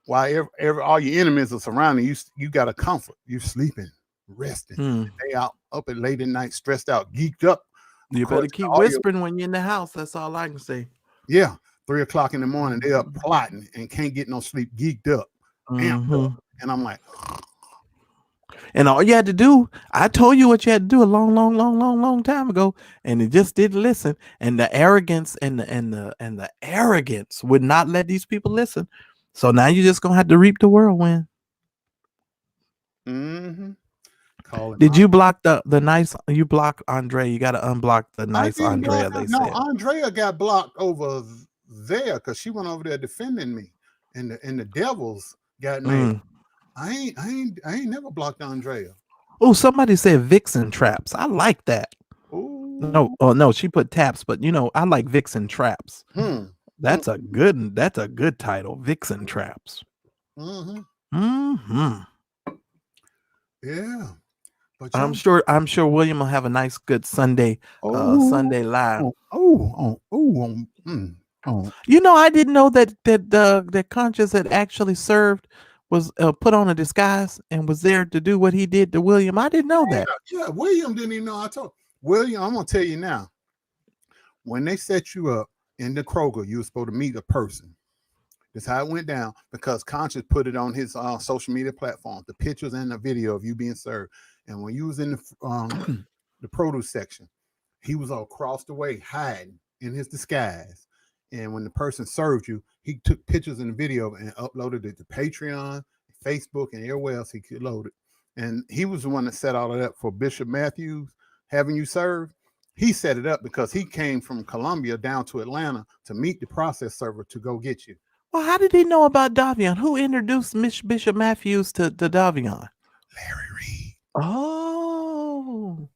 While all your enemies are surrounding you, you got a comfort. You're sleeping, resting. They out up at late at night, stressed out, geeked up. You better keep whispering when you're in the house. That's all I can say. Yeah, 3 o'clock in the morning, they up plotting and can't get no sleep, geeked up, amped up. And I'm like, and all you had to do, I told you what you had to do a long time ago, and it just didn't listen. And the arrogance and the arrogance would not let these people listen. So now you're just gonna have to reap the whirlwind. Did you block the nice? You blocked Andrea. You got to unblock the nice Andrea. They said Andrea got blocked over there because she went over there defending me, and the devils got mad. I ain't never blocked Andrea. Oh, somebody said vixen traps. I like that. Ooh. No, she put taps, but I like vixen traps. That's a good title, vixen traps. Yeah. But I'm sure William will have a nice, good Sunday, Sunday live. I didn't know that Conscious had actually served, was put on a disguise and was there to do what he did to William. I didn't know that. Yeah, William didn't even know. I told William, I'm gonna tell you now. When they set you up in the Kroger, you were supposed to meet a person. That's how it went down, because Conscious put it on his social media platform, the pictures and the video of you being served. And when you was in the produce section, he was all across the way hiding in his disguise. And when the person served you, he took pictures and video and uploaded it to Patreon, Facebook, and everywhere else he could load it. And he was the one that set all of that for Bishop Matthews having you served. He set it up because he came from Columbia down to Atlanta to meet the process server to go get you. Well, how did he know about Davion? Who introduced Bishop Matthews to Davion? Larry Reid. Oh.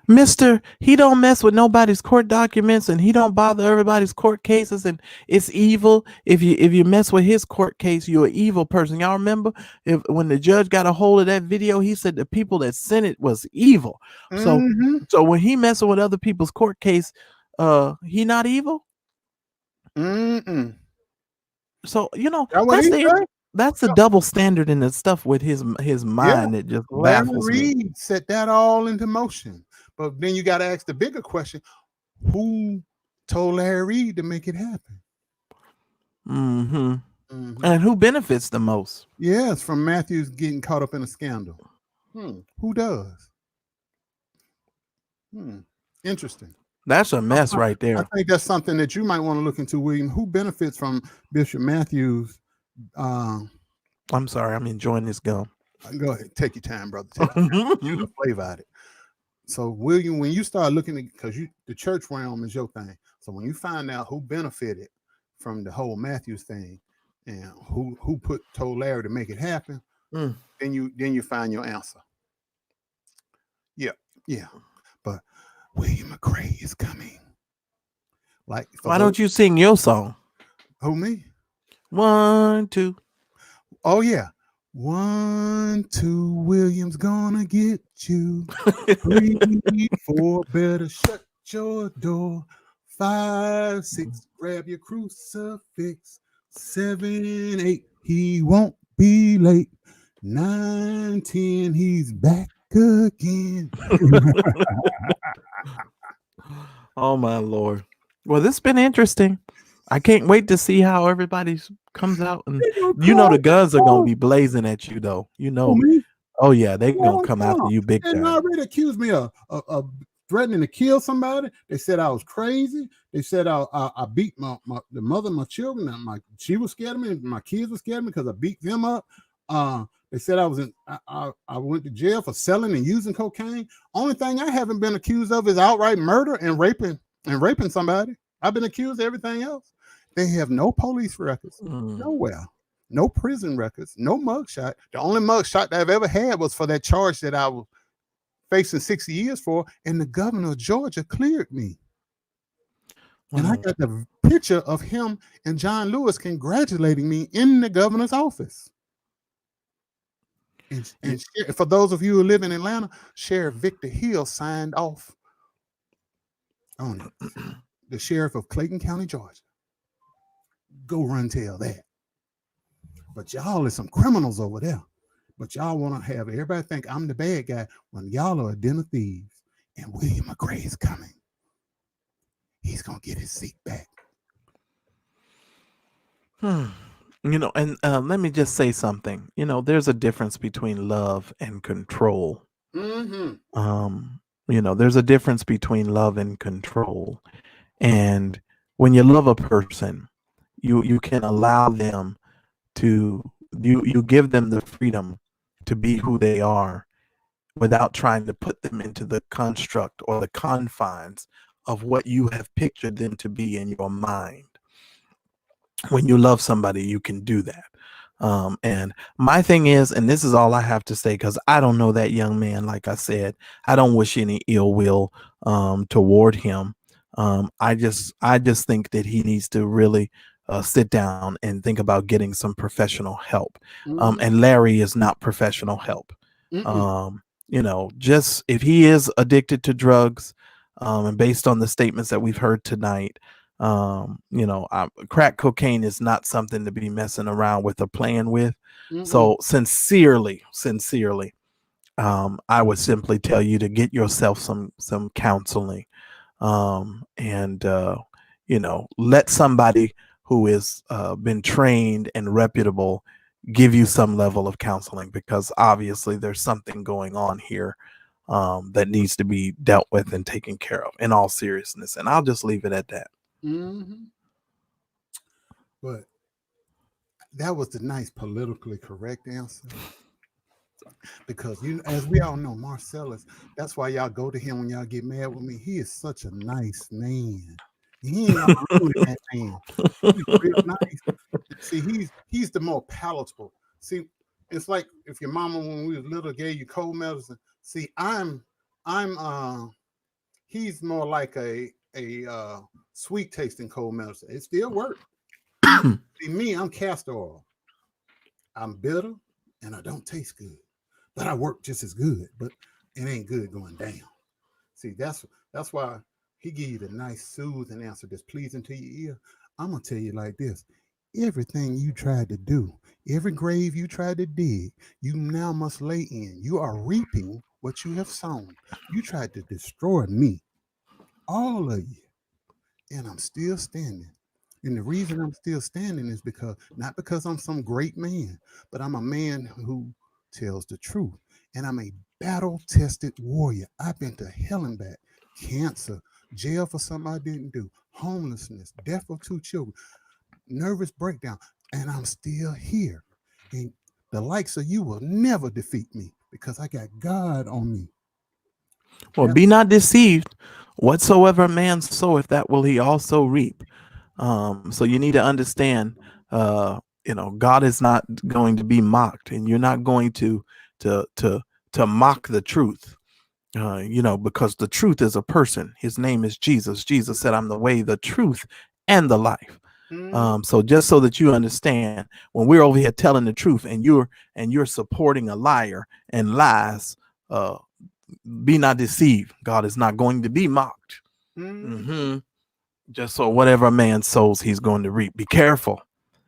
Mister, he don't mess with nobody's court documents, and he don't bother everybody's court cases, and it's evil. If you mess with his court case, you're an evil person. Y'all remember when the judge got a hold of that video, he said the people that sent it was evil. So when he messing with other people's court case, he not evil. So that's the double standard in the stuff with his mind that just baffles me. Larry Reid set that all into motion. But then you got to ask the bigger question: who told Larry Reid to make it happen? And who benefits the most? Yes, from Matthews getting caught up in a scandal. Who does? Interesting. That's a mess right there. I think that's something that you might want to look into, William. Who benefits from Bishop Matthews? I'm sorry, I'm enjoying this gum. Go ahead, take your time, brother. Take your time. You the flavor out of it. So, William, when you start looking at, because the church realm is your thing. So when you find out who benefited from the whole Matthews thing and who told Larry to make it happen, then you find your answer. Yeah. But William McCray is coming. Why don't you sing your song? Who, me? 1, 2. Oh yeah. 1, 2, William's gonna get you. 3, 4, better shut your door. 5, 6, grab your crucifix. 7, 8, he won't be late. 9, 10, he's back again. Oh my Lord. Well, this has been interesting. I can't wait to see how everybody comes out, and the guns are gonna be blazing at you, though. Oh yeah, they're gonna come after you big time. They already accused me of threatening to kill somebody. They said I was crazy. They said I beat the mother of my children. She was scared of me. My kids were scared of me because I beat them up. They said I went to jail for selling and using cocaine. Only thing I haven't been accused of is outright murder and raping somebody. I've been accused of everything else. They have no police records nowhere. no prison records, no mugshot. The only mugshot that I've ever had was for that charge that I was facing 60 years for, and the governor of Georgia cleared me. And I got the picture of him and John Lewis congratulating me in the governor's office. And for those of you who live in Atlanta, Sheriff Victor Hill signed off on it. The sheriff of Clayton County, Georgia. Go run tell that. But y'all are some criminals over there. But y'all want to have everybody think I'm the bad guy when y'all are a den of thieves. And William McRae is coming. He's going to get his seat back. You know, and let me just say something. You know, there's a difference between love and control. Mm-hmm. You know, there's a difference between love and control. And when you love a person, you can allow them to, you give them the freedom to be who they are without trying to put them into the construct or the confines of what you have pictured them to be in your mind. When you love somebody, you can do that. And my thing is, and this is all I have to say, because I don't know that young man. Like I said, I don't wish any ill will toward him. I just think that he needs to really sit down and think about getting some professional help. And Larry is not professional help. You know, just if he is addicted to drugs, and based on the statements that we've heard tonight, you know, crack cocaine is not something to be messing around with or playing with. So sincerely, I would simply tell you to get yourself some counseling, and you know, let somebody who is been trained and reputable give you some level of counseling, because obviously there's something going on here that needs to be dealt with and taken care of in all seriousness. And I'll just leave it at that. But that was the nice politically correct answer. Because as we all know, Marcellus, that's why y'all go to him when y'all get mad with me. He is such a nice man. He ain't wrong with that man. He's real nice. See, he's the more palatable. See, it's like if your mama when we was little gave you cold medicine. See, he's more like a sweet tasting cold medicine. It still works. See, me, I'm castor oil. I'm bitter and I don't taste good, but I work just as good. But it ain't good going down. See, that's why he give you the nice soothing answer that's pleasing to your ear. I'm gonna tell you like this: everything you tried to do, every grave you tried to dig, you now must lay in. You are reaping what you have sown. You tried to destroy me, all of you, and I'm still standing. And the reason I'm still standing is because, not because I'm some great man, but I'm a man who tells the truth. And I'm a battle-tested warrior. I've been to hell and back, cancer, jail for something I didn't do, homelessness, death of 2 children, nervous breakdown, and I'm still here. And the likes of you will never defeat me because I got God on me. Well, be not deceived. Whatsoever a man soweth, that will he also reap. So you need to understand, you know, God is not going to be mocked, and you're not going to mock the truth, you know, because the truth is a person. His name is Jesus. Jesus said, I'm the way, the truth, and the life. So just so that you understand, when we're over here telling the truth and you're supporting a liar and lies, be not deceived. God is not going to be mocked. Just so whatever a man sows, he's going to reap. Be careful.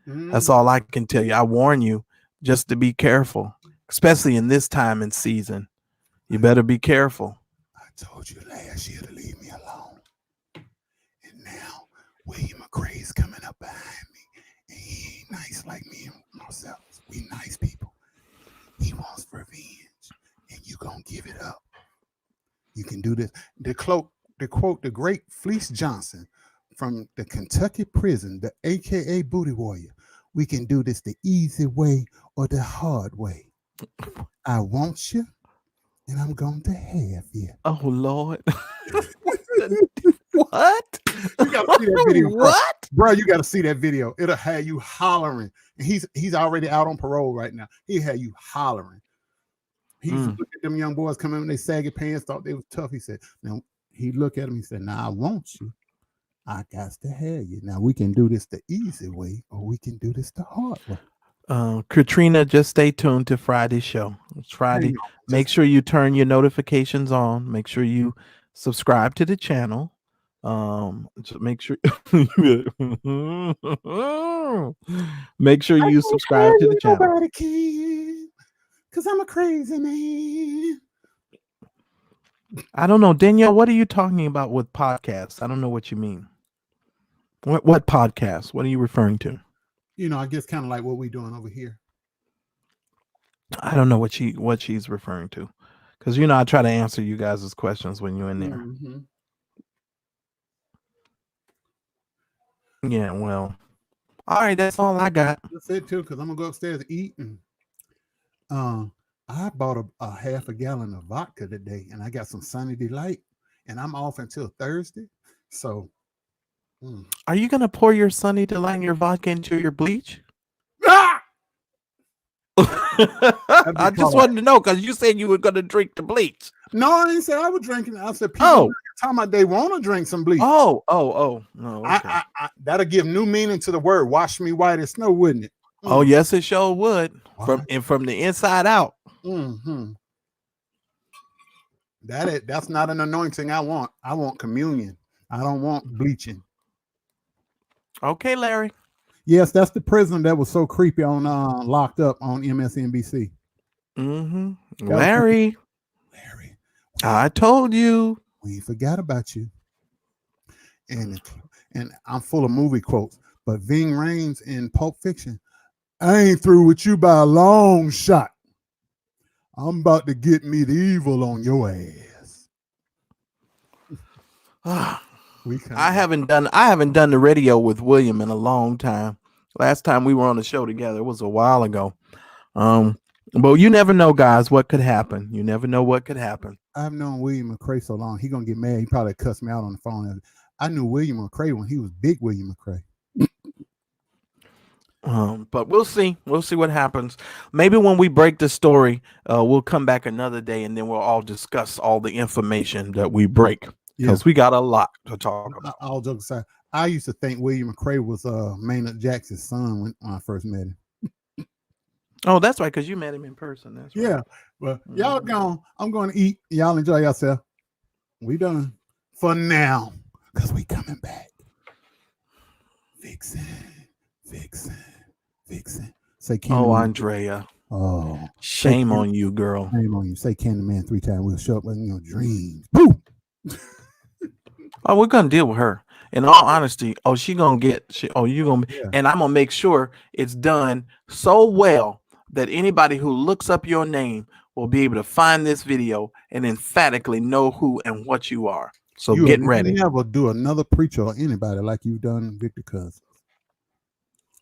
That's all I can tell you. I warn you just to be careful, especially in this time and season. You better be careful. I told you last year to leave me alone. And now William McRae is coming up behind me. And he ain't nice like me and myself. We nice people. He wants revenge. And you gonna give it up. You can do this. To quote the great Fleece Johnson from the Kentucky prison, the AKA Booty Warrior, we can do this the easy way or the hard way. I want you, and I'm going to have you. Oh, Lord. What? You got to see that video. What? bro, you got to see that video. It'll have you hollering. And he's already out on parole right now. He had you hollering. He used to look at them young boys coming in, they saggy pants, thought they was tough. He said, now he looked at him, he said, now I want you. I got to have you. Now we can do this the easy way, or we can do this the hard way. Katrina, just stay tuned to Friday's show. It's Friday. Make sure you turn your notifications on. Make sure you subscribe to the channel. Just make sure make sure you subscribe to the channel. Nobody can, because I'm a crazy man. I don't know, Danielle, what are you talking about with podcasts? I don't know what you mean. What podcast? What are you referring to? You know, I guess kind of like what we're doing over here. I don't know what she's referring to, because you know I try to answer you guys' questions when you're in there. Mm-hmm. Yeah, well, all right, that's all I got. That's it too, because I'm gonna go upstairs and eat. And I bought a half a gallon of vodka today, and I got some Sunny Delight, and I'm off until Thursday. So, are you gonna pour your Sunny Delight and your vodka into your bleach? Ah! I just wanted to know, because you said you were gonna drink the bleach. No, I didn't say I was drinking. I said people talking about they want to drink some bleach. No. Okay. That'll give new meaning to the word "wash me white as snow," wouldn't it? Oh yes, it sure would. From the inside out. Mm-hmm. That's not an anointing I want. I want communion. I don't want bleaching. Okay, Larry. Yes, that's the prisoner that was so creepy on Locked Up on MSNBC. Mm-hmm. Larry, I told you. We forgot about you. And I'm full of movie quotes, but Ving Rhames in Pulp Fiction, I ain't through with you by a long shot. I'm about to get medieval on your ass. I haven't done the radio with William in a long time. Last time we were on the show together, it was a while ago. But you never know, guys, what could happen. You never know what could happen. I've known William McCrae so long, he gonna get mad. He probably cussed me out on the phone. I knew William McCrae when he was big William McCrae. But we'll see. We'll see what happens. Maybe when we break the story, we'll come back another day and then we'll all discuss all the information that we break, because we got a lot to talk about. All jokes aside, I used to think William McCrae was Maynard Jackson's son when I first met him. Oh, that's right, because you met him in person. That's right. Yeah. Well, y'all gone. I'm going to eat. Y'all enjoy yourself. We done for now, because we coming back. Vixen. Say Candyman. Oh, Andrea. Oh. Shame on you, girl. Shame on you. Say Candyman 3 times. We'll show up in your dreams. Boom. Oh, we're gonna deal with her. In all honesty, you're gonna and I'm gonna make sure it's done so well that anybody who looks up your name will be able to find this video and emphatically know who and what you are. So get ready. You'll never do another preacher or anybody like you've done Victor Cousins.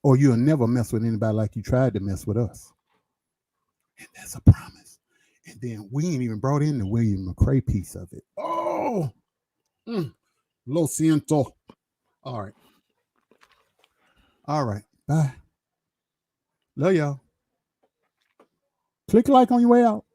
Or you'll never mess with anybody like you tried to mess with us. And that's a promise. And then we ain't even brought in the William McCrae piece of it. Oh, lo siento. All right. Bye. Love y'all. Click like on your way out.